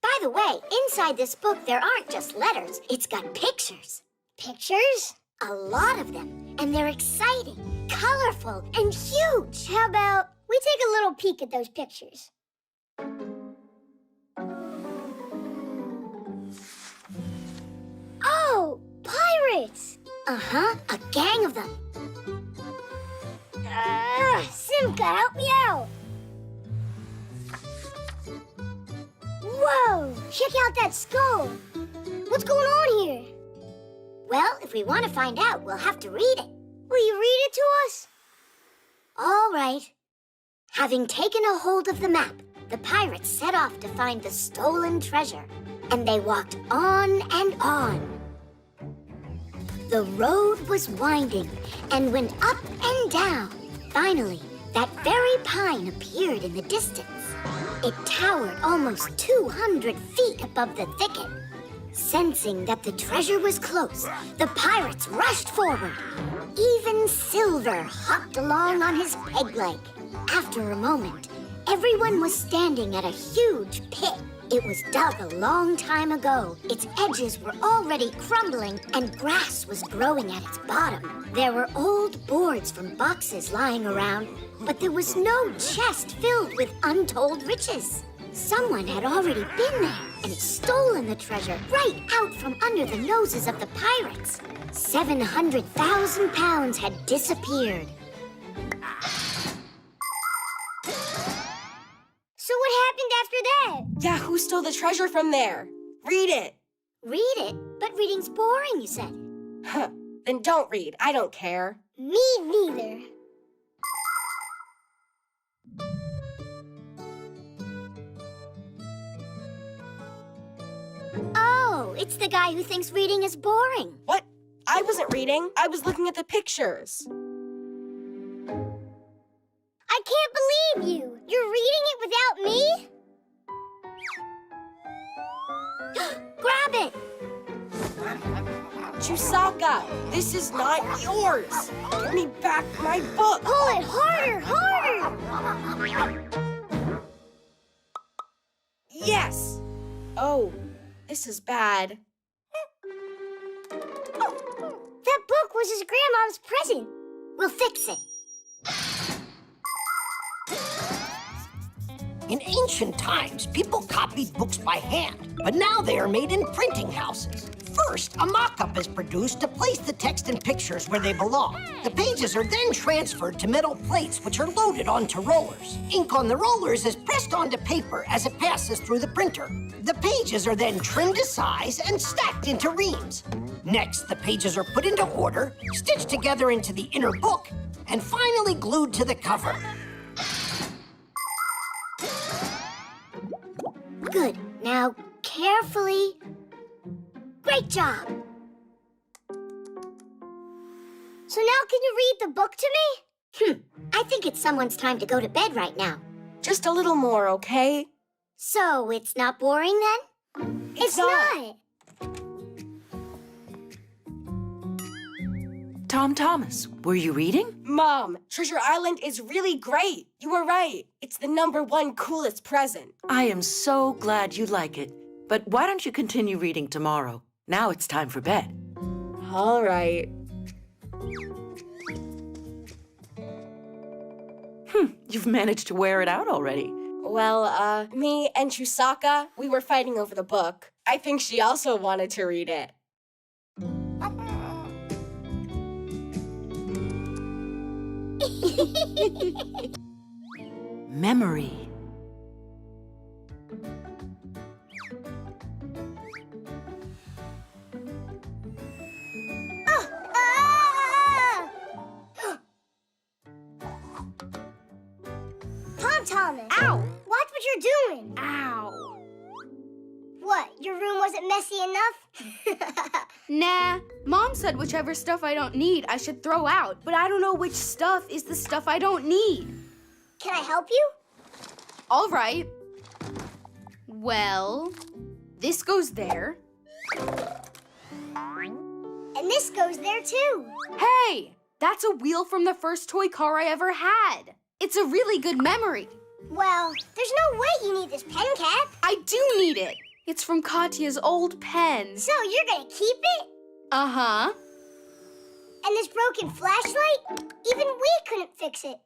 By the way, inside this book there aren't just letters. It's got pictures. Pictures? A lot of them. And they're exciting, colorful, and huge. How about we take a little peek at those pictures? Oh, pirates! Uh-huh, a gang of them. Simka, help me out! Whoa! Check out that skull! What's going on here? Well, if we want to find out, we'll have to read it. Will you read it to us? All right. Having taken a hold of the map, the pirates set off to find the stolen treasure, and they walked on and on. The road was winding and went up and down. Finally, that very pine appeared in the distance. It towered almost 200 feet above the thicket. Sensing that the treasure was close, the pirates rushed forward. Even Silver hopped along on his peg leg. After a moment, everyone was standing at a huge pit. It was dug a long time ago. Its edges were already crumbling and grass was growing at its bottom. There were old boards from boxes lying around, but there was no chest filled with untold riches. Someone had already been there and stolen the treasure right out from under the noses of the pirates. 700,000 pounds had disappeared. So what happened after that? Yeah, who stole the treasure from there? Read it. Read it? But reading's boring, you said. Huh. Then don't read. I don't care. Me neither. Oh, it's the guy who thinks reading is boring. What? I wasn't reading. I was looking at the pictures. I can't believe you! You're reading it without me? Grab it! Chusaka, this is not yours. Give me back my book. Pull it harder, harder! Yes. Oh, this is bad. That book was his grandma's present. We'll fix it. In ancient times, people copied books by hand, but now they are made in printing houses. First, a mock-up is produced to place the text and pictures where they belong. The pages are then transferred to metal plates, which are loaded onto rollers. Ink on the rollers is pressed onto paper as it passes through the printer. The pages are then trimmed to size and stacked into reams. Next, the pages are put into order, stitched together into the inner book, and finally glued to the cover. Good. Now, carefully. Great job. So now can you read the book to me? I think it's someone's time to go to bed right now. Just a little more, okay? So, it's not boring then? It's not. Tom Thomas, were you reading? Mom, Treasure Island is really great. You were right. It's the #1 coolest present. I am so glad you like it. But why don't you continue reading tomorrow? Now it's time for bed. All right. You've managed to wear it out already. Well, me and Chusaka, we were fighting over the book. I think she also wanted to read it. Memory. Tom Thomas. Ow! Watch what you're doing. Ow. What, your room wasn't messy enough? Nah, Mom said whichever stuff I don't need I should throw out, but I don't know which stuff is the stuff I don't need. Can I help you? All right. Well, this goes there. And this goes there too. Hey, that's a wheel from the first toy car I ever had. It's a really good memory. Well, there's no way you need this pen cap. I do need it. It's from Katya's old pen. So you're gonna keep it? Uh-huh. And this broken flashlight? Even we couldn't fix it.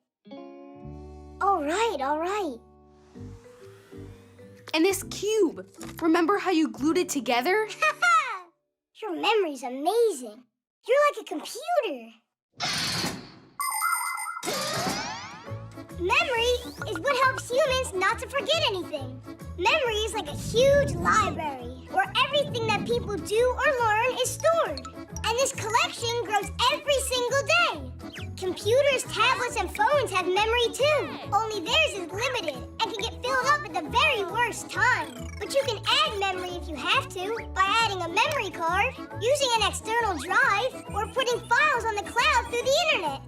All right. And this cube. Remember how you glued it together? Your memory's amazing. You're like a computer. Memory is what helps humans not to forget anything. Memory is like a huge library where everything that people do or learn is stored. And this collection grows every single day. Computers, tablets, and phones have memory too. Only theirs is limited and can get filled up at the very worst time. But you can add memory if you have to by adding a memory card, using an external drive, or putting files on the cloud through the internet.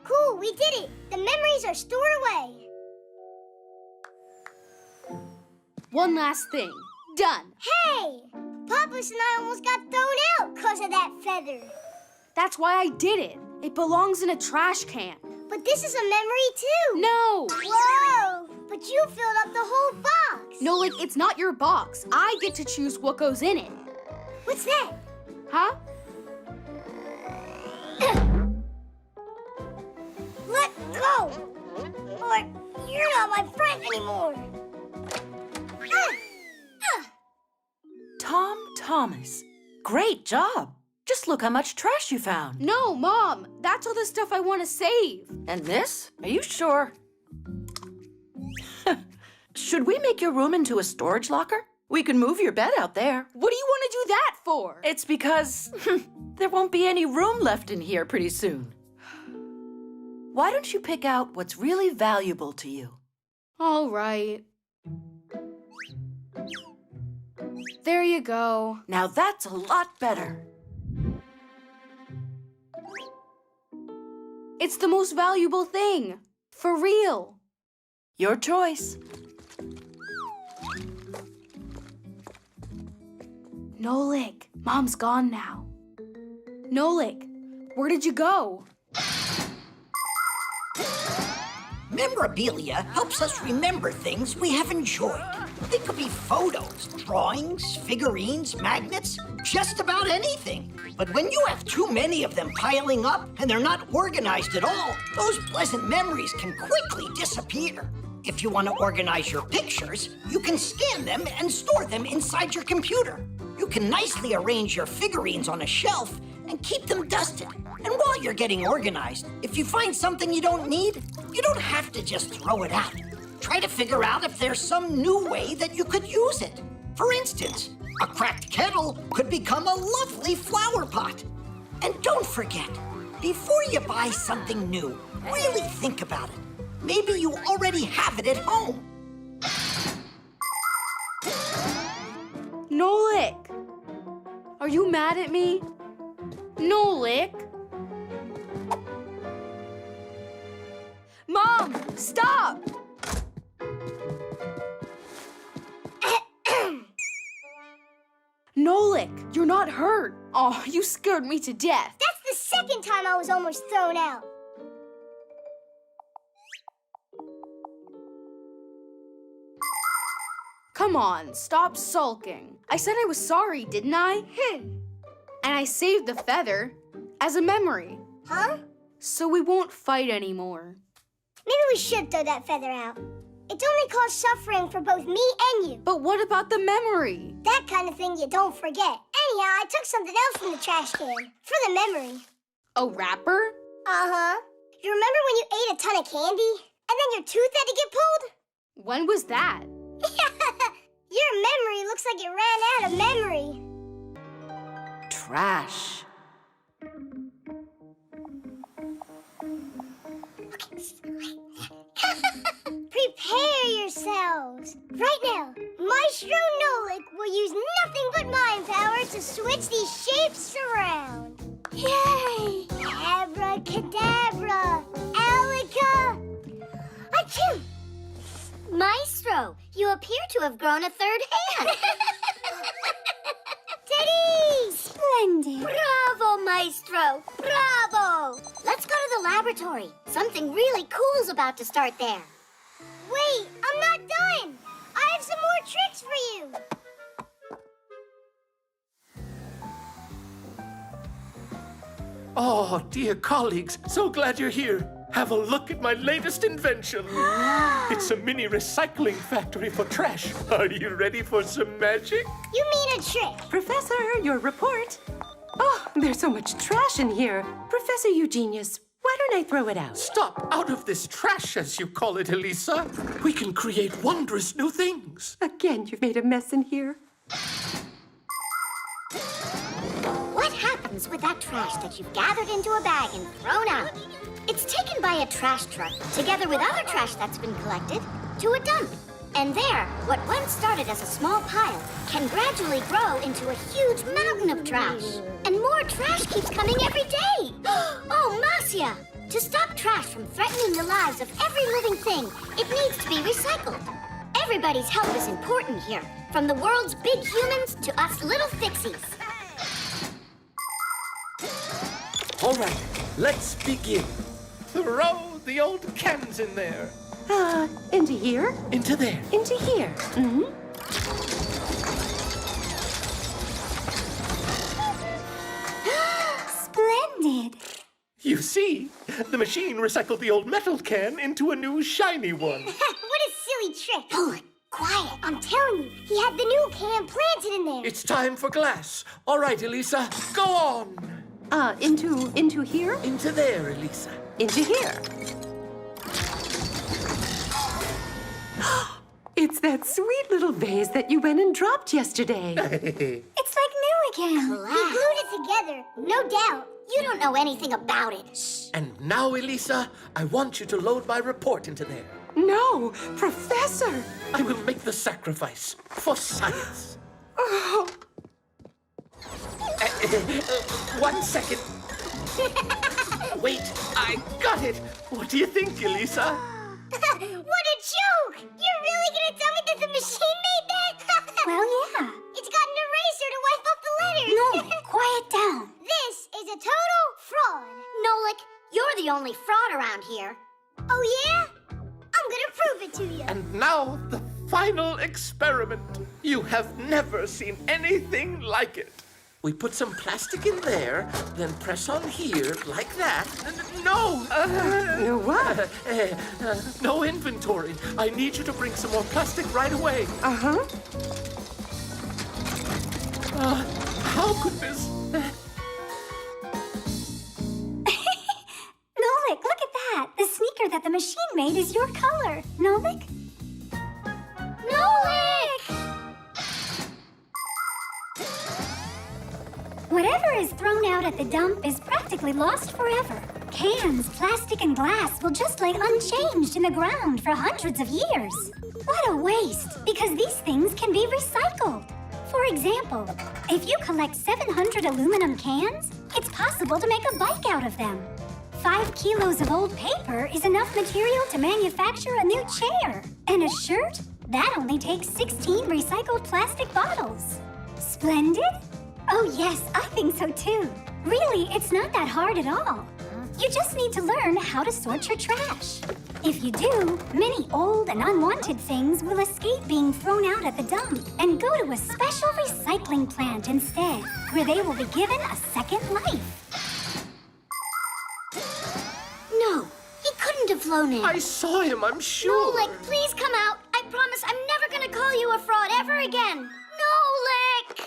Cool, we did it. The memories are stored away. One last thing. Done. Hey! Papa's and I almost got thrown out because of that feather. That's why I did it. It belongs in a trash can. But this is a memory too. No! Whoa! But you filled up the whole box. No, like, it's not your box. I get to choose what goes in it. What's that? Huh? Let go! Or you're not my friend anymore. Tom Thomas, great job. Just look how much trash you found. No, Mom. That's all the stuff I want to save. And this? Are you sure? Should we make your room into a storage locker? We can move your bed out there. What do you want to do that for? It's because there won't be any room left in here pretty soon. Why don't you pick out what's really valuable to you? All right. There you go. Now that's a lot better. It's the most valuable thing. For real. Your choice. Nolik, Mom's gone now. Nolik, where did you go? Memorabilia helps us remember things we have enjoyed. They could be photos, drawings, figurines, magnets, just about anything. But when you have too many of them piling up and they're not organized at all, those pleasant memories can quickly disappear. If you want to organize your pictures, you can scan them and store them inside your computer. You can nicely arrange your figurines on a shelf and keep them dusted. And while you're getting organized, if you find something you don't need, you don't have to just throw it out. Try to figure out if there's some new way that you could use it. For instance, a cracked kettle could become a lovely flower pot. And don't forget, before you buy something new, really think about it. Maybe you already have it at home. Nolik! Are you mad at me? Nolik! Mom, stop! Nolik, you're not hurt. Oh, you scared me to death. That's the second time I was almost thrown out. Come on, stop sulking. I said I was sorry, didn't I? And I saved the feather as a memory. Huh? So we won't fight anymore. Maybe we should throw that feather out. It's only caused suffering for both me and you. But what about the memory? That kind of thing you don't forget. Anyhow, I took something else from the trash can for the memory. A wrapper? Uh-huh. You remember when you ate a ton of candy and then your tooth had to get pulled? When was that? Your memory looks like it ran out of memory. Trash. Okay. to switch these shapes around. Yay! Abracadabra! Alika! Achoo! Maestro, you appear to have grown a third hand. Teddy! Splendid. Bravo, Maestro. Bravo. Let's go to the laboratory. Something really cool's about to start there. Wait, I'm not done. I have some more tricks for you. Oh, dear colleagues, so glad you're here. Have a look at my latest invention. It's a mini recycling factory for trash. Are you ready for some magic? You mean a trick? Professor, your report. Oh, there's so much trash in here. Professor Eugenius, why don't I throw it out? Stop out of this trash, as you call it, Alysa. We can create wondrous new things. Again, you've made a mess in here. What happens with that trash that you've gathered into a bag and thrown out? It's taken by a trash truck, together with other trash that's been collected, to a dump. And there, what once started as a small pile can gradually grow into a huge mountain of trash. And more trash keeps coming every day. Oh, Marcia! To stop trash from threatening the lives of every living thing, it needs to be recycled. Everybody's help is important here, from the world's big humans to us little Fixies. All right, let's begin. Throw the old cans in there. Into here? Into there. Into here. Mm-hmm. Splendid. You see, the machine recycled the old metal can into a new shiny one. What a silly trick. Nolik, quiet. I'm telling you, he had the new can planted in there. It's time for glass. All right, Alysa, go on. Into here? Into there, Alysa. Into here. It's that sweet little vase that you went and dropped yesterday. It's like new again. He glued it together, no doubt. You don't know anything about it. And now, Alysa, I want you to load my report into there. No, Professor! I will make the sacrifice for science. Oh. 1 second. Wait, I got it. What do you think, Alysa? What a joke! You're really gonna tell me that the machine made that? Well, yeah. It's got an eraser to wipe off the letters. No, quiet down. This is a total fraud. Nolik, you're the only fraud around here. Oh, yeah? I'm gonna prove it to you. And now, the final experiment. You have never seen anything like it. We put some plastic in there, then press on here like that. No! No what? No inventory. I need you to bring some more plastic right away. Uh-huh. How could this... Nolik, look at that. The sneaker that the machine made is your color. Nolik? Nolik! Whatever is thrown out at the dump is practically lost forever. Cans, plastic, and glass will just lay unchanged in the ground for hundreds of years. What a waste, because these things can be recycled. For example, if you collect 700 aluminum cans, it's possible to make a bike out of them. 5 kilos of old paper is enough material to manufacture a new chair. And a shirt? That only takes 16 recycled plastic bottles. Splendid? Oh yes, I think so too. Really, it's not that hard at all. You just need to learn how to sort your trash. If you do, many old and unwanted things will escape being thrown out at the dump and go to a special recycling plant instead, where they will be given a second life. No, he couldn't have flown in. I saw him, I'm sure. Nolik, please come out. I promise I'm never gonna call you a fraud ever again. Nolik!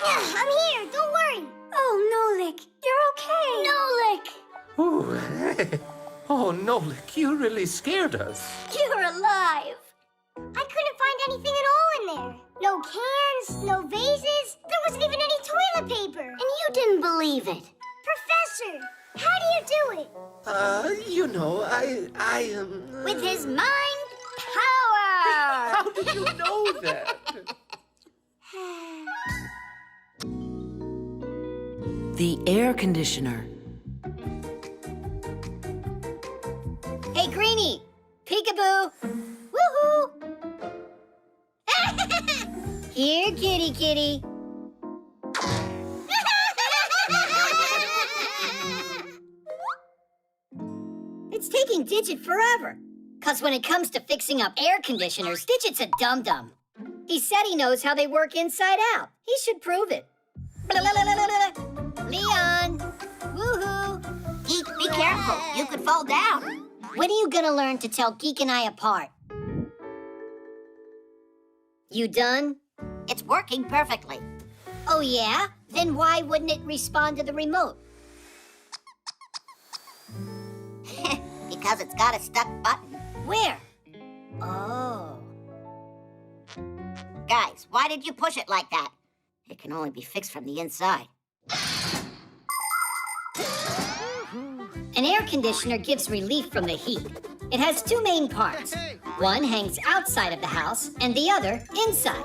I'm here, don't worry. Oh, Nolik, you're okay. Nolik! Ooh. Oh, Nolik, you really scared us. You're alive. I couldn't find anything at all in there. No cans, no vases. There wasn't even any toilet paper. And you didn't believe it. Professor, how do you do it? You know, I With his mind power. How did you know that? The air conditioner. Hey, Greenie! Peekaboo! Woohoo! Here, kitty kitty. It's taking Digit forever. 'Cause when it comes to fixing up air conditioners, Digit's a dum-dum. He said he knows how they work inside out. He should prove it. Leon! Woohoo! Geek, be careful. You could fall down. When are you gonna learn to tell Geek and I apart? You done? It's working perfectly. Oh, yeah? Then why wouldn't it respond to the remote? Because it's got a stuck button. Where? Oh. Guys, why did you push it like that? It can only be fixed from the inside. An air conditioner gives relief from the heat. It has two main parts. One hangs outside of the house and the other inside.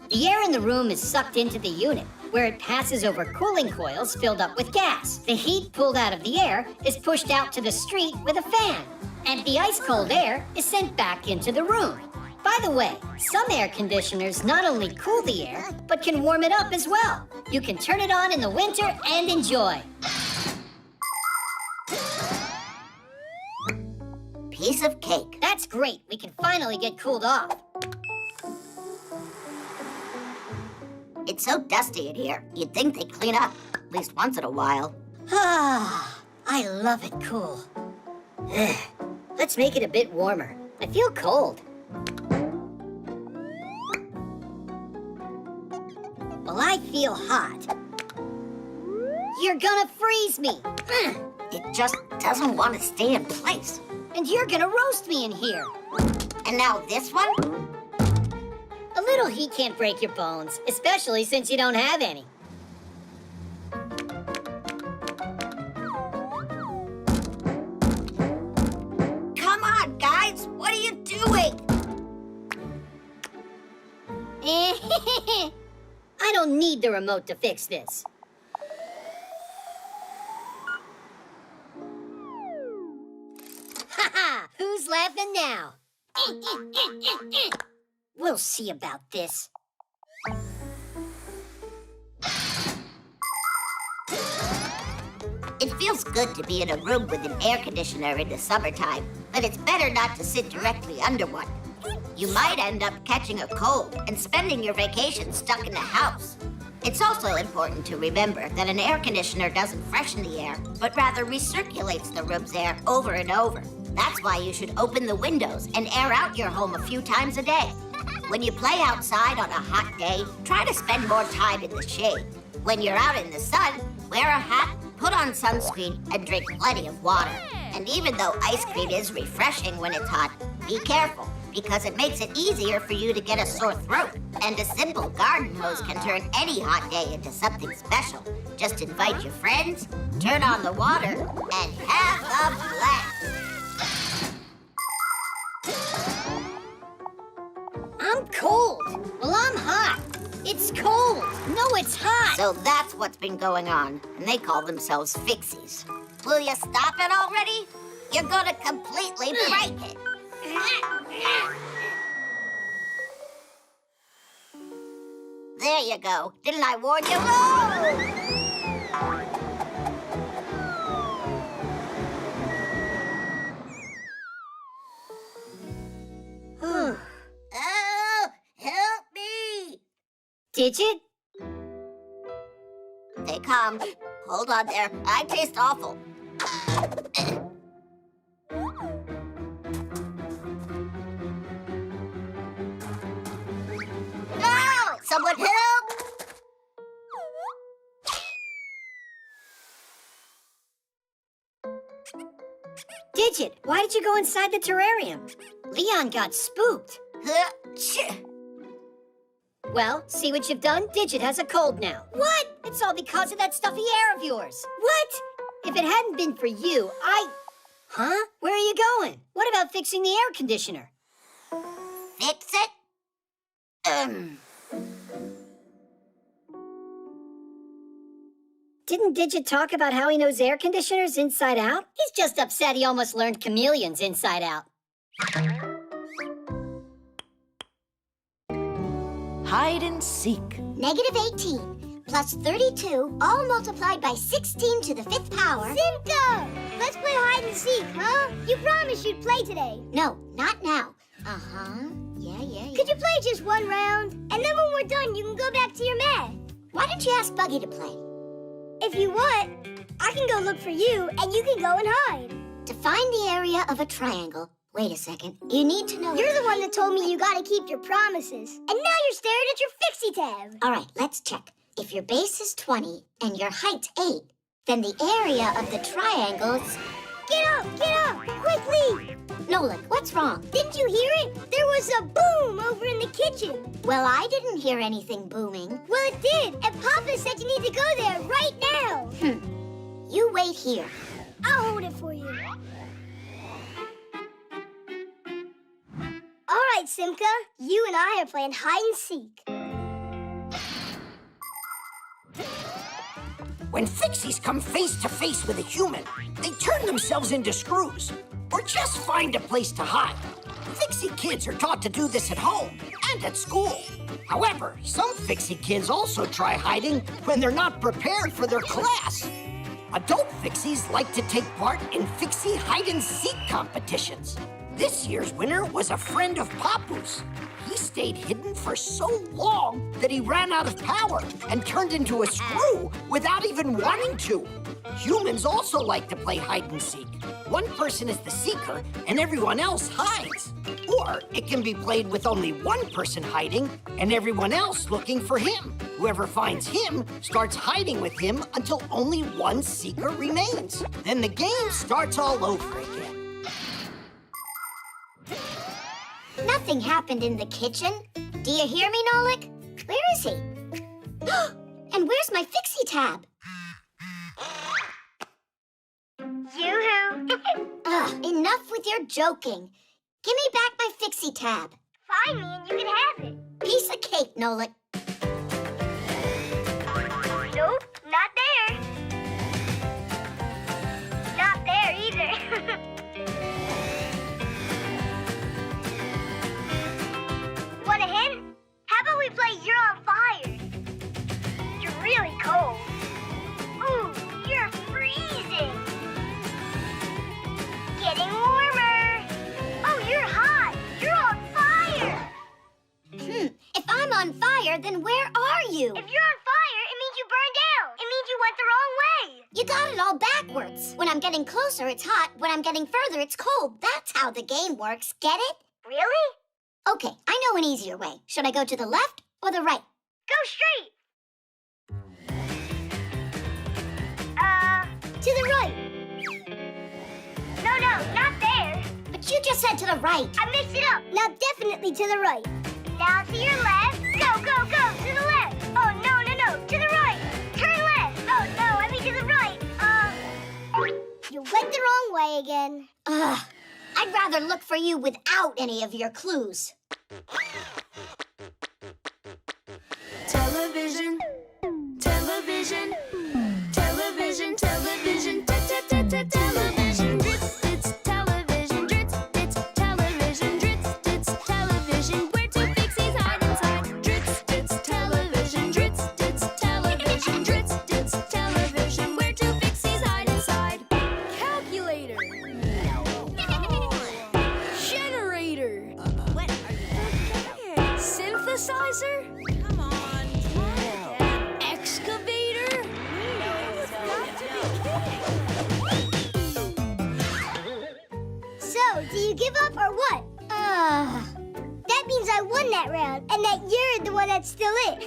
The air in the room is sucked into the unit, where it passes over cooling coils filled up with gas. The heat pulled out of the air is pushed out to the street with a fan, and the ice-cold air is sent back into the room. By the way, some air conditioners not only cool the air, but can warm it up as well. You can turn it on in the winter and enjoy. Piece of cake. That's great. We can finally get cooled off. It's so dusty in here. You'd think they'd clean up, at least once in a while. Ah, I love it cool. Let's make it a bit warmer. I feel cold. Well, I feel hot. You're gonna freeze me. It just doesn't want to stay in place. And you're gonna roast me in here. And now this one? A little heat can't break your bones, especially since you don't have any. Come on, guys! What are you doing? I don't need the remote to fix this. Ha-ha! Who's laughing now? We'll see about this. It feels good to be in a room with an air conditioner in the summertime, but it's better not to sit directly under one. You might end up catching a cold and spending your vacation stuck in the house. It's also important to remember that an air conditioner doesn't freshen the air, but rather recirculates the room's air over and over. That's why you should open the windows and air out your home a few times a day. When you play outside on a hot day, try to spend more time in the shade. When you're out in the sun, wear a hat, put on sunscreen, and drink plenty of water. And even though ice cream is refreshing when it's hot, be careful, because it makes it easier for you to get a sore throat. And a simple garden hose can turn any hot day into something special. Just invite your friends, turn on the water, and have a blast. I'm cold. Well, I'm hot. It's cold. No, it's hot. So that's what's been going on, and they call themselves Fixies. Will you stop it already? You're gonna completely break it. There you go. Didn't I warn you? Oh, help me! Digit? They come. Hold on there. I taste awful. No! Someone help! Digit, why did you go inside the terrarium? Leon got spooked. Well, see what you've done? Digit has a cold now. What? It's all because of that stuffy air of yours. What? If it hadn't been for you, Huh? Where are you going? What about fixing the air conditioner? Fix it? Didn't Digit talk about how he knows air conditioners inside out? He's just upset he almost learned chameleons inside out. Hide and seek. -18 plus 32, all multiplied by 16 to the 5th power. Simka! Let's play hide and seek, huh? You promised you'd play today. No, not now. Uh-huh. Yeah. Could you play just one round? And then when we're done, you can go back to your math. Why don't you ask Buggy to play? If you want, I can go look for you, and you can go and hide. To find the area of a triangle, wait a second, you need to know... You're the one that told me you gotta keep your promises. And now you're staring at your Fixie tab. All right, let's check. If your base is 20 and your height's 8, then the area of the triangle's... Get up, quickly! Nolik, what's wrong? Didn't you hear it? There was a boom over in the kitchen. Well, I didn't hear anything booming. Well, it did, and Papa said you need to go there right now. You wait here. I'll hold it for you. All right, Simka, you and I are playing hide and seek. When Fixies come face to face with a human, they turn themselves into screws, or just find a place to hide. Fixie kids are taught to do this at home and at school. However, some Fixie kids also try hiding when they're not prepared for their class. Adult Fixies like to take part in Fixie hide-and-seek competitions. This year's winner was a friend of Papu's. He stayed hidden for so long that he ran out of power and turned into a screw without even wanting to. Humans also like to play hide-and-seek. One person is the seeker and everyone else hides. Or it can be played with only one person hiding and everyone else looking for him. Whoever finds him starts hiding with him until only one seeker remains. Then the game starts all over again. Nothing happened in the kitchen. Do you hear me, Nolik? Where is he? And where's my Fixie tab? Yoo-hoo! Enough with your joking. Give me back my Fixie tab. Find me and you can have it. Piece of cake, Nolik. Nope, not there. Not there either. Want a hint? How about we play You're on Fire? You're really cold. Ooh, you're freezing. Getting warmer. Oh, you're hot. You're on fire. If I'm on fire, then where are you? If you're on fire, it means you burned down. It means you went the wrong way. You got it all backwards. When I'm getting closer, it's hot. When I'm getting further, it's cold. That's how the game works. Get it? Really? Okay, I know an easier way. Should I go to the left or the right? Go straight. To the right. No, not there. But you just said to the right. I mixed it up. Now definitely to the right. Now to your left. Go, to the left. Oh, no, to the right. Turn left. Oh, no, I mean to the right. You went the wrong way again. I'd rather look for you without any of your clues. Television, television, television, television, television, drits, it's television, drits, it's television, drits, it's television, where two Fixies hide inside, drits, it's television, drits, it's television, drits, it's television, where two Fixies hide inside. Calculator, generator, what are you doing? Synthesizer. Do you give up or what? That means I won that round, and that you're the one that's still it.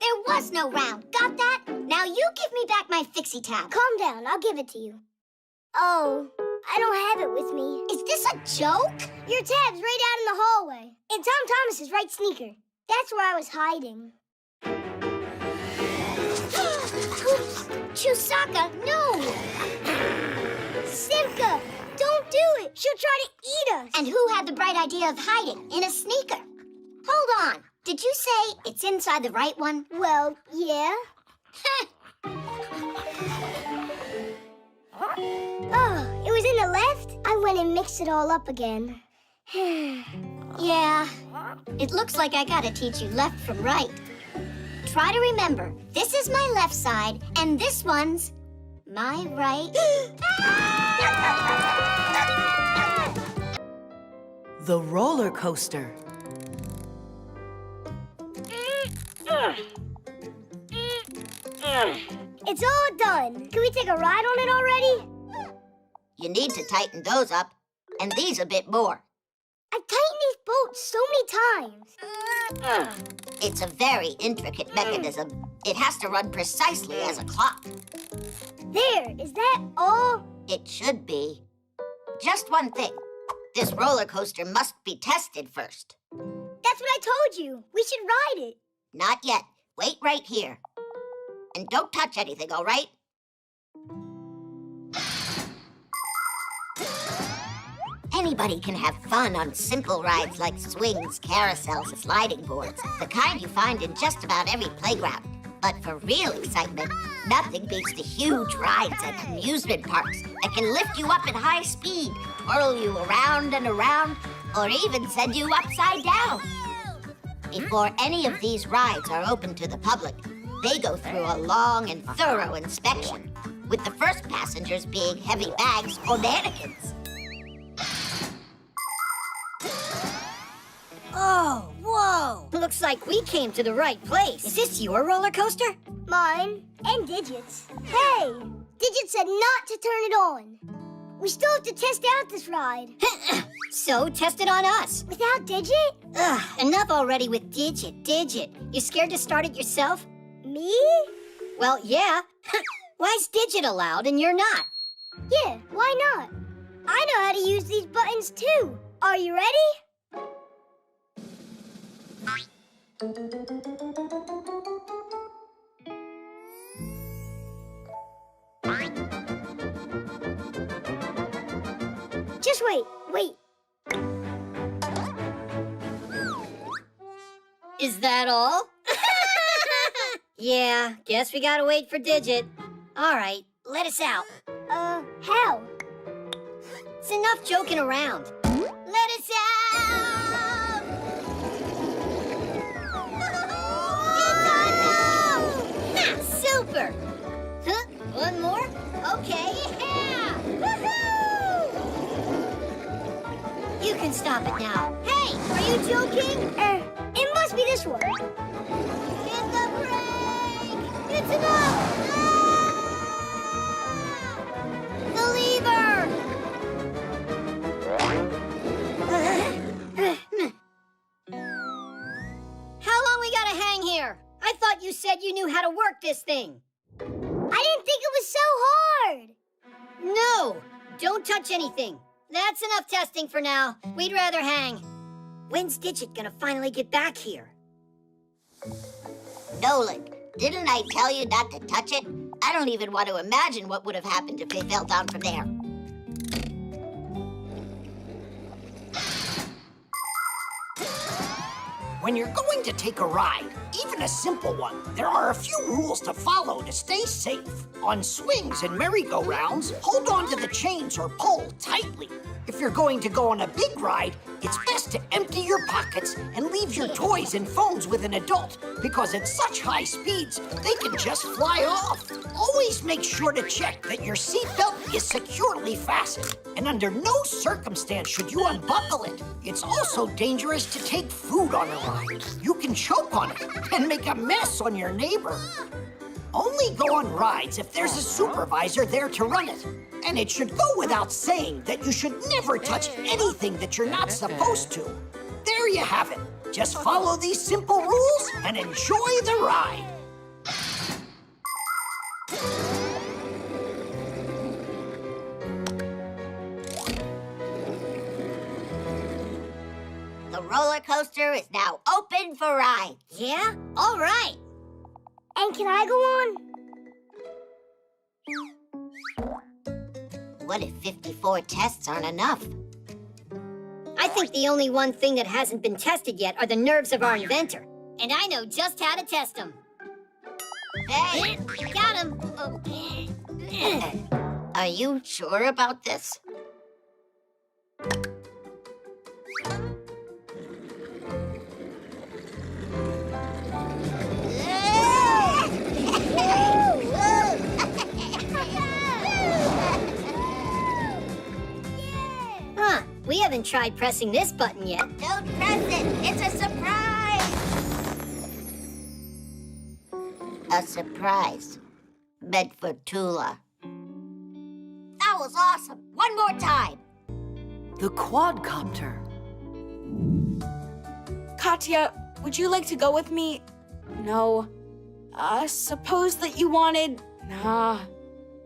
There was no round. Got that? Now you give me back my Fixie tab. Calm down. I'll give it to you. Oh, I don't have it with me. Is this a joke? Your tab's right out in the hallway. In Tom Thomas's right sneaker. That's where I was hiding. Oops. Chusaka, no! Simka! Don't do it! She'll try to eat us! And who had the bright idea of hiding in a sneaker? Hold on. Did you say it's inside the right one? Well, yeah. Oh, it was in the left? I went and mixed it all up again. Yeah, it looks like I gotta teach you left from right. Try to remember, this is my left side, and this one's my right. The roller coaster. It's all done. Can we take a ride on it already? You need to tighten those up, and these a bit more. I've tightened these bolts so many times. It's a very intricate mechanism. It has to run precisely as a clock. There, is that all? It should be. Just one thing. This roller coaster must be tested first. That's what I told you. We should ride it. Not yet. Wait right here. And don't touch anything, all right? Anybody can have fun on simple rides like swings, carousels, and sliding boards, the kind you find in just about every playground. But for real excitement, nothing beats the huge rides at amusement parks that can lift you up at high speed, twirl you around and around, or even send you upside down. Before any of these rides are open to the public, they go through a long and thorough inspection, with the first passengers being heavy bags or mannequins. Oh, whoa! Looks like we came to the right place. Is this your roller coaster? Mine and Digit's. Hey, Digit said not to turn it on. We still have to test out this ride. So, test it on us. Without Digit? Ugh, enough already with Digit. You scared to start it yourself? Me? Well, yeah. Why's Digit allowed and you're not? Yeah, why not? I know how to use these buttons too. Are you ready? Just wait. Is that all? Yeah, guess we gotta wait for Digit. All right, let us out. How? It's enough joking around. Let us out! It's awesome! Ha, super! Huh? One more? Okay, yeah! Woohoo! You can stop it now. Hey, are you joking? It must be this one. Hit the brake! It's enough! The lever! How long we gotta hang here? I thought you said you knew how to work this thing. I didn't think it was so hard. No! Don't touch anything. That's enough testing for now. We'd rather hang. When's Digit gonna finally get back here? Nolik, didn't I tell you not to touch it? I don't even want to imagine what would have happened if they fell down from there. When you're going to take a ride, even a simple one, there are a few rules to follow to stay safe. On swings and merry-go-rounds, hold on to the chains or pull tightly. If you're going to go on a big ride, it's best to empty your pockets and leave your toys and phones with an adult, because at such high speeds, they can just fly off. Always make sure to check that your seatbelt is securely fastened, and under no circumstance should you unbuckle it. It's also dangerous to take food on a ride. You can choke on it and make a mess on your neighbor. Only go on rides if there's a supervisor there to run it. And it should go without saying that you should never touch anything that you're not supposed to. There you have it. Just follow these simple rules and enjoy the ride. The roller coaster is now open for rides. Yeah? All right. And can I go on? What if 54 tests aren't enough? I think the only one thing that hasn't been tested yet are the nerves of our inventor. And I know just how to test them. Hey, got him. Are you sure about this? Huh, we haven't tried pressing this button yet. Don't press it. It's a surprise. A surprise. Meant for Tula. That was awesome. One more time. The quadcopter. Katya, would you like to go with me? No. Suppose that you wanted... Nah.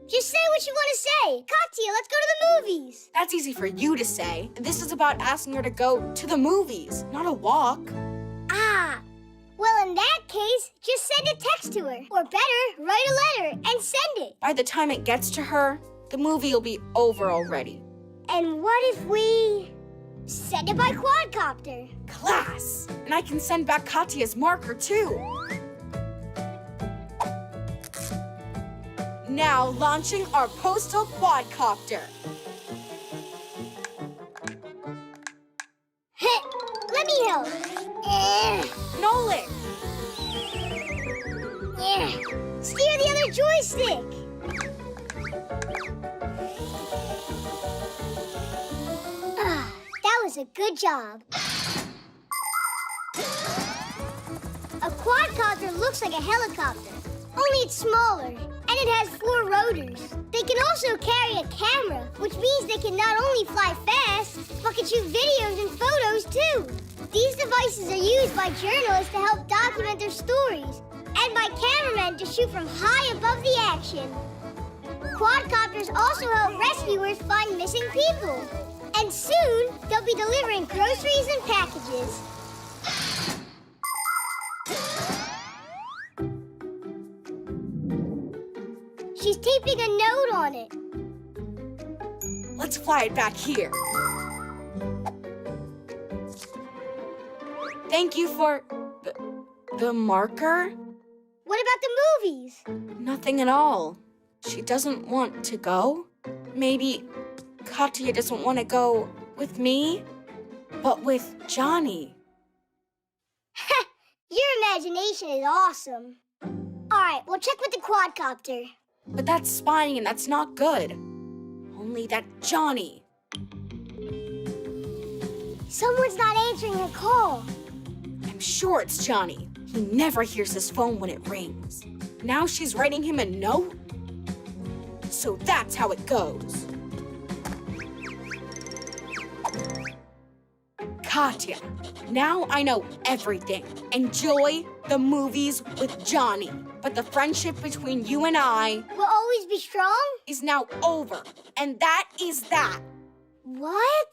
Just say what you want to say. Katya, let's go to the movies. That's easy for you to say. This is about asking her to go to the movies, not a walk. Ah. Well, in that case, just send a text to her. Or better, write a letter and send it. By the time it gets to her, the movie will be over already. And what if we send it by quadcopter? Class! And I can send back Katya's marker, too. Now launching our postal quadcopter. Let me help. Nolik! Steer the other joystick. That was a good job. A quadcopter looks like a helicopter, only it's smaller, and it has 4 rotors. They can also carry a camera, which means they can not only fly fast, but can shoot videos and photos too. These devices are used by journalists to help document their stories, and by cameramen to shoot from high above the action. Quadcopters also help rescuers find missing people. And soon, they'll be delivering groceries and packages. She's taping a note on it. Let's fly it back here. Thank you for the marker? What about the movies? Nothing at all. She doesn't want to go. Maybe Katya doesn't want to go with me, but with Johnny. Your imagination is awesome. All right, we'll check with the quadcopter. But that's spying and that's not good. Only that Johnny. Someone's not answering her call. I'm sure it's Johnny. He never hears his phone when it rings. Now she's writing him a note? So that's how it goes. Katya, now I know everything. Enjoy the movies with Johnny. But the friendship between you and I will always be strong? Is now over. And that is that. What?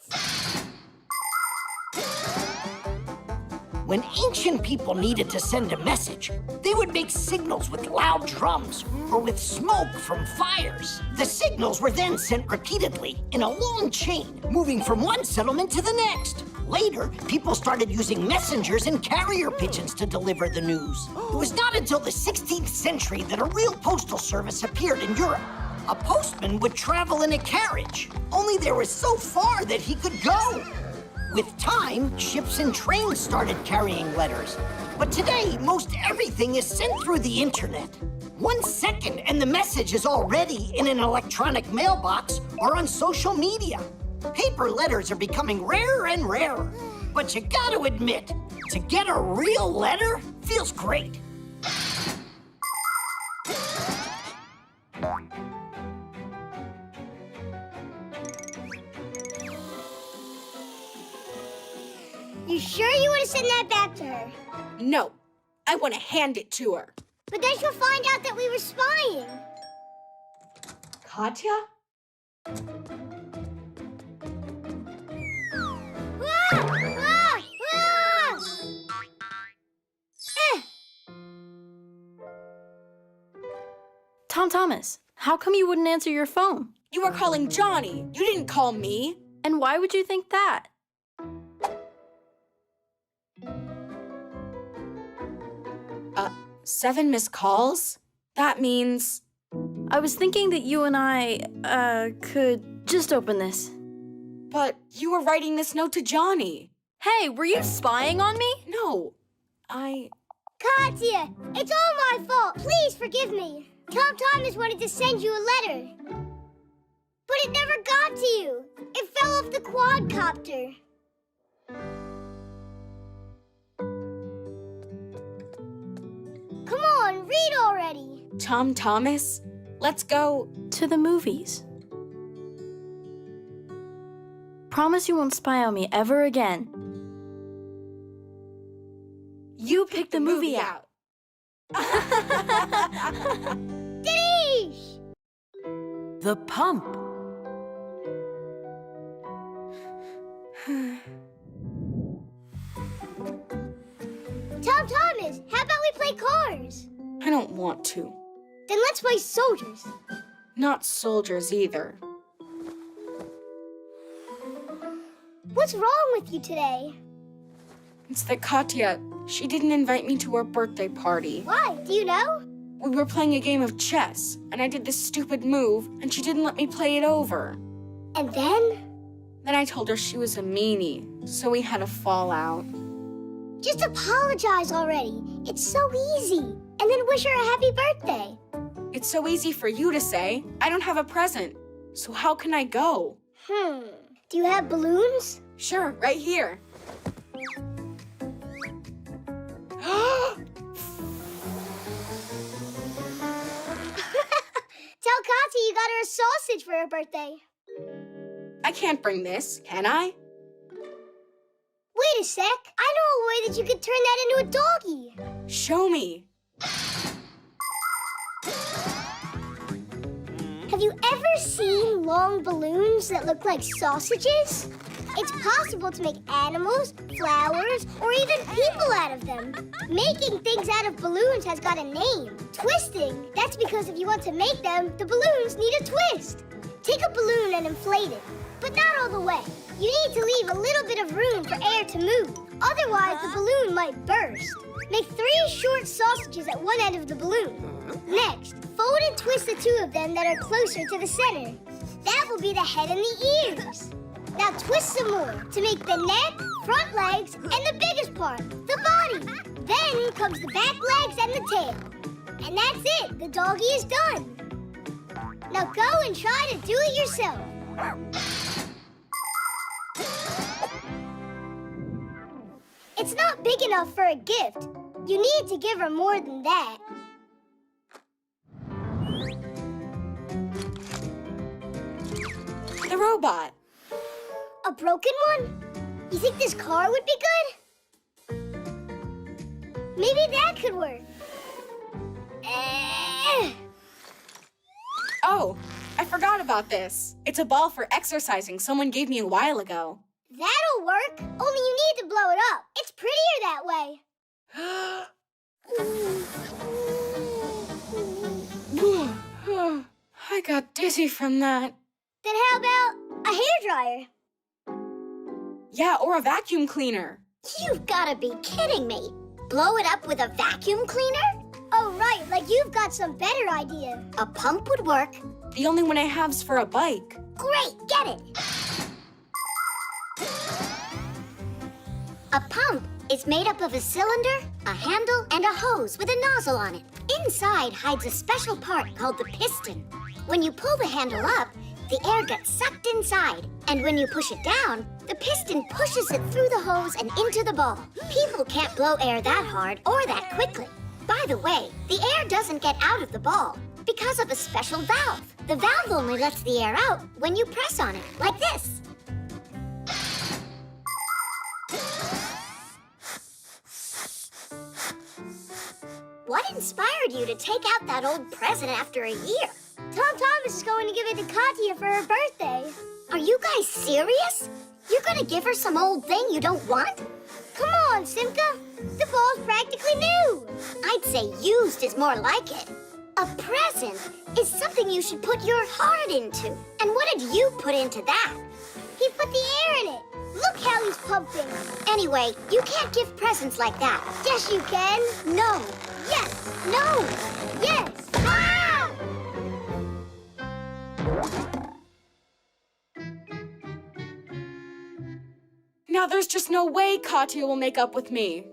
When ancient people needed to send a message, they would make signals with loud drums or with smoke from fires. The signals were then sent repeatedly in a long chain, moving from one settlement to the next. Later, people started using messengers and carrier pigeons to deliver the news. It was not until the 16th century that a real postal service appeared in Europe. A postman would travel in a carriage, only they were so far that he could go. With time, ships and trains started carrying letters. But today, most everything is sent through the internet. 1 second and the message is already in an electronic mailbox or on social media. Paper letters are becoming rarer and rarer. But you gotta admit, to get a real letter feels great. You sure you want to send that back to her? No, I want to hand it to her. But then she'll find out that we were spying. Katya? Tom Thomas, how come you wouldn't answer your phone? You were calling Johnny. You didn't call me. And why would you think that? 7 missed calls? That means... I was thinking that you and I, could just open this. But you were writing this note to Johnny. Hey, were you spying on me? No, Katya, it's all my fault. Please forgive me. Tom Thomas wanted to send you a letter. But it never got to you. It fell off the quadcopter. Come on, read already. Tom Thomas, let's go to the movies. Promise you won't spy on me ever again. You picked the movie out. Dinesh! The pump. Tom Thomas, how about we play cars? I don't want to. Then let's play soldiers. Not soldiers either. What's wrong with you today? It's that Katya, she didn't invite me to her birthday party. Why? Do you know? We were playing a game of chess, and I did this stupid move, and she didn't let me play it over. And then? Then I told her she was a meanie, so we had a fallout. Just apologize already. It's so easy. And then wish her a happy birthday. It's so easy for you to say. I don't have a present. So how can I go? Do you have balloons? Sure, right here. Tell Katya you got her a sausage for her birthday. I can't bring this, can I? Wait a sec. I know a way that you could turn that into a doggy. Show me. Have you ever seen long balloons that look like sausages? It's possible to make animals, flowers, or even people out of them. Making things out of balloons has got a name. Twisting. That's because if you want to make them, the balloons need a twist. Take a balloon and inflate it, but not all the way. You need to leave a little bit of room for air to move. Otherwise, the balloon might burst. Make 3 short sausages at one end of the balloon. Next, fold and twist the 2 of them that are closer to the center. That will be the head and the ears. Now twist some more to make the neck, front legs, and the biggest part, the body. Then comes the back legs and the tail. And that's it. The doggy is done. Now go and try to do it yourself. It's not big enough for a gift. You need to give her more than that. The robot. A broken one? You think this car would be good? Maybe that could work. Oh, I forgot about this. It's a ball for exercising someone gave me a while ago. That'll work. Only you need to blow it up. It's prettier that way. I got dizzy from that. Then how about a hairdryer? Yeah, or a vacuum cleaner. You've got to be kidding me. Blow it up with a vacuum cleaner? Oh, right, like you've got some better idea. A pump would work. The only one I have's for a bike. Great, get it. A pump is made up of a cylinder, a handle, and a hose with a nozzle on it. Inside hides a special part called the piston. When you pull the handle up, the air gets sucked inside. And when you push it down, the piston pushes it through the hose and into the ball. People can't blow air that hard or that quickly. By the way, the air doesn't get out of the ball because of a special valve. The valve only lets the air out when you press on it, like this. What inspired you to take out that old present after a year? Tom Thomas is going to give it to Katya for her birthday. Are you guys serious? You're gonna give her some old thing you don't want? Come on, Simka. The ball's practically new. I'd say used is more like it. A present is something you should put your heart into. And what did you put into that? He put the air in it. Look how he's pumping. Anyway, you can't give presents like that. Yes, you can. No. Yes. No. Yes. Now there's just no way Katya will make up with me.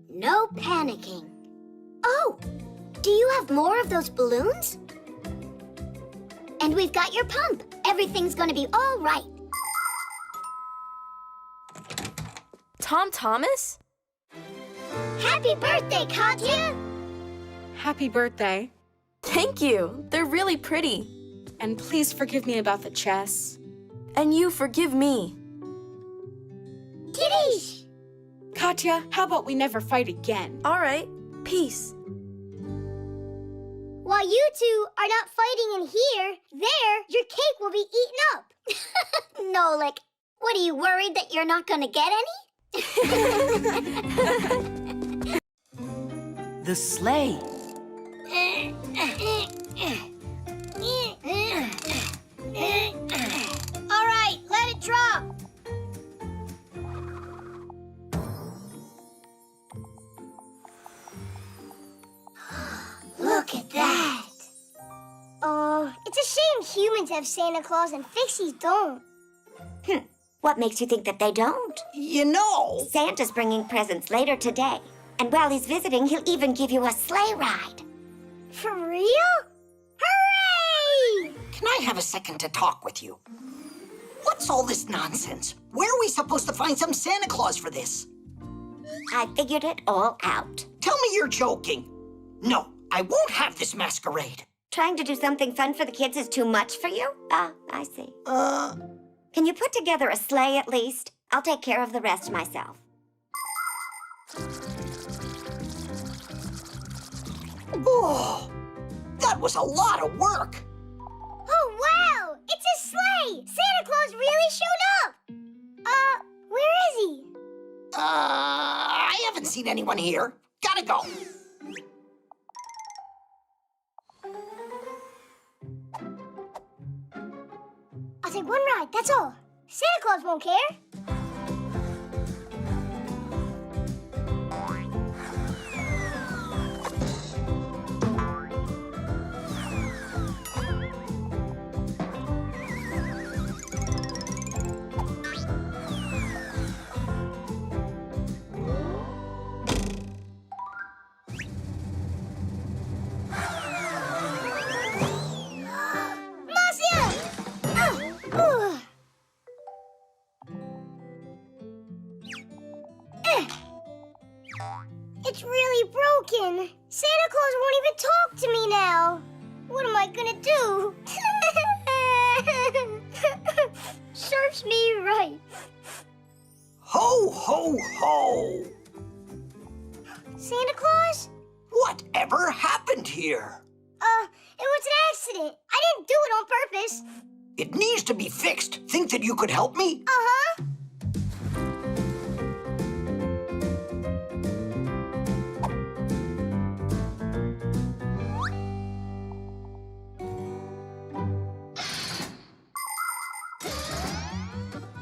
No panicking. Oh, do you have more of those balloons? And we've got your pump. Everything's gonna be all right. Tom Thomas? Happy birthday, Katya! Happy birthday. Thank you. They're really pretty. And please forgive me about the chess. And you forgive me. Kitties! Katya, how about we never fight again? All right. Peace. While you two are not fighting in here, there, your cake will be eaten up. Nolik, what, are you worried that you're not gonna get any? The sleigh. All right, let it drop. Look at that. Oh, it's a shame humans have Santa Claus and Fixies don't. What makes you think that they don't? You know, Santa's bringing presents later today. And while he's visiting, he'll even give you a sleigh ride. For real? Hooray! can I have a second to talk with you? What's all this nonsense? Where are we supposed to find some Santa Claus for this? I figured it all out. Tell me you're joking. No, I won't have this masquerade. Trying to do something fun for the kids is too much for you? Ah, I see. Can you put together a sleigh at least? I'll take care of the rest myself. Oh, that was a lot of work. Oh, wow! It's a sleigh! Santa Claus really showed up! Where is he? I haven't seen anyone here. Gotta go. I'll take one ride, that's all. Santa Claus won't care. It's really broken. Santa Claus won't even talk to me now. What am I gonna do? Serves me right. Ho, ho, ho! Santa Claus? Whatever happened here? It was an accident. I didn't do it on purpose. It needs to be fixed. Think that you could help me? Uh-huh.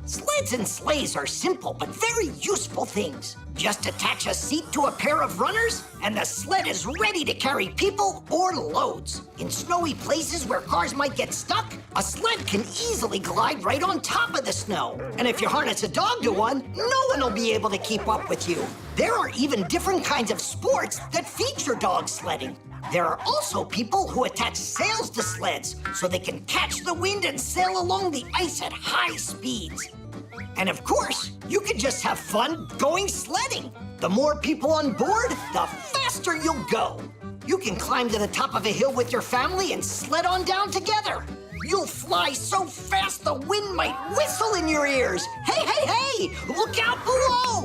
Sleds and sleighs are simple but very useful things. Just attach a seat to a pair of runners, and the sled is ready to carry people or loads. In snowy places where cars might get stuck, a sled can easily glide right on top of the snow. And if you harness a dog to one, no one will be able to keep up with you. There are even different kinds of sports that feature dog sledding. There are also people who attach sails to sleds so they can catch the wind and sail along the ice at high speeds. And of course, you can just have fun going sledding. The more people on board, the faster you'll go. You can climb to the top of a hill with your family and sled on down together. You'll fly so fast the wind might whistle in your ears. Hey, hey, hey! Look out below!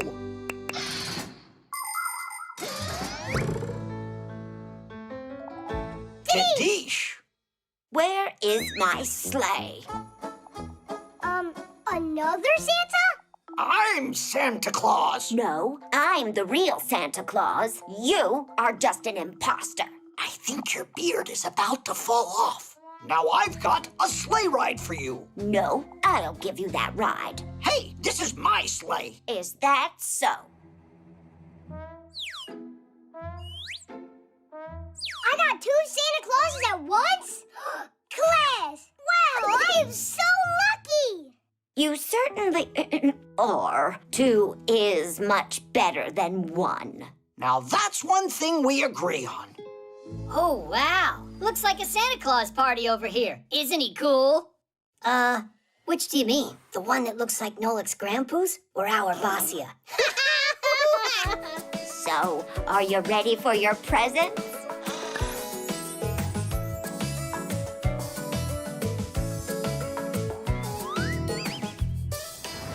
Kadish! Where is my sleigh? Another Santa? I'm Santa Claus. No, I'm the real Santa Claus. You are just an imposter. I think your beard is about to fall off. Now I've got a sleigh ride for you. No, I'll give you that ride. Hey, this is my sleigh. Is that so? I got 2 Santa Clauses at once? Class! Wow, I am so lucky! You certainly are. 2 is much better than 1. Now that's one thing we agree on. Oh, wow. Looks like a Santa Claus party over here. Isn't he cool? Which do you mean? The one that looks like Nolik's grandpa's or our Vasya? So, are you ready for your presents?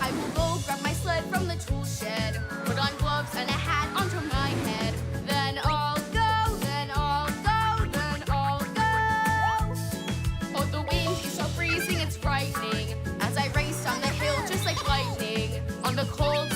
I will go grab my sled from the tool shed, put on gloves and a hat onto my head. Then I'll go, then I'll go, then I'll go. Oh, the wind is so freezing, it's frightening. As I race down the hill just like lightning, on the cold